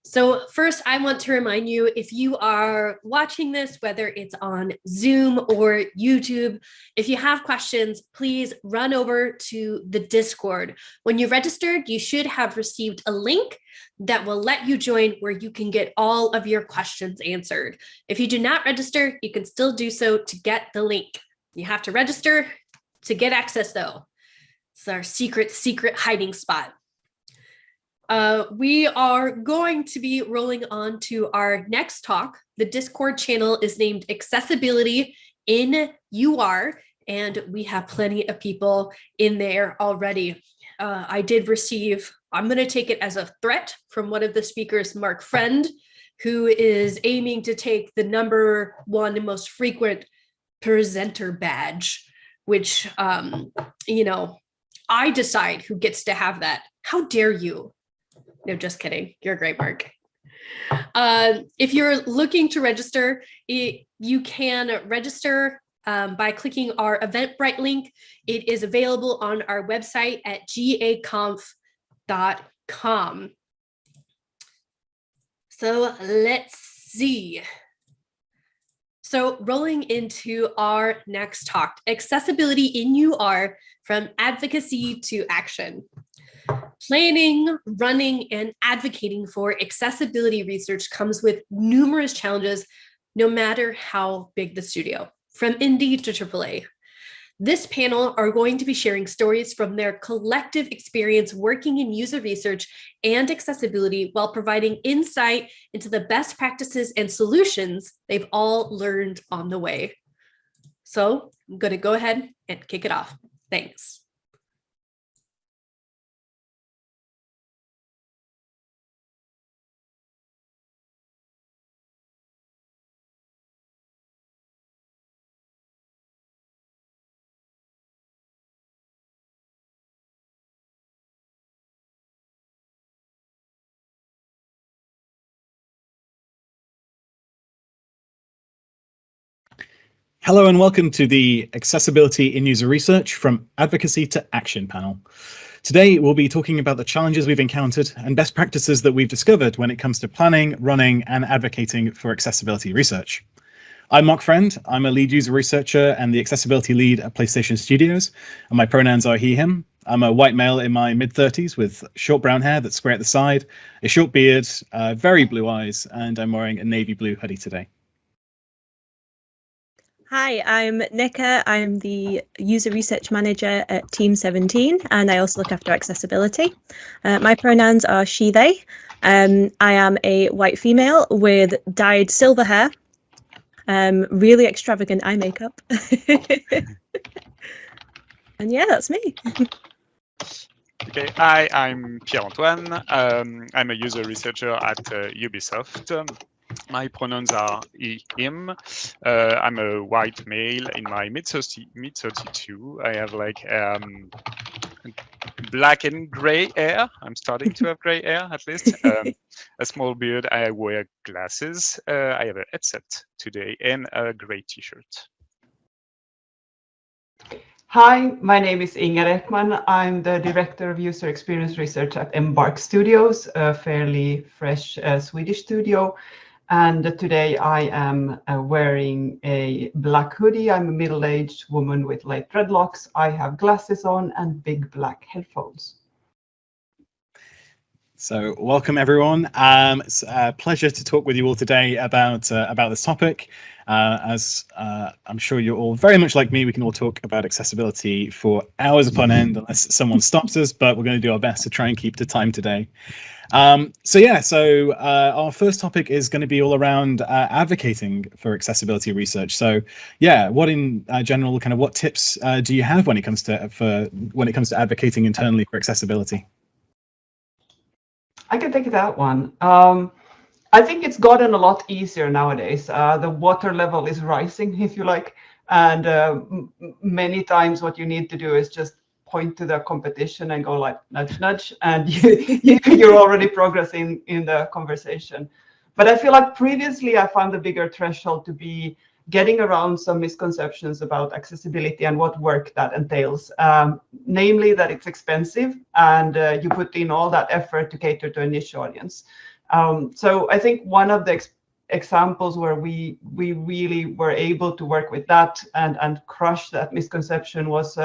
So first, I want to remind you, if you are watching this, whether it's on Zoom or YouTube, if you have questions, please run over to the Discord. When you registered, you should have received a link that will let you join where you can get all of your questions answered. If you do not register, you can still do so to get the link. You have to register to get access, though. It's our secret hiding spot. We are going to be rolling on to our next talk. The Discord channel is named Accessibility in UR, and we have plenty of people in there already. I did receive, I'm going to take it as a threat from one of the speakers, Mark Friend, who is aiming to take the #1 most frequent presenter badge, which, I decide who gets to have that. How dare you? No, just kidding. You're great, Mark. If you're looking to register, you can register by clicking our Eventbrite link. It is available on our website at GaConf.com. So let's see. So rolling into our next talk, Accessibility in UR, from Advocacy to Action. Planning, running, and advocating for accessibility research comes with numerous challenges, no matter how big the studio, from indie to AAA. This panel are going to be sharing stories from their collective experience working in user research and accessibility while providing insight into the best practices and solutions they've all learned on the way. So I'm going to go ahead and kick it off. Thanks. Hello and welcome to the Accessibility in User Research from Advocacy to Action panel. Today we'll be talking about the challenges we've encountered and best practices that we've discovered when it comes to planning, running, and advocating for accessibility research. I'm Mark Friend. I'm a lead user researcher and the accessibility lead at PlayStation Studios, and my pronouns are he, him. I'm a white male in my mid-30s with short brown hair that's square at the side, a short beard, very blue eyes, and I'm wearing a navy blue hoodie today. Hi, I'm Nika. I'm the user research manager at Team 17, and I also look after accessibility. My pronouns are she, they. I am a white female with dyed silver hair, really extravagant eye makeup. And yeah, that's me. Okay, hi, I'm Pierre-Antoine. I'm a user researcher at Ubisoft. My pronouns are he, him. I'm a white male in my mid-32. I have like black and gray hair. I'm starting to have gray hair at least. A small beard. I wear glasses. I have a headset today and a gray t-shirt. Hi, my name is Inger Ekman. I'm the Director of User Experience Research at Embark Studios, a fairly fresh Swedish studio. And today I am wearing a black hoodie. I'm a middle-aged woman with light dreadlocks. I have glasses on and big black headphones. So welcome everyone. It's a pleasure to talk with you all today about this topic. As I'm sure you're all very much like me, we can all talk about accessibility for hours upon end unless someone stops us, but we're going to do our best to try and keep to time today. So our first topic is going to be all around advocating for accessibility research. So yeah, what in general, kind of what tips do you have when it comes to advocating internally for accessibility? I can take that one. I think it's gotten a lot easier nowadays. The water level is rising, if you like, and many times what you need to do is just point to the competition and go like nudge, nudge, and you're already progressing in the conversation. But I feel like previously I found the bigger threshold to be getting around some misconceptions about accessibility and what work that entails, namely that it's expensive and you put in all that effort to cater to a niche audience. So I think one of the examples where we really were able to work with that and crush that misconception was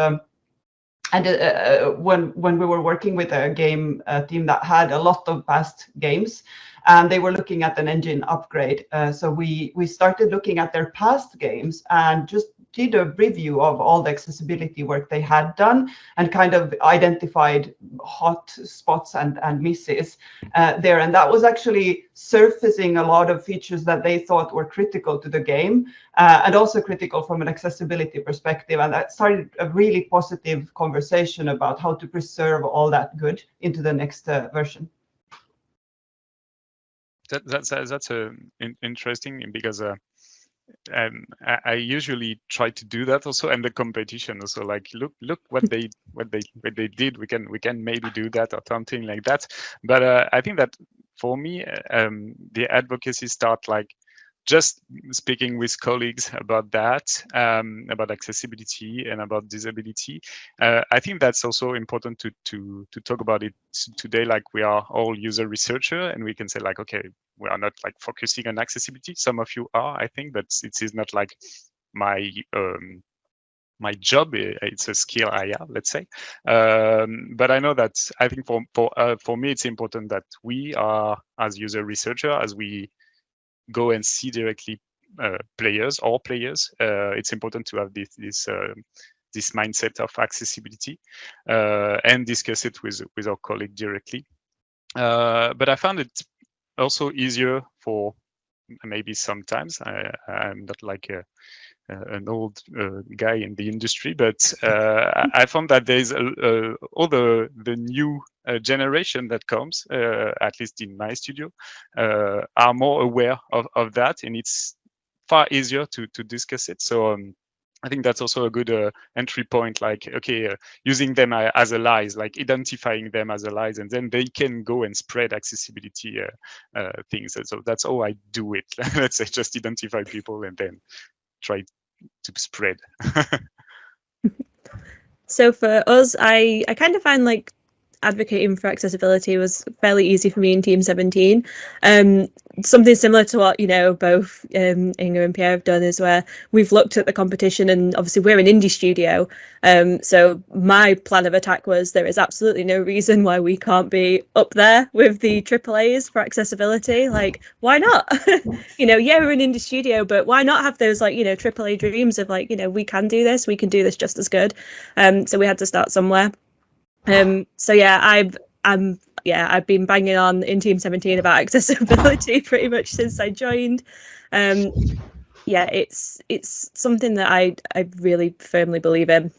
when we were working with a game team that had a lot of past games, and they were looking at an engine upgrade. So we started looking at their past games and just did a review of all the accessibility work they had done and kind of identified hot spots and misses there. And that was actually surfacing a lot of features that they thought were critical to the game and also critical from an accessibility perspective. And that started a really positive conversation about how to preserve all that good into the next version. That's interesting because I usually try to do that also, and the competition also. Like, look what they did. We can maybe do that or something like that. But I think that for me, the advocacy start like just speaking with colleagues about that, about accessibility and about disability. I think that's also important to talk about it today. Like, we are all user researcher, and we can say like, okay, we are not like focusing on accessibility. Some of you are, I think, but it is not like my my job. It's a skill I have, let's say. But I know that I think for me, it's important that we are, as user researcher, as we go and see directly players, it's important to have this mindset of accessibility and discuss it with our colleague directly. But I found it also easier for maybe sometimes. I'm not like an old guy in the industry, but I found that there's all the new generation that comes, at least in my studio, are more aware of that, and it's far easier to discuss it. So I think that's also a good entry point, like, okay, using them as allies, like identifying them as allies, and then they can go and spread accessibility things. And so that's how I do it. Let's say just identify people and then try to spread. So for us, I kind of find like advocating for accessibility was fairly easy for me in Team 17. Something similar to what, you know, both Inga and Pierre have done is where we've looked at the competition, and obviously we're an indie studio. So my plan of attack was there is absolutely no reason why we can't be up there with the AAAs for accessibility. Like, why not? You know, yeah, we're an indie studio, but why not have those, like, you know, AAA dreams of like, you know, we can do this just as good. So we had to start somewhere. So yeah, I've been banging on in Team 17 about accessibility pretty much since I joined. Yeah, it's something that I really firmly believe in.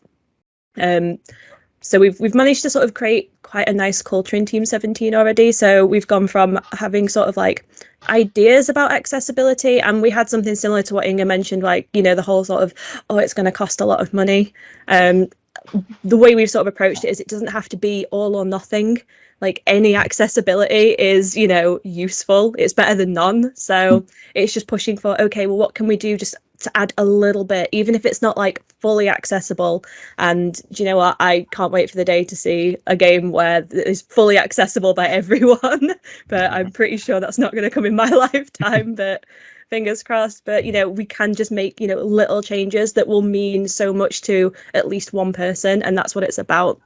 So we've managed to sort of create quite a nice culture in Team 17 already. So we've gone from having sort of like ideas about accessibility, and we had something similar to what Inga mentioned, like, you know, the whole sort of, oh, it's going to cost a lot of money. The way we've sort of approached it is it doesn't have to be all or nothing. Like, any accessibility is, you know, useful. It's better than none. So it's just pushing for, okay, well, what can we do just to add a little bit, even if it's not like fully accessible. And do you know what? I can't wait for the day to see a game where it is fully accessible by everyone. But I'm pretty sure that's not going to come in my lifetime. But fingers crossed. But, you know, we can just make, you know, little changes that will mean so much to at least one person, and that's what it's about.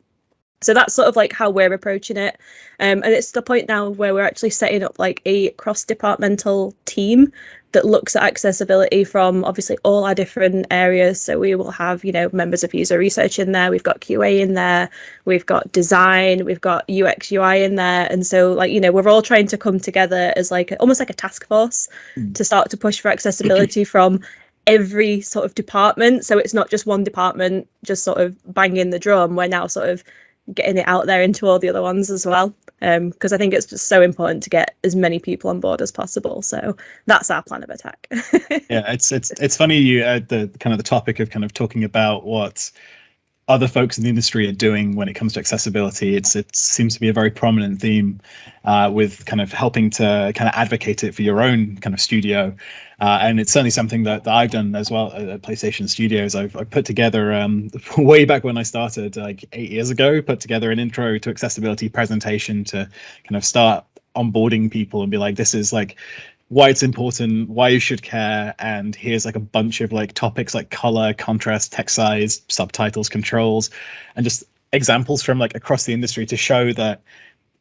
So that's sort of like how we're approaching it. And it's the point now where we're actually setting up like a cross-departmental team that looks at accessibility from obviously all our different areas. So we will have, you know, members of user research in there. We've got QA in there. We've got design. We've got UX UI in there. And so, like, you know, we're all trying to come together as like almost like a task force to start to push for accessibility from every sort of department. So it's not just one department just sort of banging the drum. We're now sort of getting it out there into all the other ones as well, because I think it's just so important to get as many people on board as possible. So that's our plan of attack. Yeah, it's funny you the kind of the topic of kind of talking about what other folks in the industry are doing when it comes to accessibility. It seems to be a very prominent theme with kind of helping to kind of advocate it for your own kind of studio. And it's certainly something that I've done as well at PlayStation Studios. I've put together, way back when I started, like 8 years ago, put together an intro to accessibility presentation to kind of start onboarding people and be like, this is like why it's important, why you should care, and here's like a bunch of like topics like color, contrast, text size, subtitles, controls, and just examples from like across the industry to show that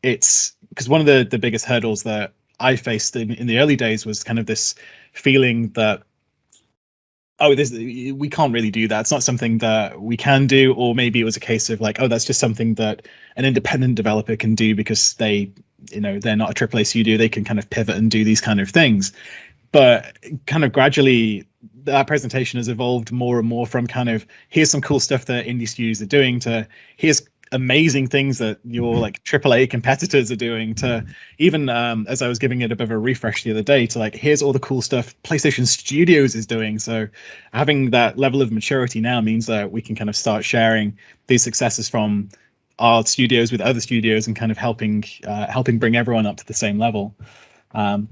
it's, because one of the biggest hurdles that I faced in the early days was kind of this feeling that, oh, we can't really do that. It's not something that we can do, or maybe it was a case of like, oh, that's just something that an independent developer can do because they're not a AAA studio. They can kind of pivot and do these kind of things. But kind of gradually, that presentation has evolved more and more from kind of, here's some cool stuff that indie studios are doing, to here's amazing things that your like AAA competitors are doing, to even as I was giving it a bit of a refresh the other day, to like, here's all the cool stuff PlayStation Studios is doing. So having that level of maturity now means that we can kind of start sharing these successes from our studios with other studios and kind of helping bring everyone up to the same level. And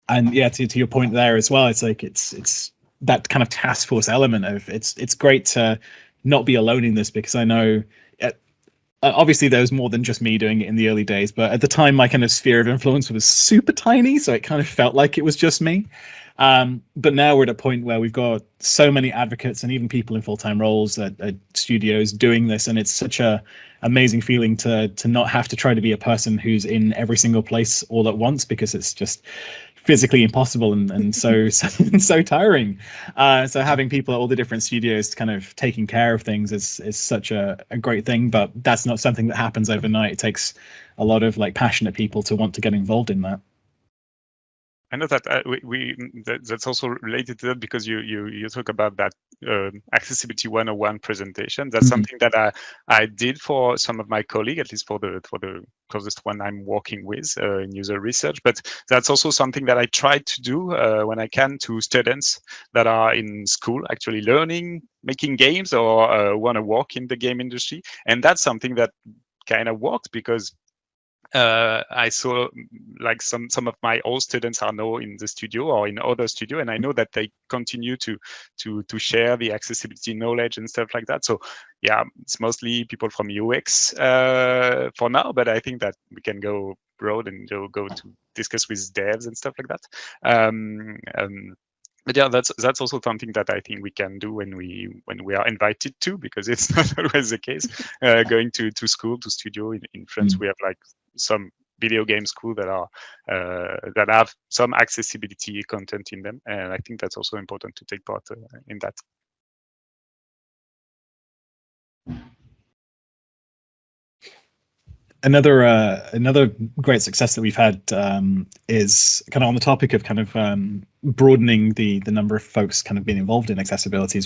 yeah, to your point there as well, it's like it's that kind of task force element of it's great to not be alone in this, because I know obviously there was more than just me doing it in the early days, but at the time my kind of sphere of influence was super tiny, so it kind of felt like it was just me. But now we're at a point where we've got so many advocates and even people in full-time roles at studios doing this, and it's such a amazing feeling to not have to try to be a person who's in every single place all at once, because it's just physically impossible and so tiring. So having people at all the different studios kind of taking care of things is such a great thing, but that's not something that happens overnight. It takes a lot of like passionate people to want to get involved in that. I know that that's also related to that, because you talk about that accessibility 101 presentation. That's something that I did for some of my colleagues, at least for the closest one I'm working with in user research. But that's also something that I try to do when I can to students that are in school actually learning, making games, or want to work in the game industry. And that's something that kind of works, because I saw like some of my old students are now in the studio or in other studio, and I know that they continue to share the accessibility knowledge and stuff like that. So yeah, it's mostly people from UX for now, but I think that we can go broad and go to discuss with devs and stuff like that. But yeah, that's also something that I think we can do when we are invited to, because it's not always the case. Going to school, to studio in France, we have like some video game school that have some accessibility content in them, and I think that's also important to take part in that. Another great success that we've had is kind of on the topic of kind of broadening the number of folks kind of being involved in accessibility.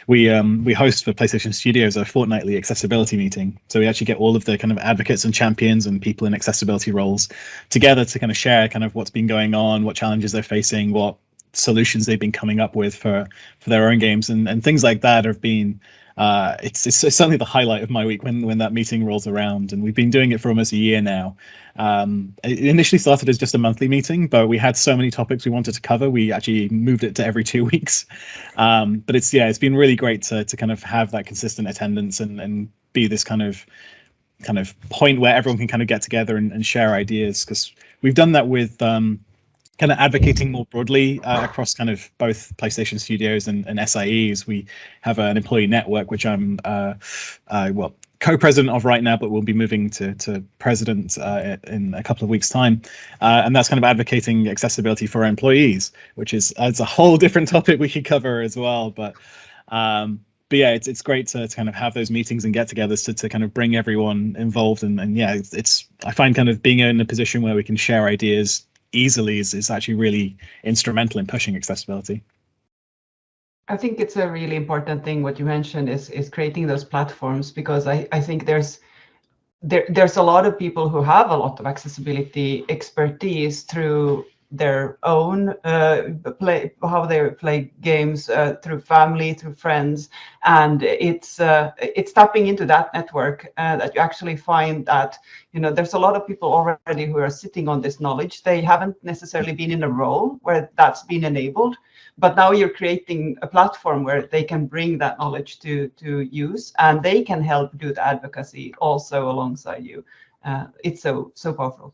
We host for PlayStation Studios a fortnightly accessibility meeting. So we actually get all of the kind of advocates and champions and people in accessibility roles together to kind of share kind of what's been going on, what challenges they're facing, what solutions they've been coming up with for their own games, and things like that have been. It's certainly the highlight of my week when that meeting rolls around, and we've been doing it for almost a year now. It initially started as just a monthly meeting, but we had so many topics we wanted to cover, we actually moved it to every 2 weeks. But it's been really great to kind of have that consistent attendance and be this kind of point where everyone can kind of get together and share ideas, because we've done that with kind of advocating more broadly across kind of both PlayStation Studios and SIEs. We have an employee network, which I'm co-president of right now, but we'll be moving to president in a couple of weeks' time. And that's kind of advocating accessibility for our employees, which is it's a whole different topic we could cover as well. But yeah, it's great to kind of have those meetings and get-togethers to kind of bring everyone involved. And yeah, I find kind of being in a position where we can share ideas easily is actually really instrumental in pushing accessibility. I think it's a really important thing what you mentioned is creating those platforms, because I think there's a lot of people who have a lot of accessibility expertise through their own how they play games through family, through friends, and it's tapping into that network that you actually find that there's a lot of people already who are sitting on this knowledge. They haven't necessarily been in a role where that's been enabled, but now you're creating a platform where they can bring that knowledge to use, and they can help do the advocacy also alongside you. It's so powerful.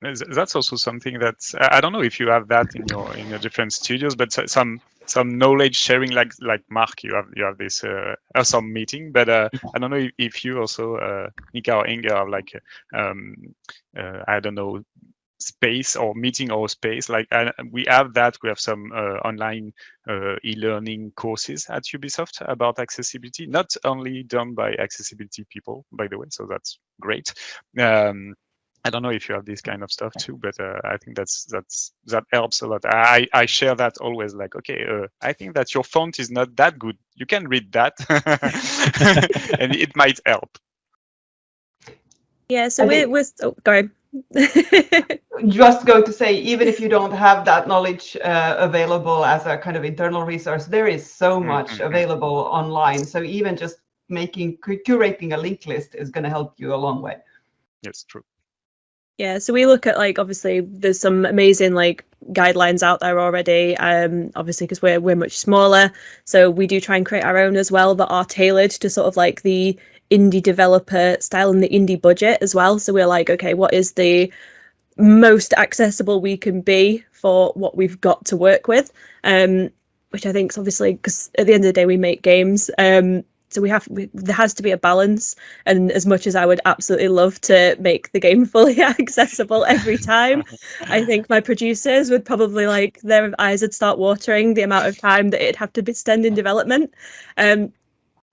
That's also something that I don't know if you have that in your different studios, but some knowledge sharing, like Mark, you have this some meeting, but I don't know if you also Nika or Inga have like I don't know, space or meeting or space, like we have that. We have some online e-learning courses at Ubisoft about accessibility, not only done by accessibility people, by the way, so that's great. I don't know if you have this kind of stuff too, but I think that helps a lot. I share that always, like, okay, I think that your font is not that good. You can read that, and it might help. Yeah, so we're go ahead. Just going to say, even if you don't have that knowledge available as a kind of internal resource, there is so much available online. So even just curating a link list is going to help you a long way. Yes, true. Yeah, so we look at, like, obviously there's some amazing like guidelines out there already, obviously because we're much smaller, so we do try and create our own as well that are tailored to sort of like the indie developer style and the indie budget as well. So we're like, okay, what is the most accessible we can be for what we've got to work with, which I think is obviously, because at the end of the day we make games, so there has to be a balance. And as much as I would absolutely love to make the game fully accessible every time, I think my producers would probably, like, their eyes would start watering the amount of time that it'd have to be spent in development.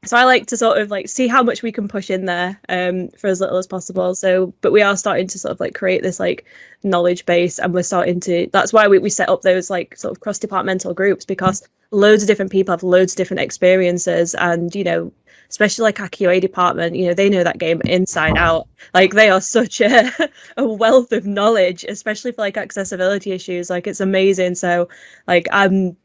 So I like to sort of like see how much we can push in there for as little as possible. So, but we are starting to sort of like create this like knowledge base, and we're starting to, that's why we set up those like sort of cross-departmental groups, because loads of different people have loads of different experiences, and especially like our QA department, they know that game inside out. Like, they are such a wealth of knowledge, especially for like accessibility issues. Like, it's amazing. So like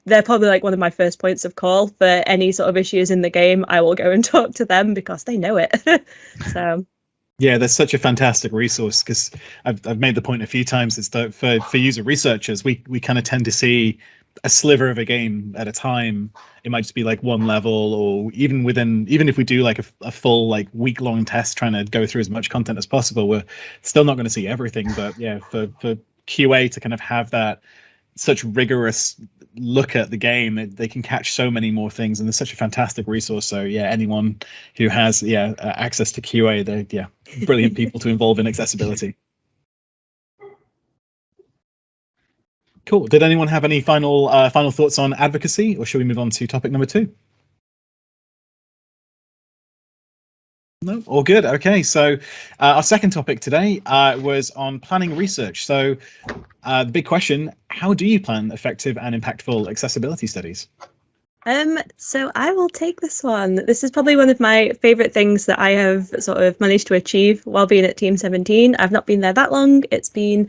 they're probably like one of my first points of call for any sort of issues in the game. I will go and talk to them because they know it. So yeah, there's such a fantastic resource, because I've made the point a few times, is that for user researchers, we kind of tend to see a sliver of a game at a time. It might just be like one level, or even if we do like a full like week-long test trying to go through as much content as possible, we're still not going to see everything. But yeah, for QA to kind of have that such rigorous look at the game, they can catch so many more things, and there's such a fantastic resource. So yeah, anyone who has access to QA, they're brilliant people to involve in accessibility. Cool. Did anyone have any final thoughts on advocacy, or should we move on to topic number 2? No, all good. Okay, so our second topic today was on planning research. So the big question: how do you plan effective and impactful accessibility studies? So I will take this one. This is probably one of my favorite things that I have sort of managed to achieve while being at Team 17. I've not been there that long. It's coming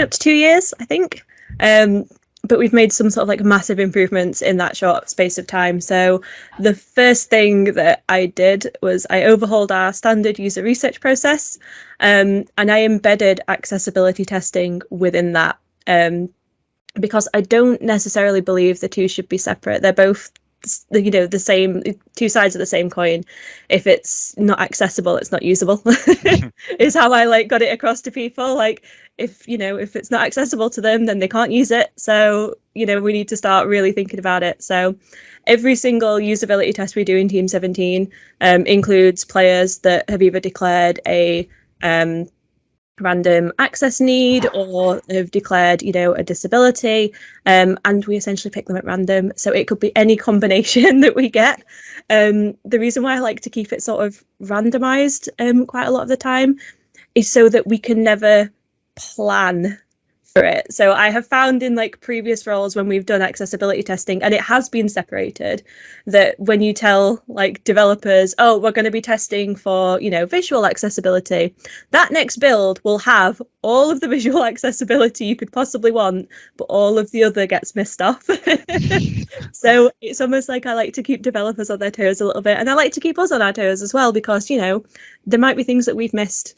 up to 2 years, I think. But we've made some sort of like massive improvements in that short space of time. So the first thing that I did was I overhauled our standard user research process, and I embedded accessibility testing within that, because I don't necessarily believe the two should be separate. They're both the same, two sides of the same coin. If it's not accessible, it's not usable. Is how I like got it across to people. Like, if it's not accessible to them, then they can't use it. So we need to start really thinking about it. So every single usability test we do in Team 17 includes players that have either declared a random access need or have declared a disability, and we essentially pick them at random. So it could be any combination that we get. The reason why I like to keep it sort of randomized quite a lot of the time is so that we can never plan for it. So I have found in like previous roles when we've done accessibility testing, and it has been separated, that when you tell like developers, oh, we're going to be testing for, you know, visual accessibility, that next build will have all of the visual accessibility you could possibly want, but all of the other gets missed off. So it's almost like I like to keep developers on their toes a little bit, and I like to keep us on our toes as well, because, you know, there might be things that we've missed.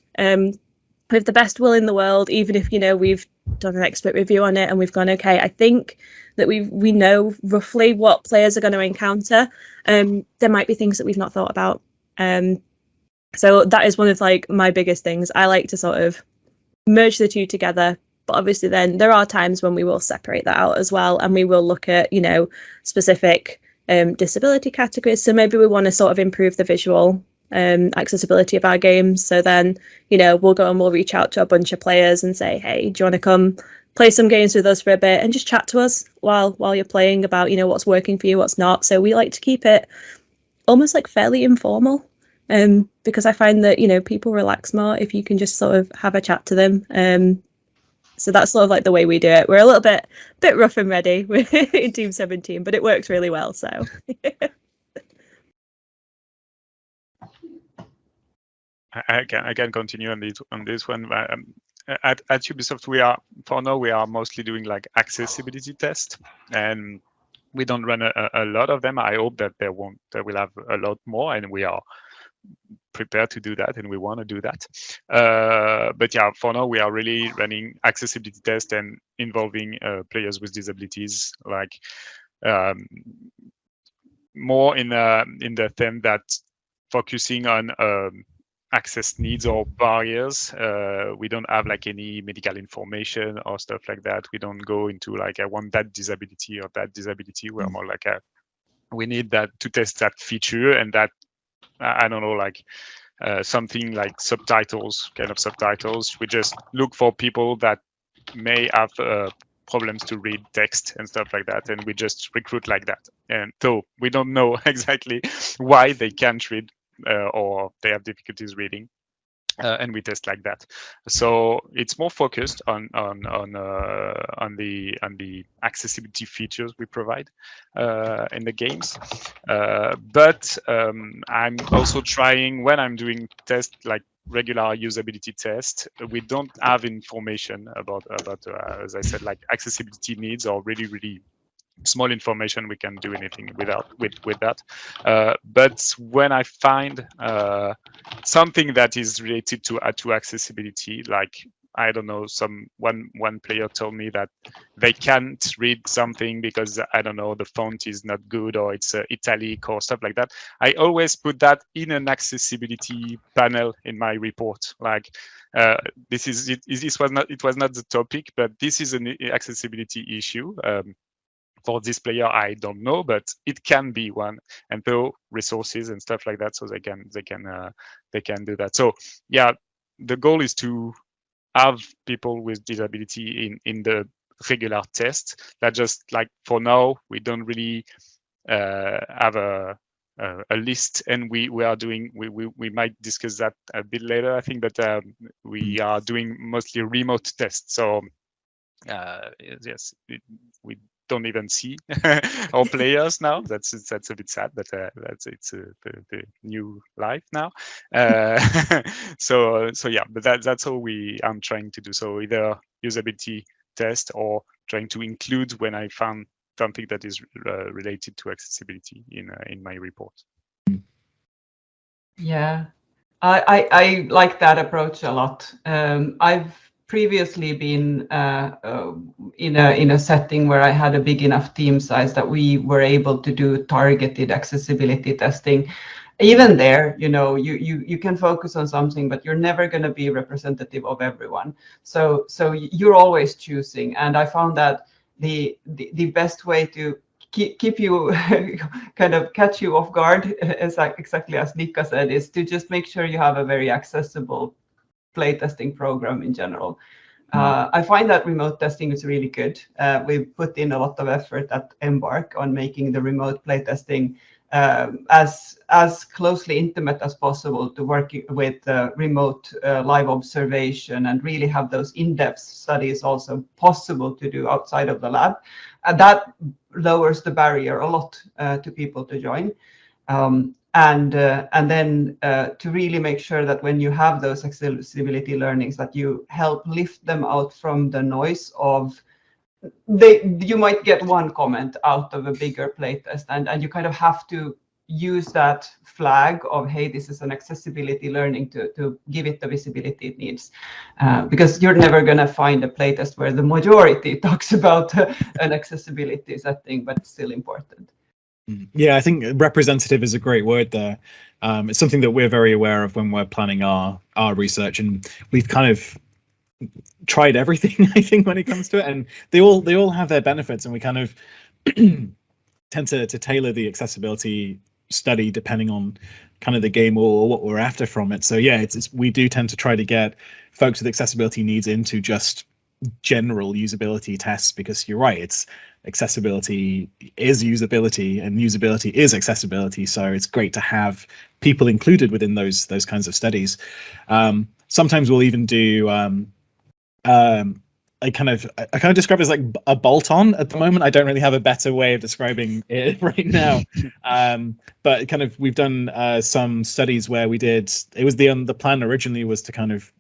With the best will in the world, even if, you know, we've done an expert review on it and we've gone, okay, I think that we know roughly what players are going to encounter. There might be things that we've not thought about. So that is one of like my biggest things. I like to sort of merge the two together, but obviously then there are times when we will separate that out as well, and we will look at, you know, specific disability categories. So maybe we want to sort of improve the visual accessibility of our games. So then, you know, we'll go and we'll reach out to a bunch of players and say, hey, do you want to come play some games with us for a bit and just chat to us while you're playing about, you know, what's working for you, what's not. So we like to keep it almost like fairly informal, because I find that, you know, people relax more if you can just sort of have a chat to them. So that's sort of like the way we do it. We're a little bit rough and ready in Team 17, but it works really well. So I can continue on this one. At Ubisoft, we are mostly doing like accessibility tests, and we don't run a lot of them. I hope that they will have a lot more, and we are prepared to do that, and we want to do that. But yeah, for now we are really running accessibility tests and involving players with disabilities, like more in the theme that focusing on access needs or barriers. We don't have like any medical information or stuff like that. We don't go into like, I want that disability or that disability. We're more like we need that to test that feature, and that, I don't know, like something like subtitles, kind of subtitles. We just look for people that may have problems to read text and stuff like that, and we just recruit like that. And so we don't know exactly why they can't read or they have difficulties reading, and we test like that. So it's more focused on the accessibility features we provide in the games. But I'm also trying, when I'm doing tests like regular usability test, we don't have information about as I said, like accessibility needs, or really small information. We can do anything with that. But when I find something that is related to accessibility, like, I don't know, one player told me that they can't read something because, I don't know, the font is not good, or it's italic or stuff like that. I always put that in an accessibility panel in my report. Like, it was not the topic, but this is an accessibility issue. For this player, I don't know, but it can be one, and though resources and stuff like that, so they can do that. So yeah, the goal is to have people with disability in the regular test. That just, like, for now, we don't really have a list, and we might discuss that a bit later, I think, but we are doing mostly remote tests. So yes, we don't even see our players now. That's a bit sad, but it's the new life now. So yeah, but that's all I'm trying to do. So either usability test, or trying to include when I found something that is related to accessibility in my report. Yeah, I like that approach a lot. I've previously been in a setting where I had a big enough team size that we were able to do targeted accessibility testing. Even there, you know, you can focus on something, but you're never going to be representative of everyone. So you're always choosing, and I found that the best way to keep you kind of catch you off guard, exactly as Nika said, is to just make sure you have a very accessible playtesting program in general. I find that remote testing is really good. We've put in a lot of effort at Embark on making the remote playtesting as closely intimate as possible to work with remote live observation and really have those in-depth studies also possible to do outside of the lab. And that lowers the barrier a lot to people to join. And then to really make sure that when you have those accessibility learnings, that you help lift them out from the noise of you might get one comment out of a bigger playtest, and you kind of have to use that flag of, hey, this is an accessibility learning to give it the visibility it needs, because you're never going to find a playtest where the majority talks about an accessibility setting, but it's still important. Yeah, I think representative is a great word there. It's something that we're very aware of when we're planning our research, and we've kind of tried everything, I think, when it comes to it, and they all have their benefits, and we kind of tend to tailor the accessibility study depending on kind of the game or what we're after from it. So yeah, we do tend to try to get folks with accessibility needs into just general usability tests, because you're right, it's accessibility is usability and usability is accessibility, so it's great to have people included within those kinds of studies. Sometimes we'll even do I kind of describe it as like a bolt-on at the moment. I don't really have a better way of describing it right now. But kind of we've done some studies where we did, it was the plan originally was to kind of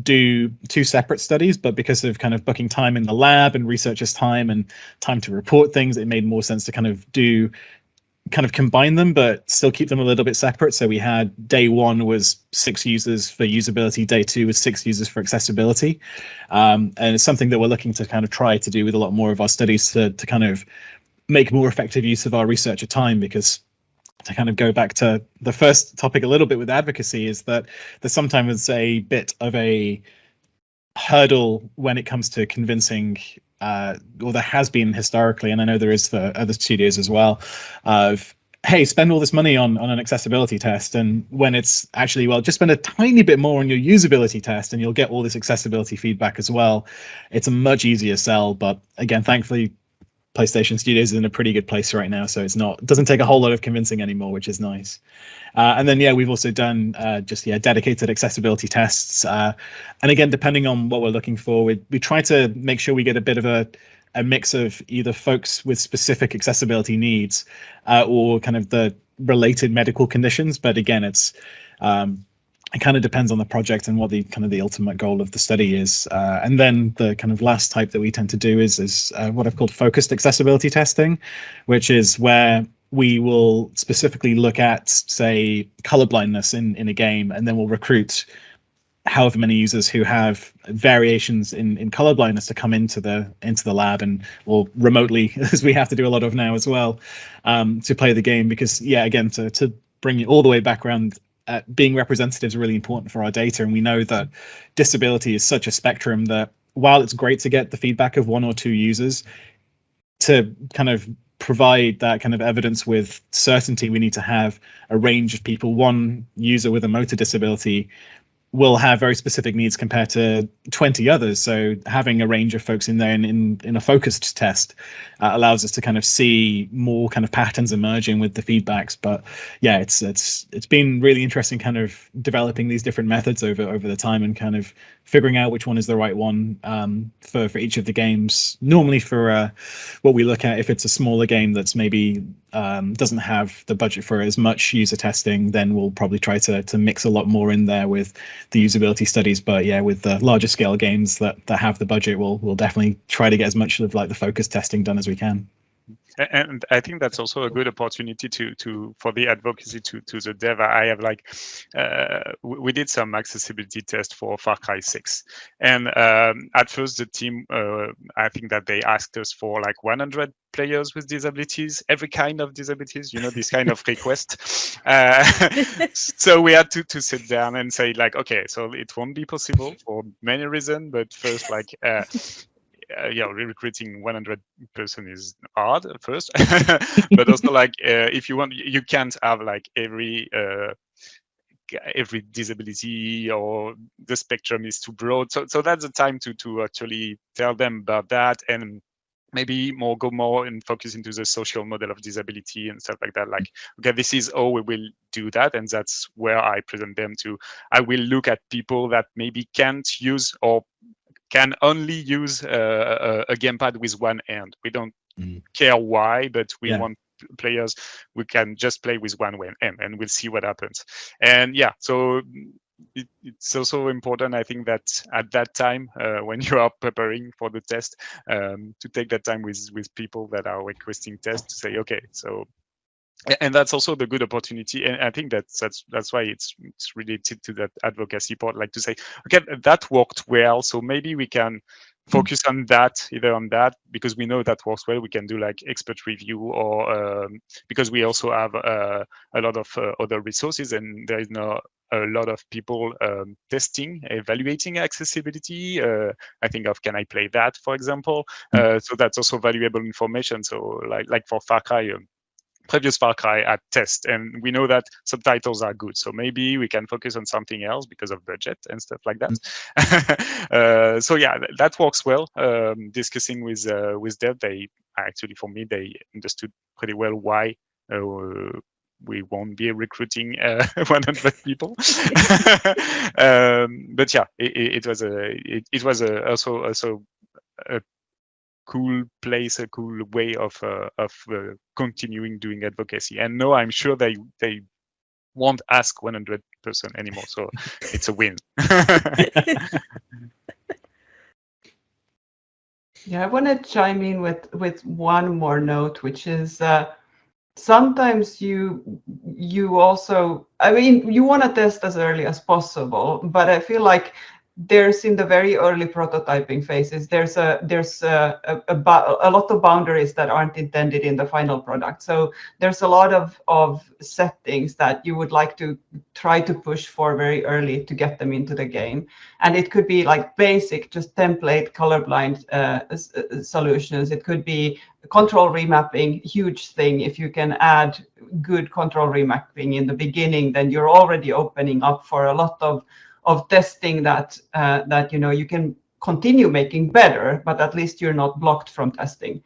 do 2 separate studies, but because of kind of booking time in the lab and researchers' time and time to report things, it made more sense to kind of combine them but still keep them a little bit separate. So we had day 1 was 6 users for usability, day 2 was 6 users for accessibility, and it's something that we're looking to kind of try to do with a lot more of our studies to kind of make more effective use of our researcher time, because to kind of go back to the first topic a little bit with advocacy is that there's sometimes a bit of a hurdle when it comes to convincing, or there has been historically, and I know there is for other studios as well, of, hey, spend all this money on an accessibility test, and when it's actually, well, just spend a tiny bit more on your usability test and you'll get all this accessibility feedback as well. It's a much easier sell, but again, thankfully PlayStation Studios is in a pretty good place right now, so it doesn't take a whole lot of convincing anymore, which is nice. And then, yeah, we've also done dedicated accessibility tests. And again, depending on what we're looking for, we try to make sure we get a bit of a mix of either folks with specific accessibility needs or kind of the related medical conditions. But again, it kind of depends on the project and what the ultimate goal of the study is. And then the kind of last type that we tend to do is what I've called focused accessibility testing, which is where we will specifically look at, say, colorblindness in a game, and then we'll recruit however many users who have variations in colorblindness to come into the lab or remotely, as we have to do a lot of now as well, to play the game. Because yeah, again, to bring it all the way back around, being representative is really important for our data, and we know that disability is such a spectrum that while it's great to get the feedback of 1 or 2 users, to kind of provide that kind of evidence with certainty, we need to have a range of people. One user with a motor disability will have very specific needs compared to 20 others. So having a range of folks in there in a focused test allows us to kind of see more kind of patterns emerging with the feedbacks. But yeah, it's been really interesting kind of developing these different methods over the time and kind of figuring out which one is the right one for each of the games. Normally for what we look at, if it's a smaller game that's maybe doesn't have the budget for as much user testing, then we'll probably try to mix a lot more in there with the usability studies. But yeah, with the larger scale games that have the budget, we'll definitely try to get as much of like the focus testing done as we can. And I think that's also a good opportunity for the advocacy to the dev. I have we did some accessibility test for Far Cry 6, and at first the team, I think that they asked us for like 100 players with disabilities, every kind of disabilities, this kind of request. So we had to sit down and say like, okay, so it won't be possible for many reasons, but first recruiting 100 person is hard at first, but also if you want, you can't have like every disability, or the spectrum is too broad. So that's the time to actually tell them about that. And maybe go more and focus into the social model of disability and stuff like that. Like, okay, this is how we will do that, and that's where I present them to. I will look at people that maybe can't use or can only use a gamepad with one hand. We don't care why, but we want players who can just play with one hand, and we'll see what happens. And yeah, so it's also important, I think, that at that time, when you are preparing for the test, to take that time with people that are requesting tests to say, okay, so, and that's also the good opportunity. And I think that's why it's related to that advocacy part, like to say, okay, that worked well, so maybe we can focus on that, either on that, because we know that works well. We can do like expert review, or because we also have a lot of other resources, and there is now a lot of people testing, evaluating accessibility. I think of Can I Play That, for example. So that's also valuable information. So like for Far Cry, previous Far Cry had test, and we know that subtitles are good. So maybe we can focus on something else because of budget and stuff like that. So yeah, that works well. Discussing with Dev, they actually, for me, they understood pretty well why we won't be recruiting 100 people. But yeah, it was also a cool place, a cool way of continuing doing advocacy. And no, I'm sure they won't ask 100% anymore. So it's a win. Yeah, I want to chime in with one more note, which is sometimes you also, I mean, you want to test as early as possible, but I feel like there's, in the very early prototyping phases, there's a lot of boundaries that aren't intended in the final product. So there's a lot of settings that you would like to try to push for very early to get them into the game. And it could be like basic, just template colorblind solutions. It could be control remapping, huge thing. If you can add good control remapping in the beginning, then you're already opening up for a lot of testing that you can continue making better, but at least you're not blocked from testing.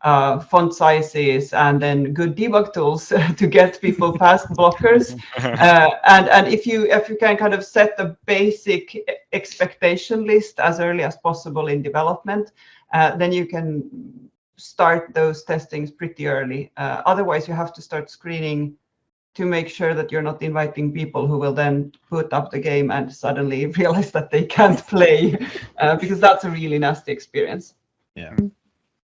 Font sizes, and then good debug tools to get people past blockers. And if you can kind of set the basic expectation list as early as possible in development, then you can start those testings pretty early. Otherwise, you have to start screening to make sure that you're not inviting people who will then put up the game and suddenly realize that they can't play, because that's a really nasty experience. Yeah.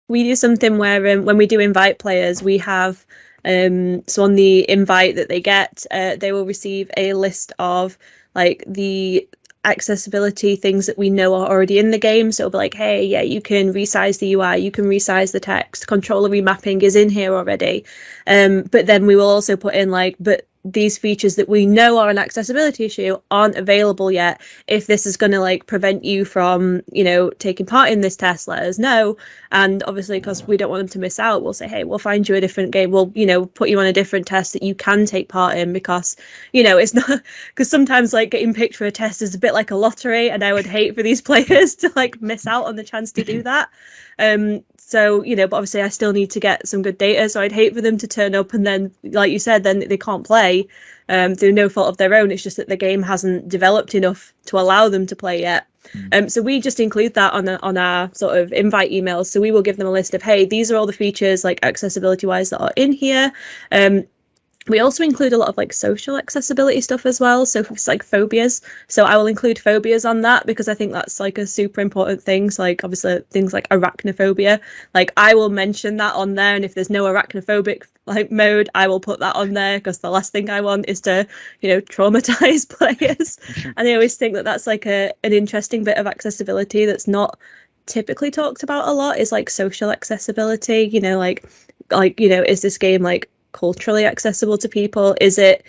We do something where when we do invite players, we have so on the invite that they get, they will receive a list of like the accessibility things that we know are already in the game. So it'll be like, hey, yeah, you can resize the UI, you can resize the text, controller remapping is in here already. But then we will also put in like, but these features that we know are an accessibility issue aren't available yet. If this is going to like prevent you from, taking part in this test, let us know. And obviously, because we don't want them to miss out, we'll say, hey, we'll find you a different game. We'll, put you on a different test that you can take part in, because, it's not, because sometimes like getting picked for a test is a bit like a lottery, and I would hate for these players to like miss out on the chance to do that. So, but obviously I still need to get some good data. So I'd hate for them to turn up and then, like you said, then they can't play through no fault of their own. It's just that the game hasn't developed enough to allow them to play yet. So we just include that on our sort of invite emails. So we will give them a list of, hey, these are all the features like accessibility wise that are in here. We also include a lot of like social accessibility stuff as well. So it's like phobias. So I will include phobias on that because I think that's like a super important thing. So like obviously things like arachnophobia, like I will mention that on there. And if there's no arachnophobic like mode, I will put that on there because the last thing I want is to, traumatize players. And I always think that that's like an interesting bit of accessibility that's not typically talked about a lot, is like social accessibility, is this game like culturally accessible to people? Is it,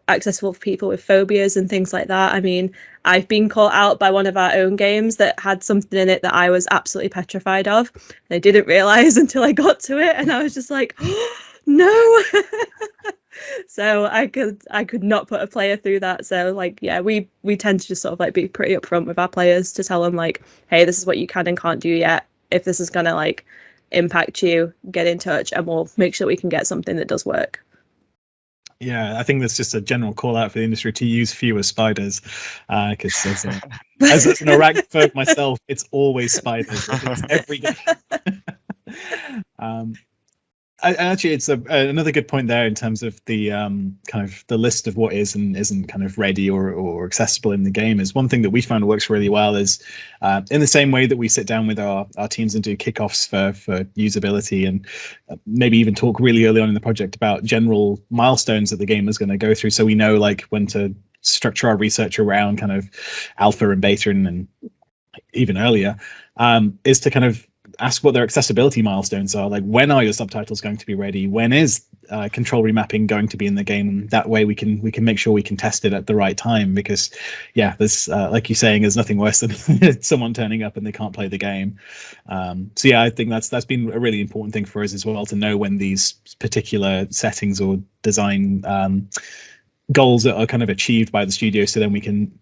accessible for people with phobias and things like that? I mean, I've been caught out by one of our own games that had something in it that I was absolutely petrified of. I didn't realize until I got to it, and I was just like, oh, no. So I could not put a player through that. So like, yeah, we tend to just sort of like be pretty upfront with our players to tell them like, hey, this is what you can and can't do yet. If this is gonna like impact you, get in touch, and we'll make sure we can get something that does work. Yeah, I think that's just a general call out for the industry to use fewer spiders, because as an arachnophobe myself, it's always spiders. It's every day. Actually, it's another good point there in terms of the kind of the list of what is and isn't kind of ready or accessible in the game. Is one thing that we found works really well is in the same way that we sit down with our teams and do kickoffs for usability, and maybe even talk really early on in the project about general milestones that the game is going to go through, so we know like when to structure our research around kind of alpha and beta and even earlier, is to kind of ask what their accessibility milestones are. Like, when are your subtitles going to be ready? When is control remapping going to be in the game? And that way we can make sure we can test it at the right time, because yeah, there's like you're saying, there's nothing worse than someone turning up and they can't play the game. So yeah, I think that's been a really important thing for us as well, to know when these particular settings or design goals are kind of achieved by the studio, so then we can,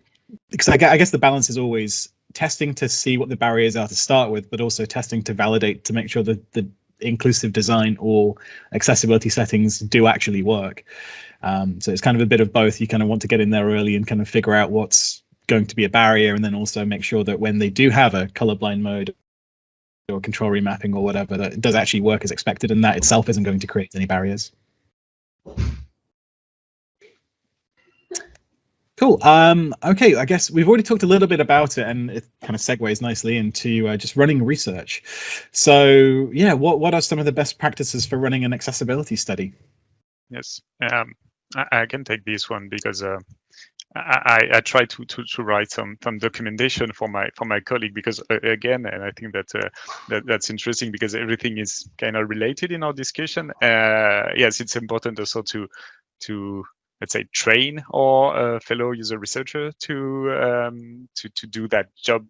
because I guess the balance is always testing to see what the barriers are to start with, but also testing to validate, to make sure that the inclusive design or accessibility settings do actually work. So it's kind of a bit of both. You kind of want to get in there early and kind of figure out what's going to be a barrier, and then also make sure that when they do have a colorblind mode or control remapping or whatever, that it does actually work as expected, and that itself isn't going to create any barriers. Cool. Okay, I guess we've already talked a little bit about it, and it kind of segues nicely into just running research. So yeah, what are some of the best practices for running an accessibility study? Yes, I can take this one, because I try to write some documentation for my colleague, because again, and I think that's interesting, because everything is kind of related in our discussion. Yes, it's important also to let's say train our fellow user researcher to do that job.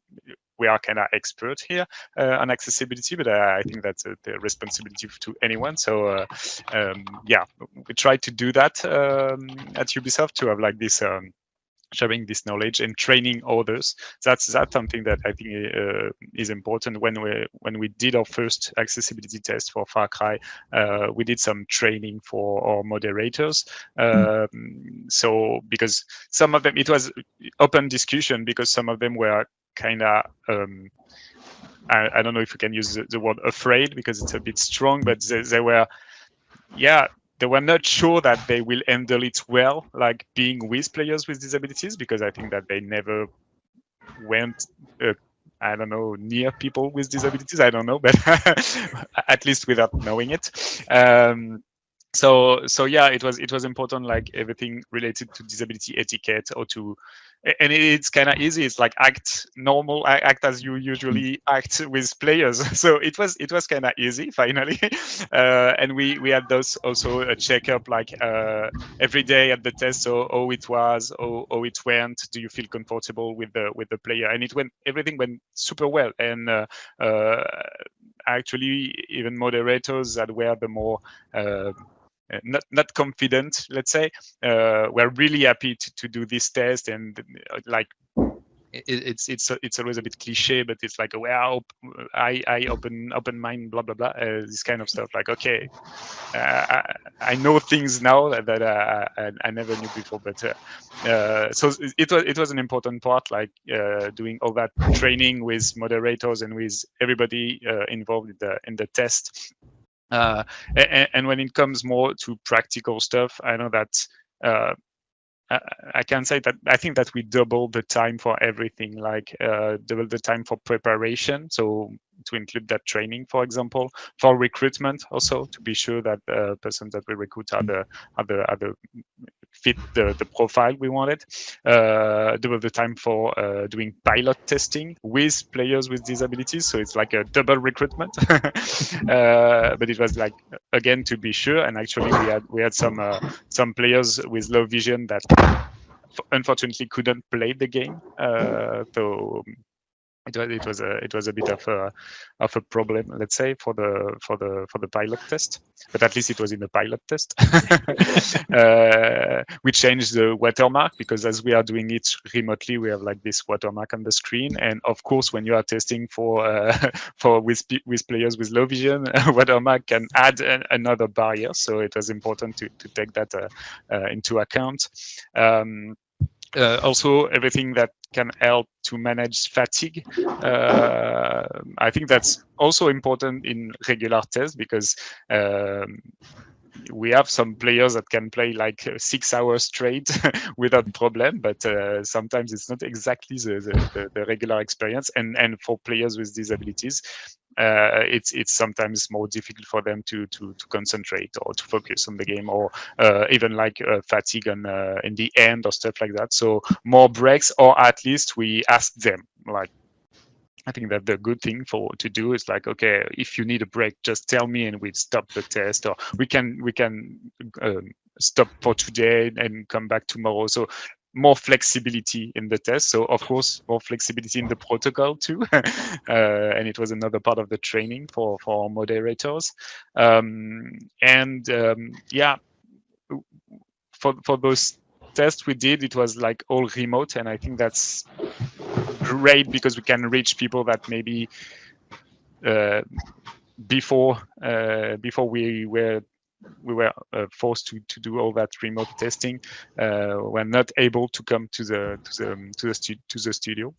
We are kind of expert here on accessibility, but I think that's the responsibility to anyone. So yeah, we try to do that at Ubisoft, to have like this sharing this knowledge and training others. That's something that I think is important. When we did our first accessibility test for Far Cry, we did some training for our moderators. So because some of them, it was open discussion, because some of them were kind of I don't know if you can use the word afraid, because it's a bit strong, but they were, yeah, they were not sure that they will handle it well, like being with players with disabilities, because I think that they never went, I don't know, near people with disabilities. I don't know, but at least without knowing it. So yeah, it was important, like everything related to disability etiquette, or to, and it's kind of easy. It's like act as you usually act with players. So it was kind of easy finally. And we had those also a checkup, like every day at the test. So how it was, how it went. Do you feel comfortable with the player? And everything went super well. And actually, even moderators that were the more not confident, let's say, we're really happy to do this test. And like it's always a bit cliche, but it's like, well, I open mind, blah blah blah, this kind of stuff. Like, okay, I know things now that I never knew before. But so it was an important part, like doing all that training with moderators and with everybody involved in the test. And when it comes more to practical stuff, I know that I can say that I think that we doubled the time for everything, like double the time for preparation. So to include that training, for example, for recruitment also, to be sure that the persons that we recruit are the fit the profile we wanted. Double the time for doing pilot testing with players with disabilities. So it's like a double recruitment. But it was like, again, to be sure. And actually we had some players with low vision that unfortunately couldn't play the game. So it was a bit of a problem, let's say, for the pilot test. But at least it was in the pilot test. We changed the watermark because as we are doing it remotely, we have like this watermark on the screen. And of course, when you are testing with players with low vision, watermark can add another barrier. So it was important to take that into account. Also, everything that can help to manage fatigue. I think that's also important in regular tests because we have some players that can play like 6 hours straight without problem, but sometimes it's not exactly the regular experience. And for players with disabilities, it's sometimes more difficult for them to concentrate or to focus on the game, or even like fatigue in the end or stuff like that. So more breaks, or at least we ask them, like, I think that the good thing to do is like, okay, if you need a break, just tell me and we stop the test, or we can stop for today and come back tomorrow. So more flexibility in the test. So of course, more flexibility in the protocol too. And it was another part of the training for our moderators. Yeah, for those tests we did, it was like all remote, and I think that's great because we can reach people that maybe before we were forced to do all that remote testing, were not able to come to the studio.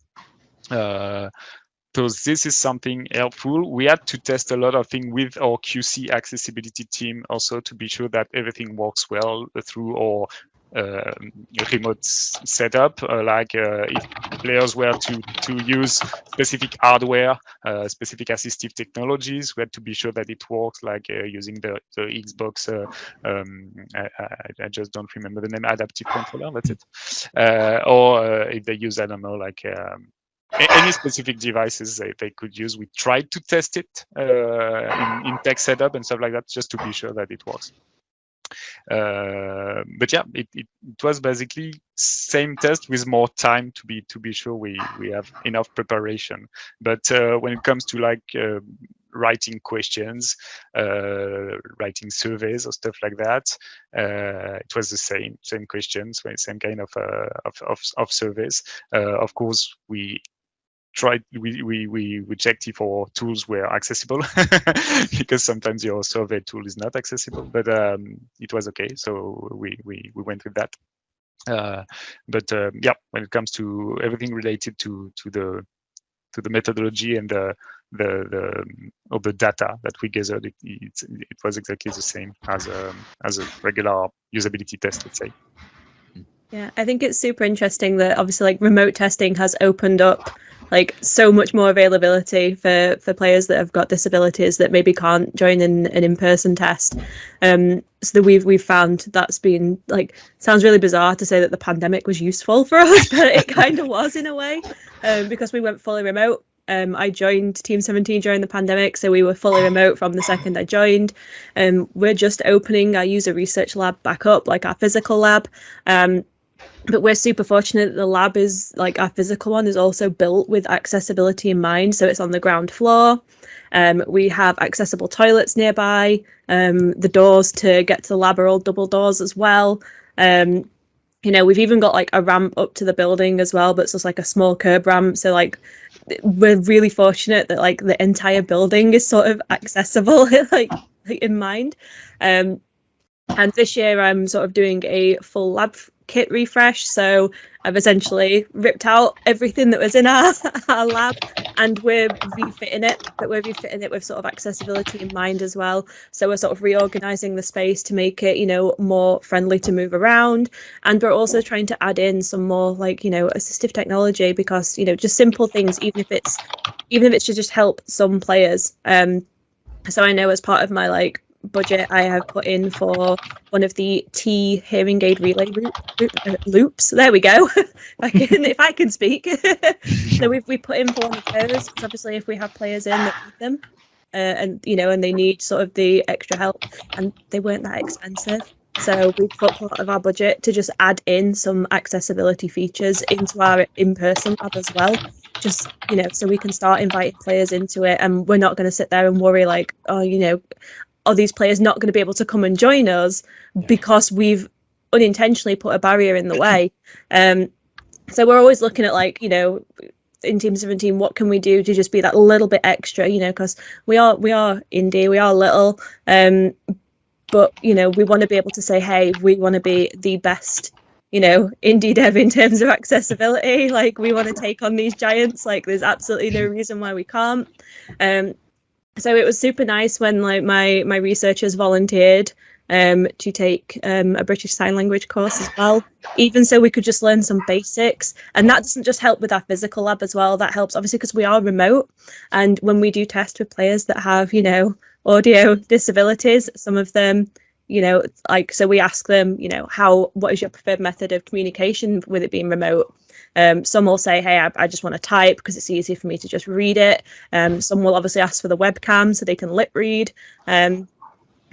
So this is something helpful. We had to test a lot of things with our QC accessibility team also to be sure that everything works well through our remote setup, if players were to use specific hardware, specific assistive technologies, we had to be sure that it works, like using the Xbox, I just don't remember the name, adaptive controller, that's it. Or if they use, I don't know, like any specific devices they could use. We tried to test it in tech setup and stuff like that, just to be sure that it works. But yeah, it was basically same test with more time to be sure we have enough preparation. But when it comes to like writing questions, writing surveys or stuff like that, it was the same questions, same kind of surveys. Of course, we checked if our tools were accessible because sometimes your survey tool is not accessible, but it was okay, so we went with that. Yeah, when it comes to everything related to the methodology and the data that we gathered, it was exactly the same as a regular usability test, let's say. Yeah, I think it's super interesting that obviously like remote testing has opened up like so much more availability for players that have got disabilities that maybe can't join an in-person test. So that we've found that's been like, sounds really bizarre to say that the pandemic was useful for us, but it kind of was in a way, because we went fully remote. I joined Team 17 during the pandemic, so we were fully remote from the second I joined. We're just opening our user research lab back up, like our physical lab. But we're super fortunate that the lab is, like our physical one, is also built with accessibility in mind. So it's on the ground floor. We have accessible toilets nearby. The doors to get to the lab are all double doors as well. We've even got like a ramp up to the building as well, but it's just like a small curb ramp. So like we're really fortunate that like the entire building is sort of accessible like in mind. And this year I'm sort of doing a full lab kit refresh, so I've essentially ripped out everything that was in our lab, and we're refitting it, but we're refitting it with sort of accessibility in mind as well. So we're sort of reorganizing the space to make it, more friendly to move around, and we're also trying to add in some more like, assistive technology, because just simple things, even if it's to just help some players. So I know as part of my like budget, I have put in for one of the T hearing aid relay loops. There we go. if I can speak. So we put in for one of those, because obviously if we have players in that need them, and they need sort of the extra help, and they weren't that expensive. So we put part of our budget to just add in some accessibility features into our in-person lab as well. just, you know, so we can start inviting players into it, and we're not going to sit there and worry like, oh, you know, are these players not going to be able to come and join us because we've unintentionally put a barrier in the way. So we're always looking at, like, you know, in Team 17, what can we do to just be that little bit extra, you know, because we are indie, we are little, but, you know, we want to be able to say, hey, we want to be the best, you know, indie dev in terms of accessibility. Like, we want to take on these giants. Like, there's absolutely no reason why we can't. So it was super nice when, like, my researchers volunteered to take a British Sign Language course as well, even so we could just learn some basics. And that doesn't just help with our physical lab as well, that helps obviously because we are remote, and when we do test with players that have, you know, audio disabilities, some of them, you know, like, so we ask them, you know, what is your preferred method of communication with it being remote? Some will say, hey, I just want to type because it's easier for me to just read it. Some will obviously ask for the webcam so they can lip read.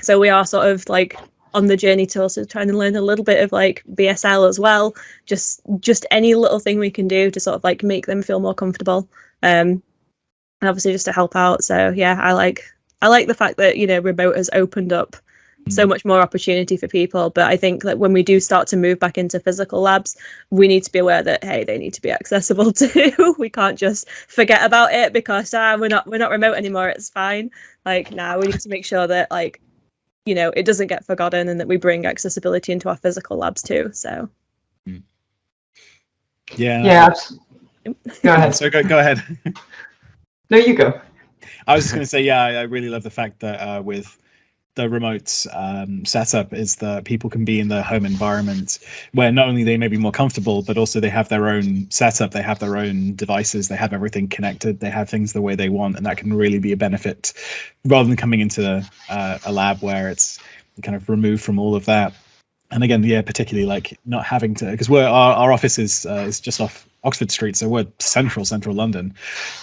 So we are sort of like on the journey to also trying to learn a little bit of like BSL as well. Just any little thing we can do to sort of like make them feel more comfortable. And obviously just to help out. So yeah, I like the fact that, you know, remote has opened up so much more opportunity for people. But I think that when we do start to move back into physical labs, we need to be aware that, hey, they need to be accessible too. We can't just forget about it because we're not remote anymore, it's fine. Like, we need to make sure that, like, you know, it doesn't get forgotten and that we bring accessibility into our physical labs too. So yeah. Go ahead. So go ahead. No, you go. I was just going to say, yeah, I really love the fact that with the remote setup is that people can be in their home environment where not only they may be more comfortable, but also they have their own setup, they have their own devices, they have everything connected, they have things the way they want, and that can really be a benefit rather than coming into a lab where it's kind of removed from all of that. And again, yeah, particularly like not having to, because our office is just off Oxford Street, so we're central London,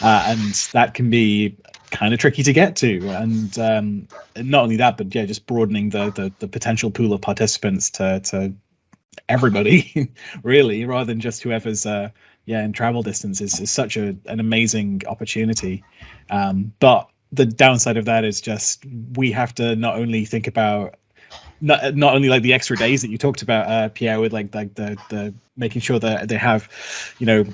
and that can be kind of tricky to get to. And not only that, but yeah, just broadening the potential pool of participants to everybody, really, rather than just whoever's in travel distance is such an amazing opportunity. But the downside of that is just we have to not only think about not only like the extra days that you talked about, Pierre, with like the making sure that they have, you know,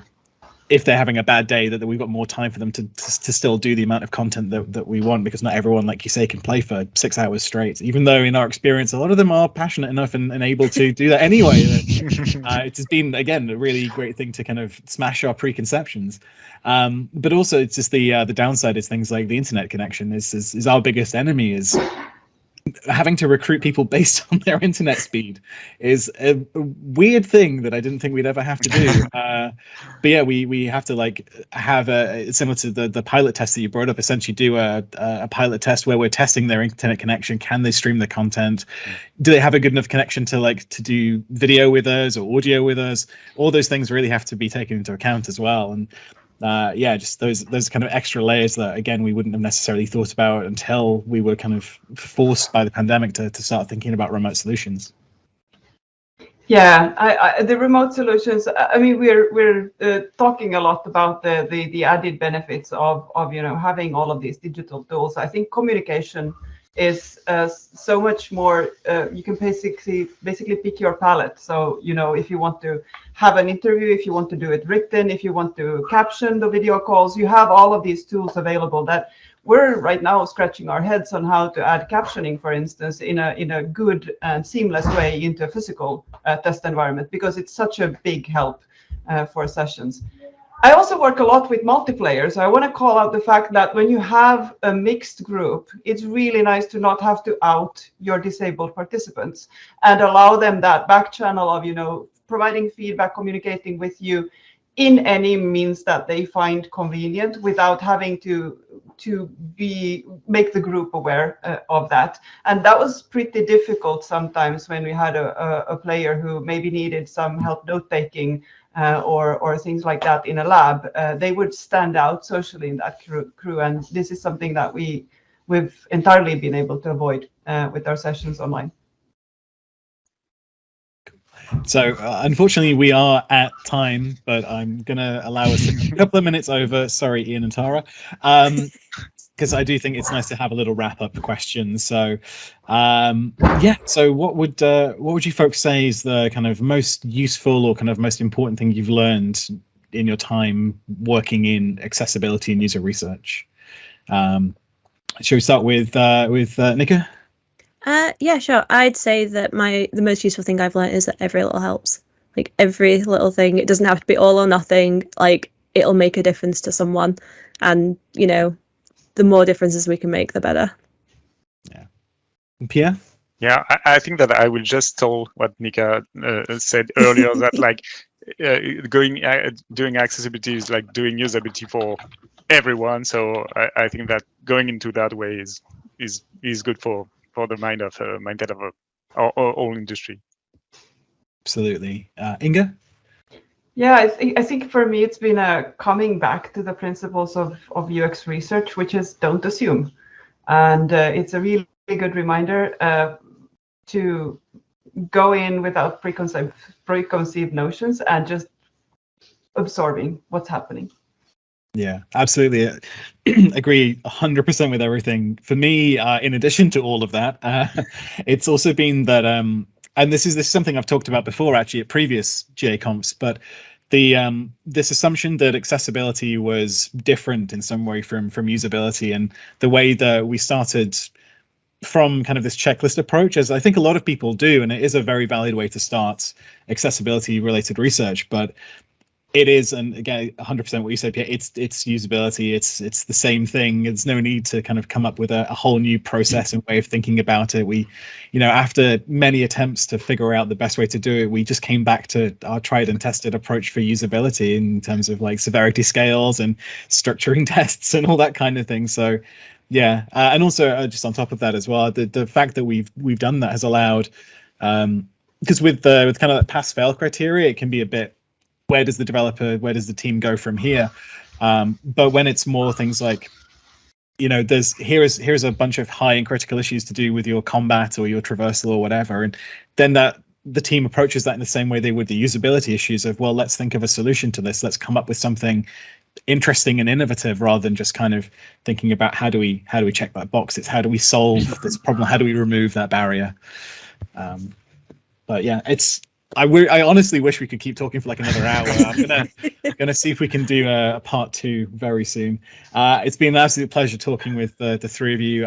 if they're having a bad day, that we've got more time for them to still do the amount of content that we want, because not everyone, like you say, can play for 6 hours straight, even though in our experience a lot of them are passionate enough and able to do that anyway. It's been, again, a really great thing to kind of smash our preconceptions, but also it's just the downside is things like the internet connection is our biggest enemy. Is having to recruit people based on their internet speed is a weird thing that I didn't think we'd ever have to do. But yeah, we have to like have similar to the pilot test that you brought up, essentially do a pilot test where we're testing their internet connection. Can they stream the content? Do they have a good enough connection to do video with us or audio with us? All those things really have to be taken into account as well. And just those kind of extra layers that, again, we wouldn't have necessarily thought about until we were kind of forced by the pandemic to start thinking about remote solutions. Yeah, the remote solutions. I mean, we're talking a lot about the added benefits of having all of these digital tools. I think communication is so much more. You can basically pick your palette. So if you want to have an interview, if you want to do it written, if you want to caption the video calls, you have all of these tools available that we're right now scratching our heads on how to add captioning, for instance, in a good and seamless way into a physical test environment, because it's such a big help for sessions. I also work a lot with multiplayer, so I want to call out the fact that when you have a mixed group, it's really nice to not have to out your disabled participants and allow them that back channel of, providing feedback, communicating with you in any means that they find convenient without having to make the group aware of that. And that was pretty difficult sometimes when we had a player who maybe needed some help note-taking or things like that in a lab. They would stand out socially in that crew, and this is something that we've entirely been able to avoid with our sessions online. So unfortunately, we are at time, but I'm going to allow us a couple of minutes over. Sorry, Ian and Tara. Because I do think it's nice to have a little wrap-up question. So, yeah. So, what would you folks say is the kind of most useful or kind of most important thing you've learned in your time working in accessibility and user research? Shall we start with Nika? Yeah, sure. I'd say that the most useful thing I've learned is that every little helps. Like every little thing, it doesn't have to be all or nothing. Like it'll make a difference to someone, and the more differences we can make, the better. Yeah. Pierre? Yeah, I think that I will just tell what Nika said earlier, that like doing accessibility is like doing usability for everyone. So I think that going into that way is good for the mindset of our whole industry. Absolutely. Inga? Yeah, I think for me it's been coming back to the principles of UX research, which is don't assume. And it's a really good reminder to go in without preconceived notions and just absorbing what's happening. Yeah, absolutely. Agree 100% with everything. For me, in addition to all of that, it's also been that, and this is something I've talked about before, actually, at previous GaConfs, but this assumption that accessibility was different in some way from usability, and the way that we started from kind of this checklist approach, as I think a lot of people do, and it is a very valid way to start accessibility related research, but it is, and again, 100% what you said, Pierre, it's usability, it's the same thing. There's no need to kind of come up with a whole new process and way of thinking about it. We, after many attempts to figure out the best way to do it, we just came back to our tried and tested approach for usability in terms of like severity scales and structuring tests and all that kind of thing. So yeah, and also just on top of that as well, the fact that we've done that has allowed, because with kind of that pass-fail criteria, it can be a bit, where does the team go from here? But when it's more things like, here's a bunch of high and critical issues to do with your combat or your traversal or whatever, and then the team approaches that in the same way they would the usability issues of, well, let's think of a solution to this. Let's come up with something interesting and innovative, rather than just kind of thinking about how do we check that box. It's how do we solve this problem? How do we remove that barrier? But yeah, I honestly wish we could keep talking for like another hour. I'm gonna see if we can do a part 2 very soon. It's been an absolute pleasure talking with the three of you.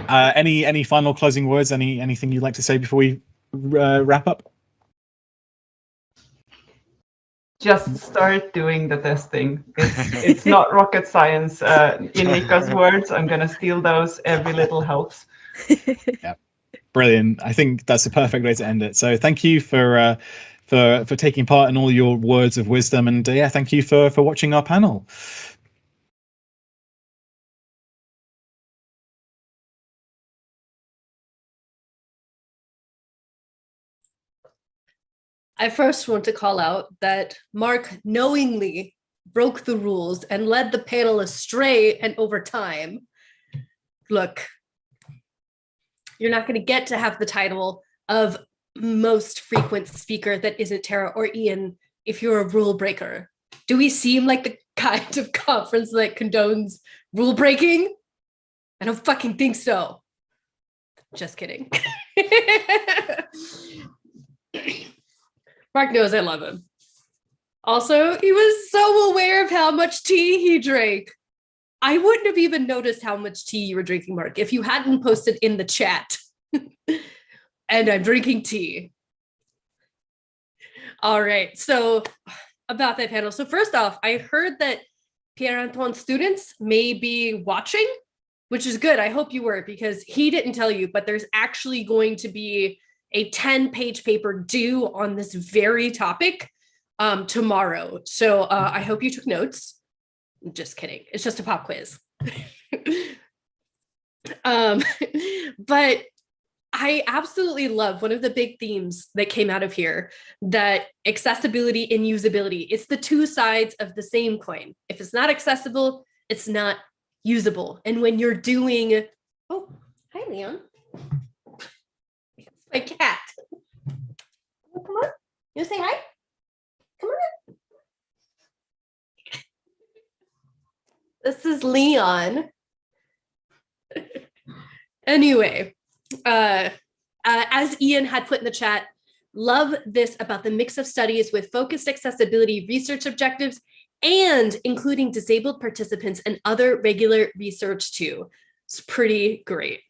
Any final closing words? Anything you'd like to say before we wrap up? Just start doing the testing. It's not rocket science. In Nika's words, I'm gonna steal those. Every little helps. Yeah. Brilliant. I think that's the perfect way to end it. So thank you for taking part in all your words of wisdom, and yeah, thank you for watching our panel. I first want to call out that Mark knowingly broke the rules and led the panel astray, and over time, look, you're not going to get to have the title of most frequent speaker that isn't Tara or Ian if you're a rule breaker. Do we seem like the kind of conference that condones rule breaking? I don't fucking think so. Just kidding. Mark knows I love him. Also, he was so aware of how much tea he drank. I wouldn't have even noticed how much tea you were drinking, Mark, if you hadn't posted in the chat. And I'm drinking tea. All right, so about that panel. So first off, I heard that Pierre-Antoine's students may be watching, which is good. I hope you were, because he didn't tell you, but there's actually going to be a 10-page paper due on this very topic tomorrow. So I hope you took notes. Just kidding. It's just a pop quiz. But I absolutely love one of the big themes that came out of here, that accessibility and usability, it's the two sides of the same coin. If it's not accessible, it's not usable. And when you're doing, oh, hi, Leon. It's my cat. come on. You say hi? Come on. This is Leon. Anyway, as Ian had put in the chat, love this about the mix of studies with focused accessibility research objectives and including disabled participants and other regular research too. It's pretty great.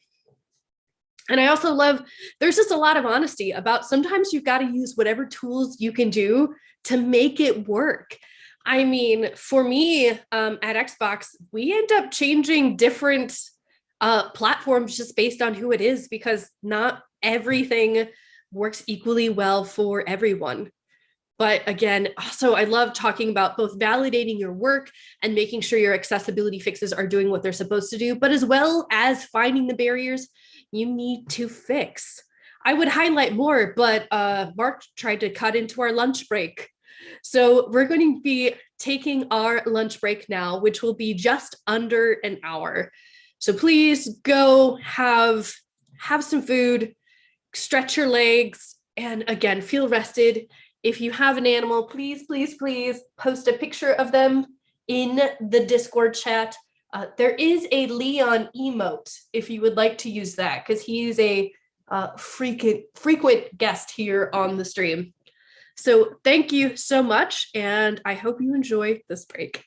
And I also love, there's just a lot of honesty about sometimes you've got to use whatever tools you can do to make it work. I mean, for me at Xbox, we end up changing different platforms just based on who it is, because not everything works equally well for everyone. But again, also I love talking about both validating your work and making sure your accessibility fixes are doing what they're supposed to do, but as well as finding the barriers you need to fix. I would highlight more, but Mark tried to cut into our lunch break. So we're going to be taking our lunch break now, which will be just under an hour. So please go have some food, stretch your legs, and again, feel rested. If you have an animal, please, please, please post a picture of them in the Discord chat. There is a Leon emote if you would like to use that, because he's a frequent guest here on the stream. So thank you so much, and I hope you enjoy this break.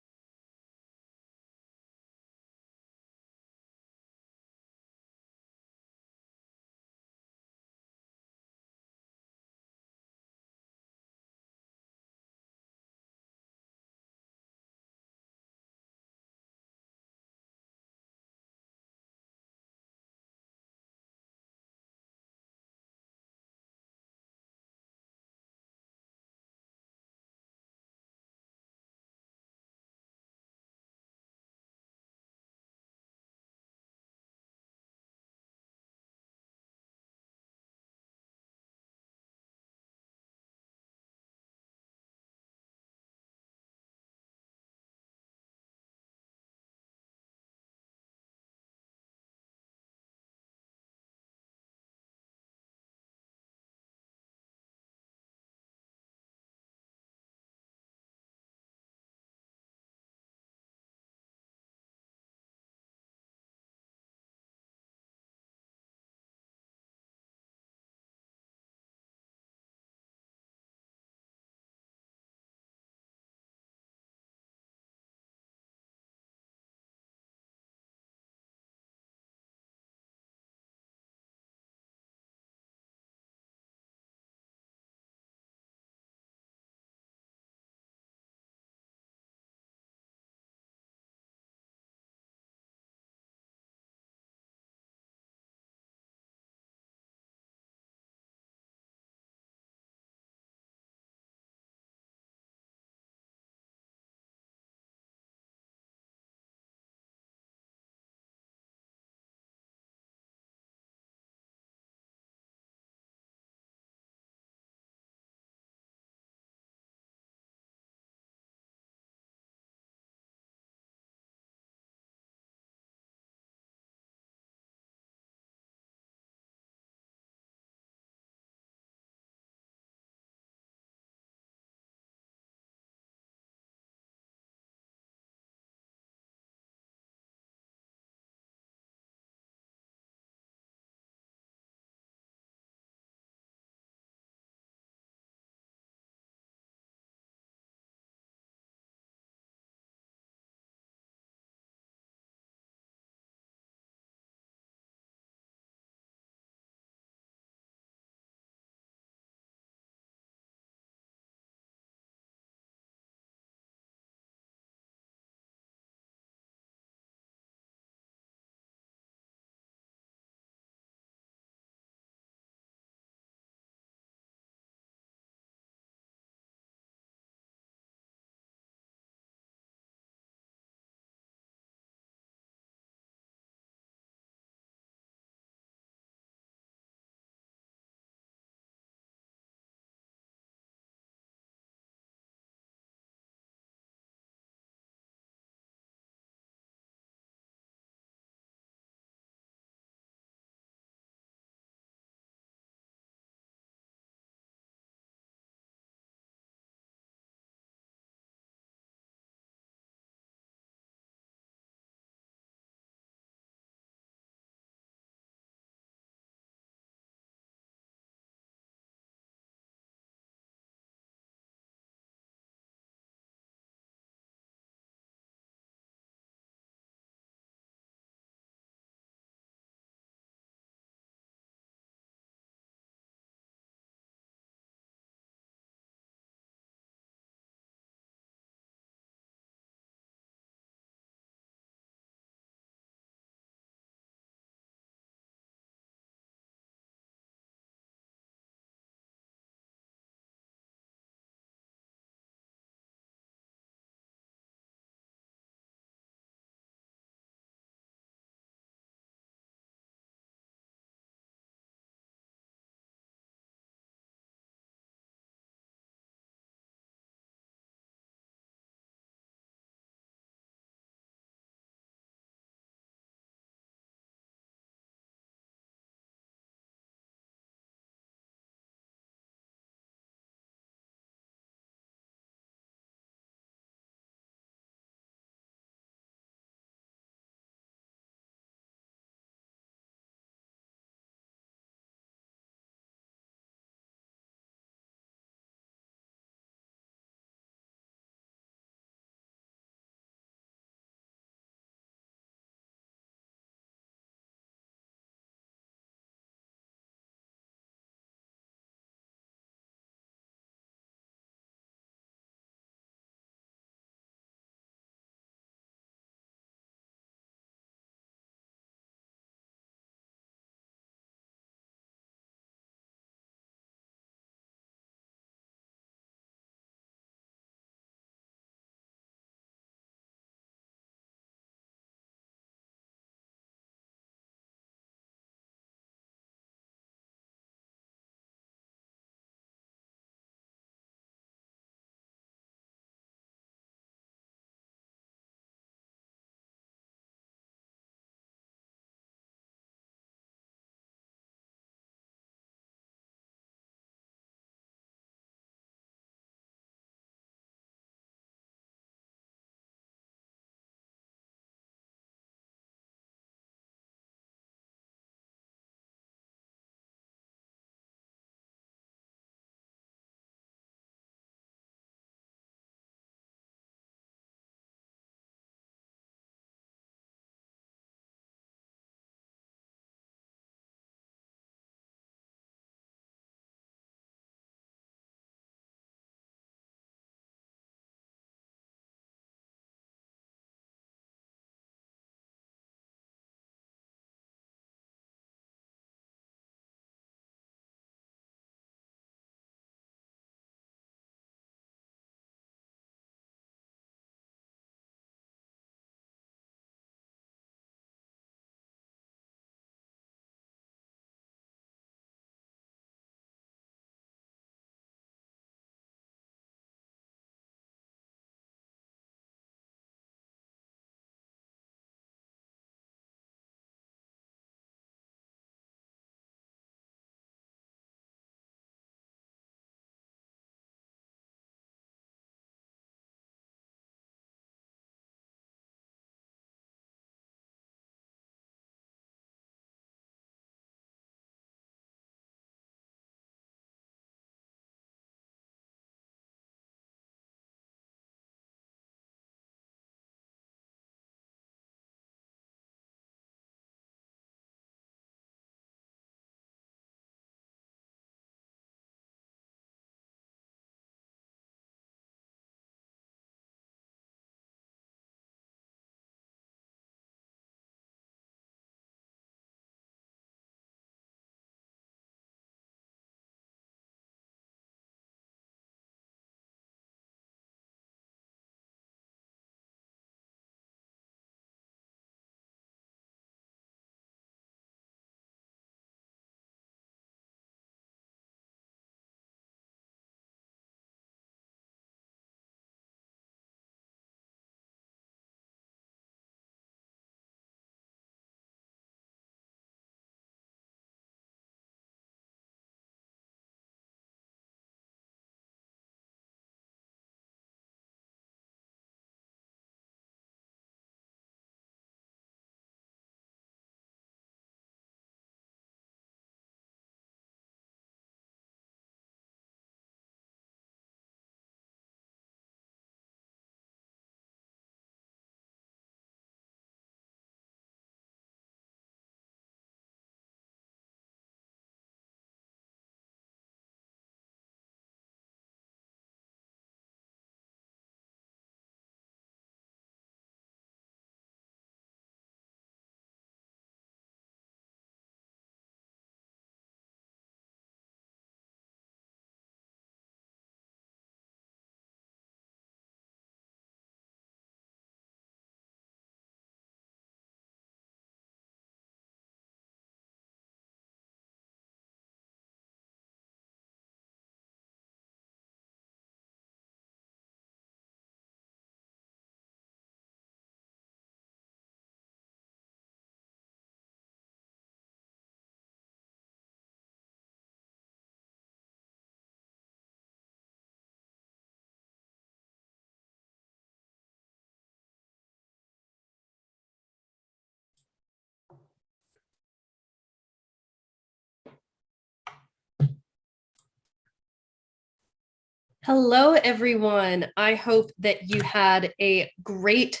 Hello, everyone. I hope that you had a great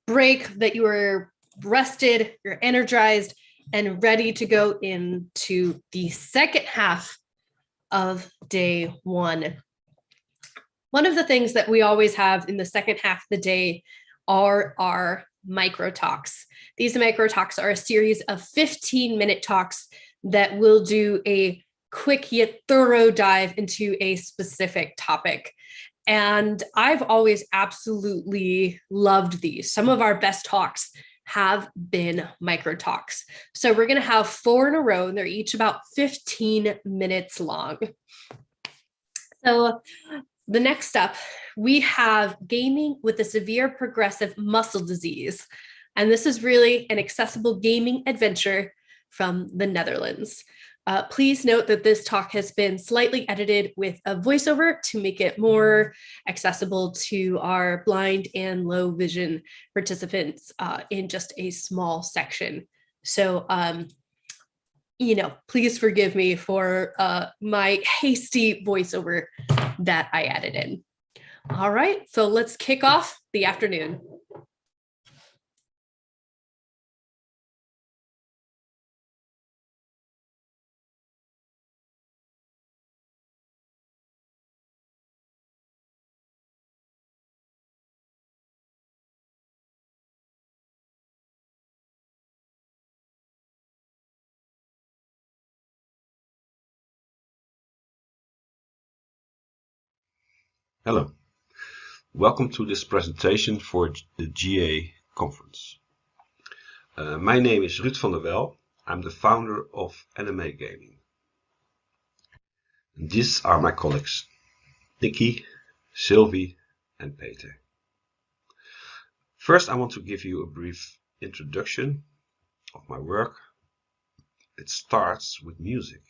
break, that you were rested, you're energized, and ready to go into the second half of day one. One of the things that we always have in the second half of the day are our micro talks. These micro talks are a series of 15-minute talks that will do a quick yet thorough dive into a specific topic. And I've always absolutely loved these. Some of our best talks have been micro talks. So we're going to have 4 in a row, and they're each about 15 minutes long. So the next up, we have gaming with a severe progressive muscle disease. And this is really an accessible gaming adventure from the Netherlands. Please note that this talk has been slightly edited with a voiceover to make it more accessible to our blind and low vision participants in just a small section. So, please forgive me for my hasty voiceover that I added in. All right, so let's kick off the afternoon. Hello, welcome to this presentation for the GA conference. My name is Ruud van der Wel. I'm the founder of Anime Gaming. And these are my colleagues, Nikki, Sylvie and Peter. First, I want to give you a brief introduction of my work. It starts with music.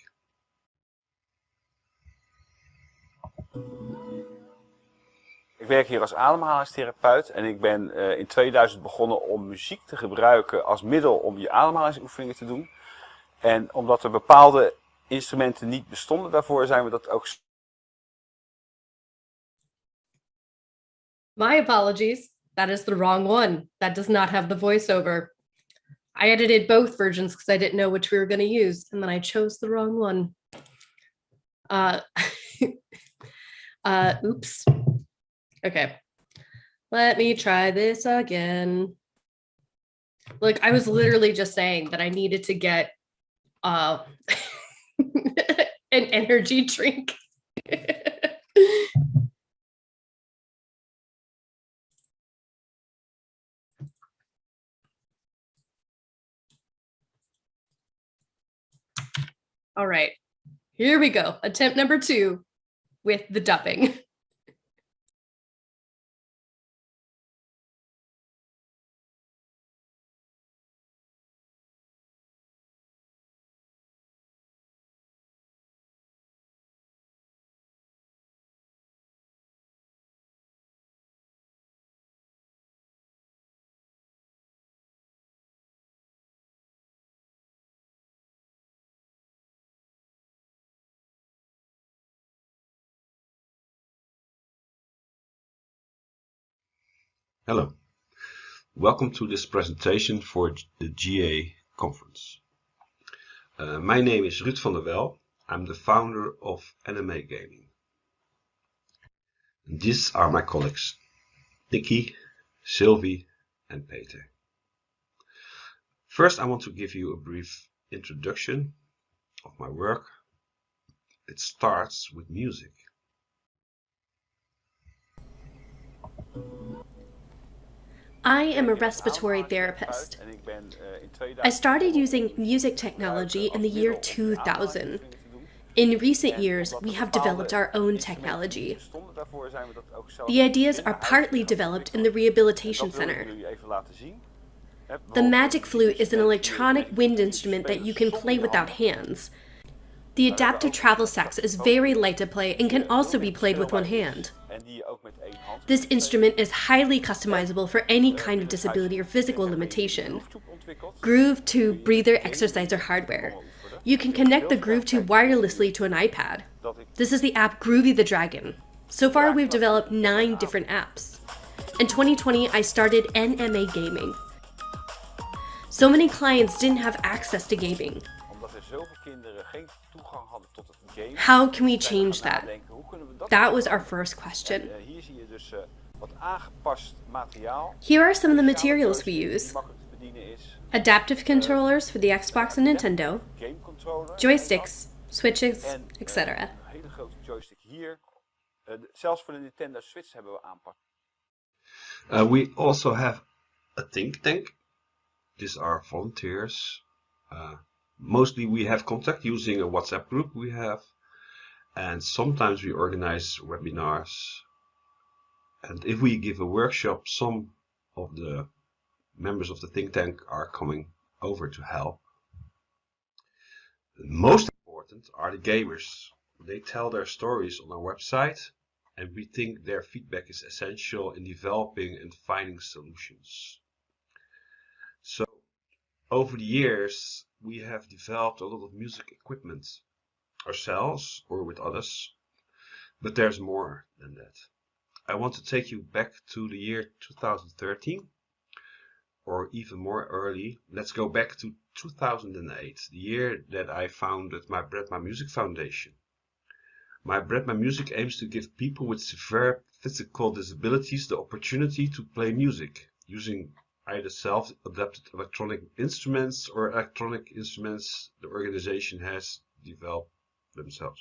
Ik werk hier als ademhalingstherapeut en ik ben in 2000 begonnen om muziek te gebruiken als middel om je ademhalingsoefeningen te doen. En omdat er bepaalde instrumenten niet bestonden daarvoor, zijn we dat ook. My apologies. That is the wrong one. That does not have the voiceover. I edited both versions because I didn't know which we were going to use, and then I chose the wrong one. Oops. Okay, let me try this again. Look, I was literally just saying that I needed to get an energy drink. All right, here we go. Attempt number 2 with the dubbing. Hello, welcome to this presentation for the GA conference. My name is Ruud van der Wel. I'm the founder of Anime Gaming. And these are my colleagues, Nikki, Sylvie and Peter. First, I want to give you a brief introduction of my work. It starts with music. I am a respiratory therapist. I started using music technology in the year 2000. In recent years, we have developed our own technology. The ideas are partly developed in the Rehabilitation Center. The Magic Flute is an electronic wind instrument that you can play without hands. The adaptive travel sax is very light to play and can also be played with one hand. This instrument is highly customizable for any kind of disability or physical limitation. Groove Tube breather exerciser hardware. You can connect the Groove Tube wirelessly to an iPad. This is the app Groovy the Dragon. So far, we've developed 9 different apps. In 2020, I started NMA Gaming. So many clients didn't have access to gaming. How can we change that? That was our first question. Here are some of the materials we use. Adaptive controllers for the Xbox and Nintendo, joysticks, switches, etc. We also have a think tank. These are volunteers. Mostly we have contact using a WhatsApp group we have, and sometimes we organize webinars. And if we give a workshop, some of the members of the think tank are coming over to help. Most important are the gamers. They tell their stories on our website, and we think their feedback is essential in developing and finding solutions. So, over the years, we have developed a lot of music equipment ourselves or with others, but there's more than that. I want to take you back to the year 2013, or even more early. Let's go back to 2008, the year that I founded my Bread My Music Foundation. My Bread My Music aims to give people with severe physical disabilities the opportunity to play music using either self-adapted electronic instruments or electronic instruments the organization has developed themselves.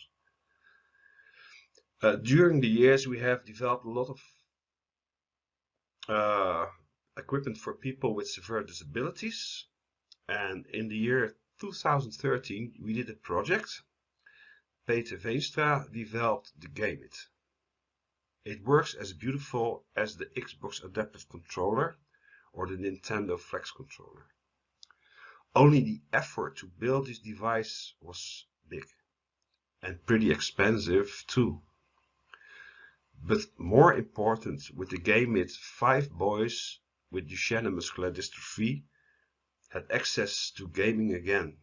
During the years, we have developed a lot of equipment for people with severe disabilities, and in the year 2013 we did a project. Peter Veenstra developed the GameIt. It works as beautiful as the Xbox Adaptive Controller or the Nintendo Flex Controller. Only the effort to build this device was big and pretty expensive too. But more important, with the GameIt, 5 boys with Duchenne muscular dystrophy had access to gaming again.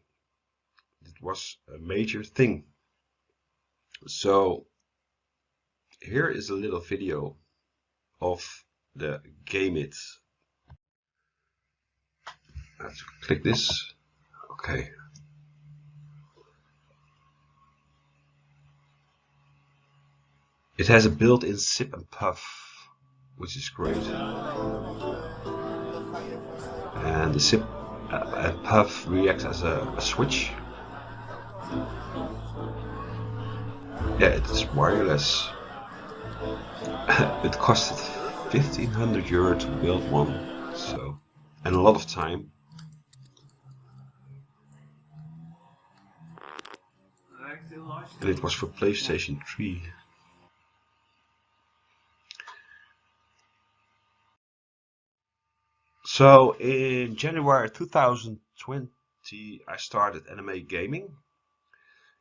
It was a major thing. So here is a little video of the GameIt. I have to click this. Okay. It has a built-in sip and puff, which is great. And the sip and puff reacts as a switch. Yeah, it is wireless. It costed 1,500 euro to build one, so, and a lot of time. And it was for PlayStation 3. So in January 2020 I started NMA Gaming.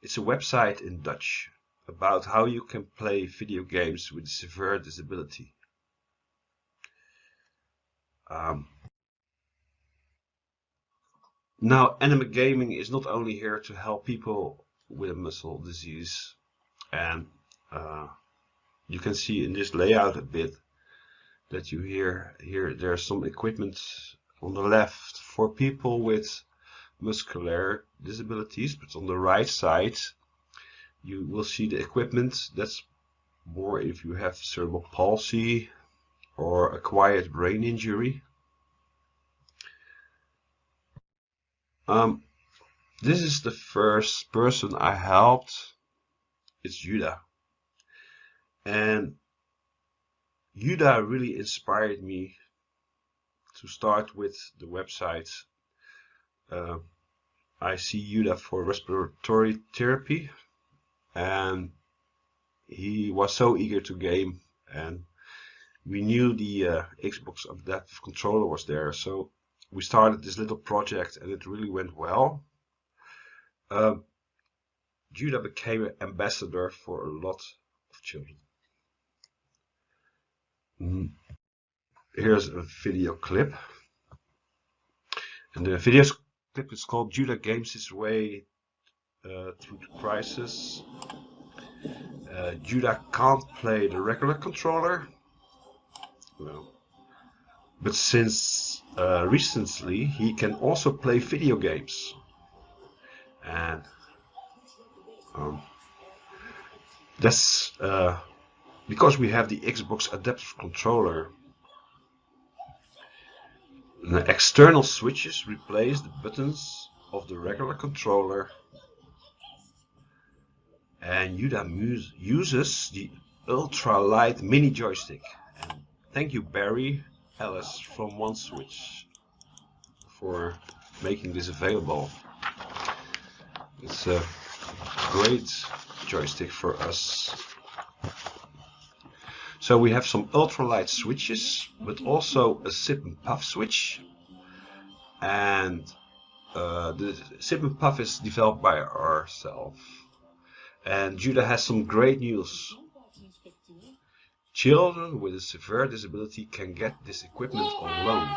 It's a website in Dutch about how you can play video games with severe disability. Now NMA Gaming is not only here to help people with a muscle disease, and you can see in this layout a bit that you here there's some equipment on the left for people with muscular disabilities, but on the right side you will see the equipment that's more if you have cerebral palsy or acquired brain injury. This is the first person I helped. It's Judah, and Judah really inspired me to start with the website. I see Judah for respiratory therapy, and he was so eager to game, and we knew the Xbox Adaptive Controller was there, so we started this little project and it really went well. Judah became an ambassador for a lot of children. Here's a video clip, and the video clip is called Judah Games His Way Through the Crisis. Judah can't play the regular controller, well, but since recently he can also play video games, and that's because we have the Xbox Adaptive Controller. The external switches replace the buttons of the regular controller, and Judah uses the ultra-light mini joystick. And thank you, Barry Ellis from One Switch, for making this available. It's a great joystick for us. So we have some ultralight switches, but also a sip and puff switch. And the sip and puff is developed by ourselves. And Judah has some great news. Children with a severe disability can get this equipment on loan.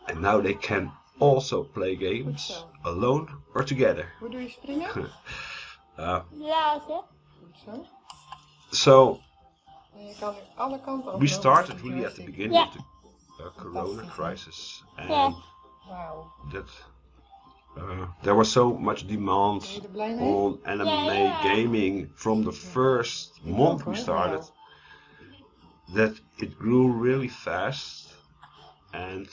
And now they can also play games alone or together. Hoe doe je springen? So Je kan nu alle kanten op. we started really at the beginning of the corona crisis, and that there was so much demand on anime gaming from the first month we started that it grew really fast, and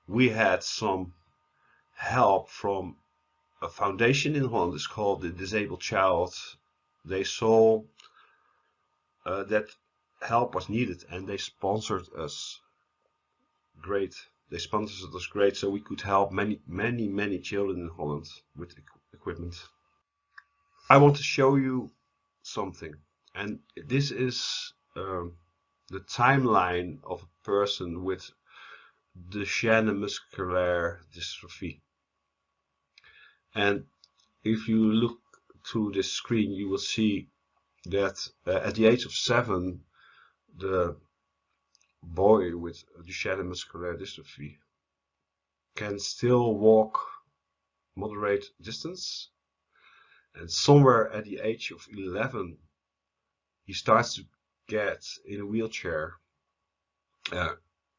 we had some help from a foundation in Holland. It's called the Disabled Child. They saw that help was needed, and they sponsored us great. They sponsored us great, so we could help many children in Holland with equipment. I want to show you something, and this is the timeline of a person with Duchenne muscular dystrophy. And if you look to this screen, you will see that at the age of 7, the boy with Duchenne muscular dystrophy can still walk moderate distance, and somewhere at the age of 11 he starts to get in a wheelchair.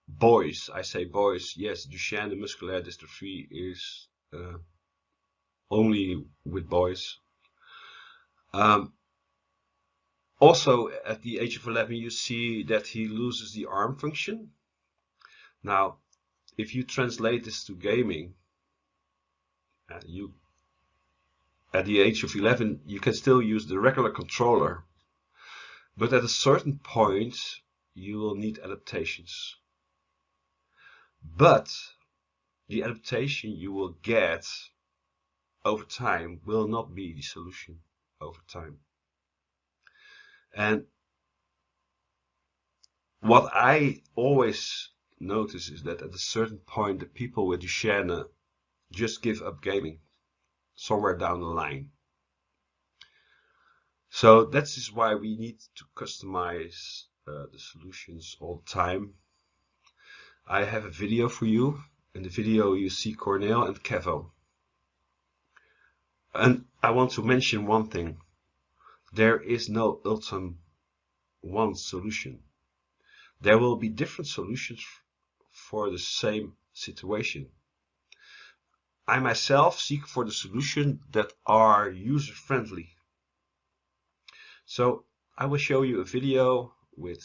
Boys, I say boys, yes, Duchenne muscular dystrophy is only with boys. Also, at the age of 11, you see that he loses the arm function. Now, if you translate this to gaming, at the age of 11, you can still use the regular controller, but at a certain point, you will need adaptations. But the adaptation you will get over time will not be the solution over time. And what I always notice is that at a certain point, the people with Duchenne just give up gaming somewhere down the line. So that is why we need to customize the solutions all the time. I have a video for you. In the video you see Cornel and Kevo. And I want to mention one thing. There is no ultimate one solution. There will be different solutions for the same situation. I myself seek for the solution that are user-friendly. So I will show you a video with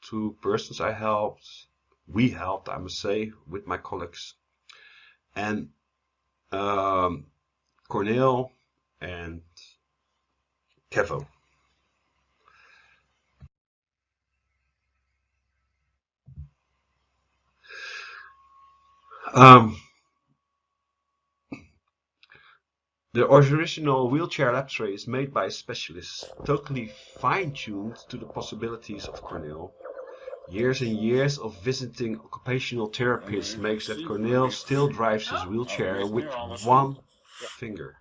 2 persons I helped. We helped, I must say, with my colleagues. And Cornel and Kevo. The original wheelchair lap tray is made by a specialist, totally fine-tuned to the possibilities of Cornel. Years and years of visiting occupational therapists makes that Cornel still drives his wheelchair with one finger.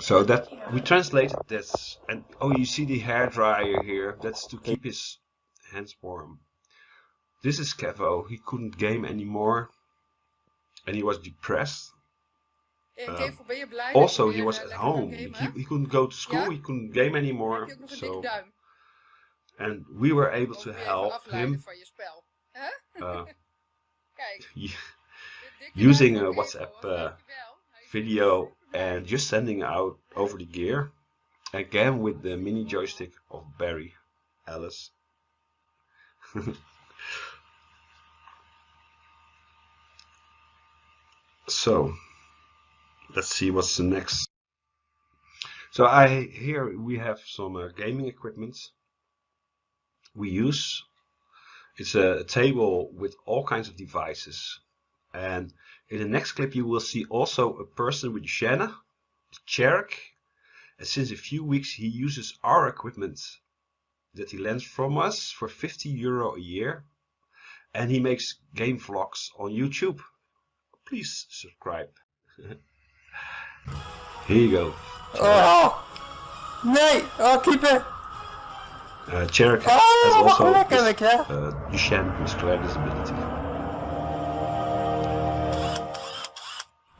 So that we translated this, and oh, you see the hair dryer here. That's to keep his hands warm. This is Kevo. He couldn't game anymore, and he was depressed. Also, he was at home. He couldn't go to school. He couldn't game anymore. So, and we were able to help him using a WhatsApp video and just sending out over the gear. Again with the mini joystick of Barry Ellis. So let's see what's the next. So here we have some gaming equipment we use. It's a table with all kinds of devices, and in the next clip you will see also a person with Shanna, Cherk, and since a few weeks he uses our equipment that he lends from us for €50 a year, and he makes game vlogs on YouTube. Please subscribe. Here you go. Oh! Nee! Oh, keeper! Cherk has also Duchenne muscular disability.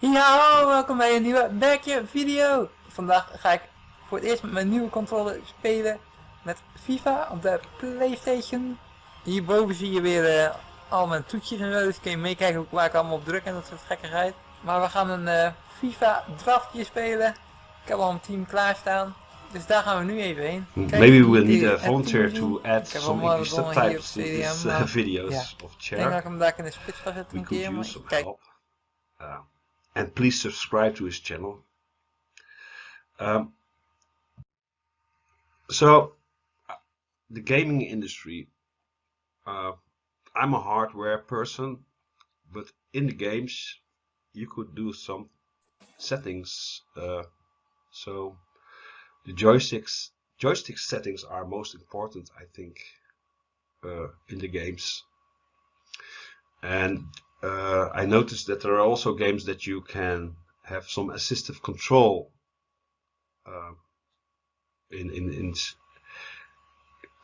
Ja, welkom bij een nieuwe Backje video. Vandaag ga ik voor het eerst met mijn nieuwe controller spelen met FIFA op de PlayStation. Hierboven zie je weer al mijn toetjes en zo, dus kun je meekijken waar ik allemaal op druk en dat soort gekkigheid. Maar we gaan een FIFA draftje spelen. Ik heb al een team klaarstaan, dus daar gaan we nu even heen. Maybe we'll need a volunteer to add some English subtitles to these videos of Cherk. Ik denk dat ik hem daar in de spits ga zetten een keer, maar kijk. And please subscribe to his channel. So, the gaming industry, I'm a hardware person, but in the games you could do some settings. So the joystick settings are most important, I think, in the games. And I noticed that there are also games that you can have some assistive control in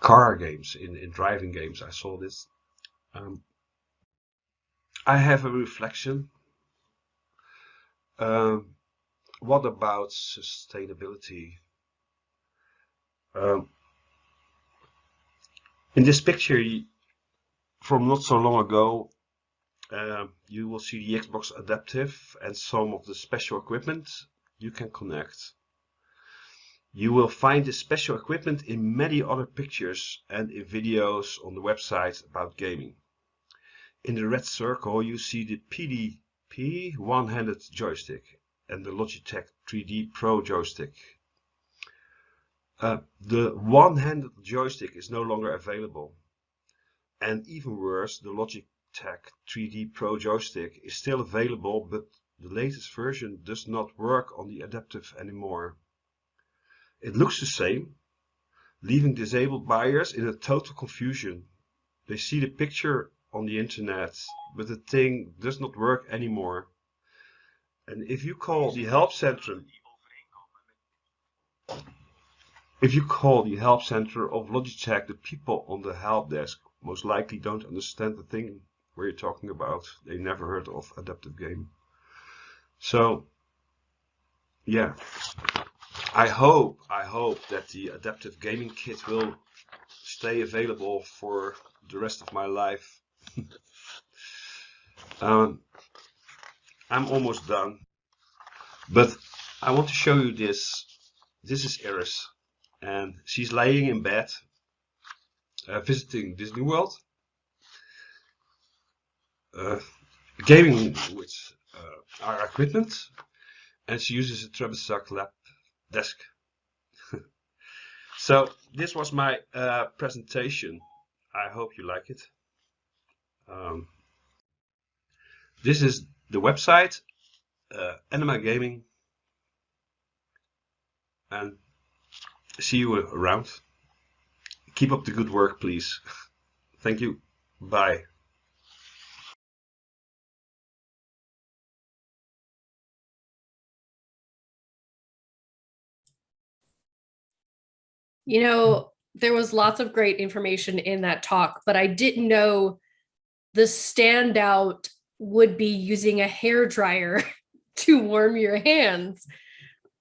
car games, in driving games. I saw this. I have a reflection. What about sustainability? In this picture from not so long ago, you will see the Xbox Adaptive and some of the special equipment you can connect. You will find this special equipment in many other pictures and in videos on the website about gaming. In the red circle you see the PDP one-handed joystick and the Logitech 3D Pro joystick. The one-handed joystick is no longer available, and even worse, the Logitech 3D Pro joystick is still available, but the latest version does not work on the Adaptive anymore. It looks the same, leaving disabled buyers in a total confusion. They see the picture on the internet, but the thing does not work anymore. And if you call the help center, of Logitech, the people on the help desk most likely don't understand the thing where you're talking about. They never heard of Adaptive Game. So, yeah, I hope that the Adaptive Gaming Kit will stay available for the rest of my life. I'm almost done, but I want to show you this. This is Iris, and she's laying in bed, visiting Disney World, gaming with our equipment, and she uses a Trebizond lap desk. So this was my presentation. I hope you like it. This is the website, Anima Gaming, and see you around. Keep up the good work, please. Thank you. Bye. You know, there was lots of great information in that talk, but I didn't know the standout would be using a hair dryer to warm your hands.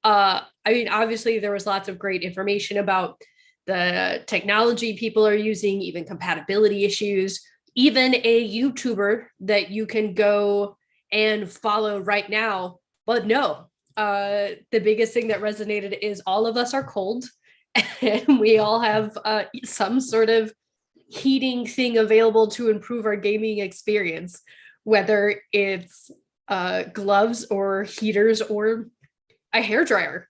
I mean, obviously there was lots of great information about the technology people are using, even compatibility issues, even a YouTuber that you can go and follow right now. But no, the biggest thing that resonated is all of us are cold and we all have some sort of heating thing available to improve our gaming experience, whether it's gloves or heaters or a hairdryer.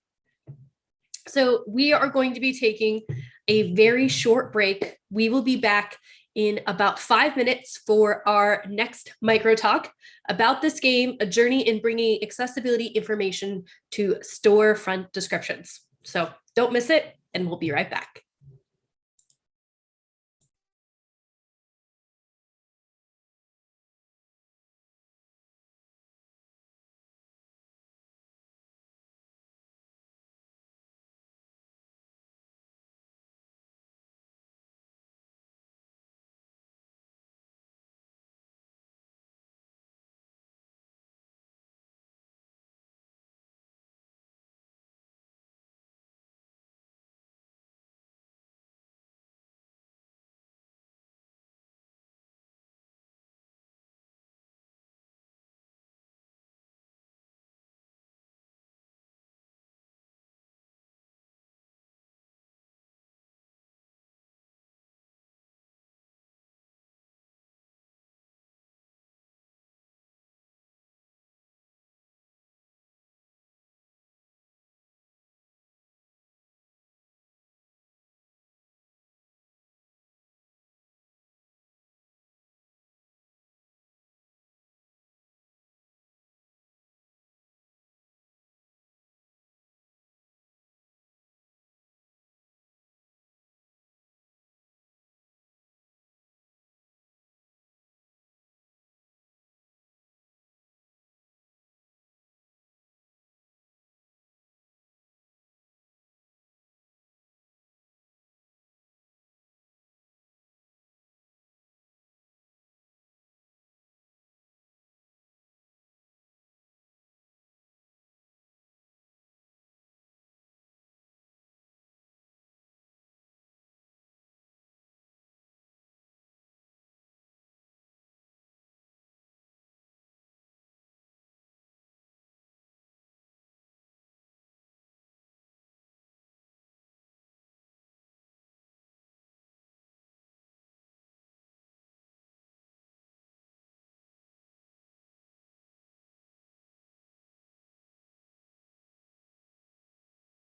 So we are going to be taking a very short break. We will be back in about 5 minutes for our next micro talk about this game, a journey in bringing accessibility information to storefront descriptions. So don't miss it, and we'll be right back.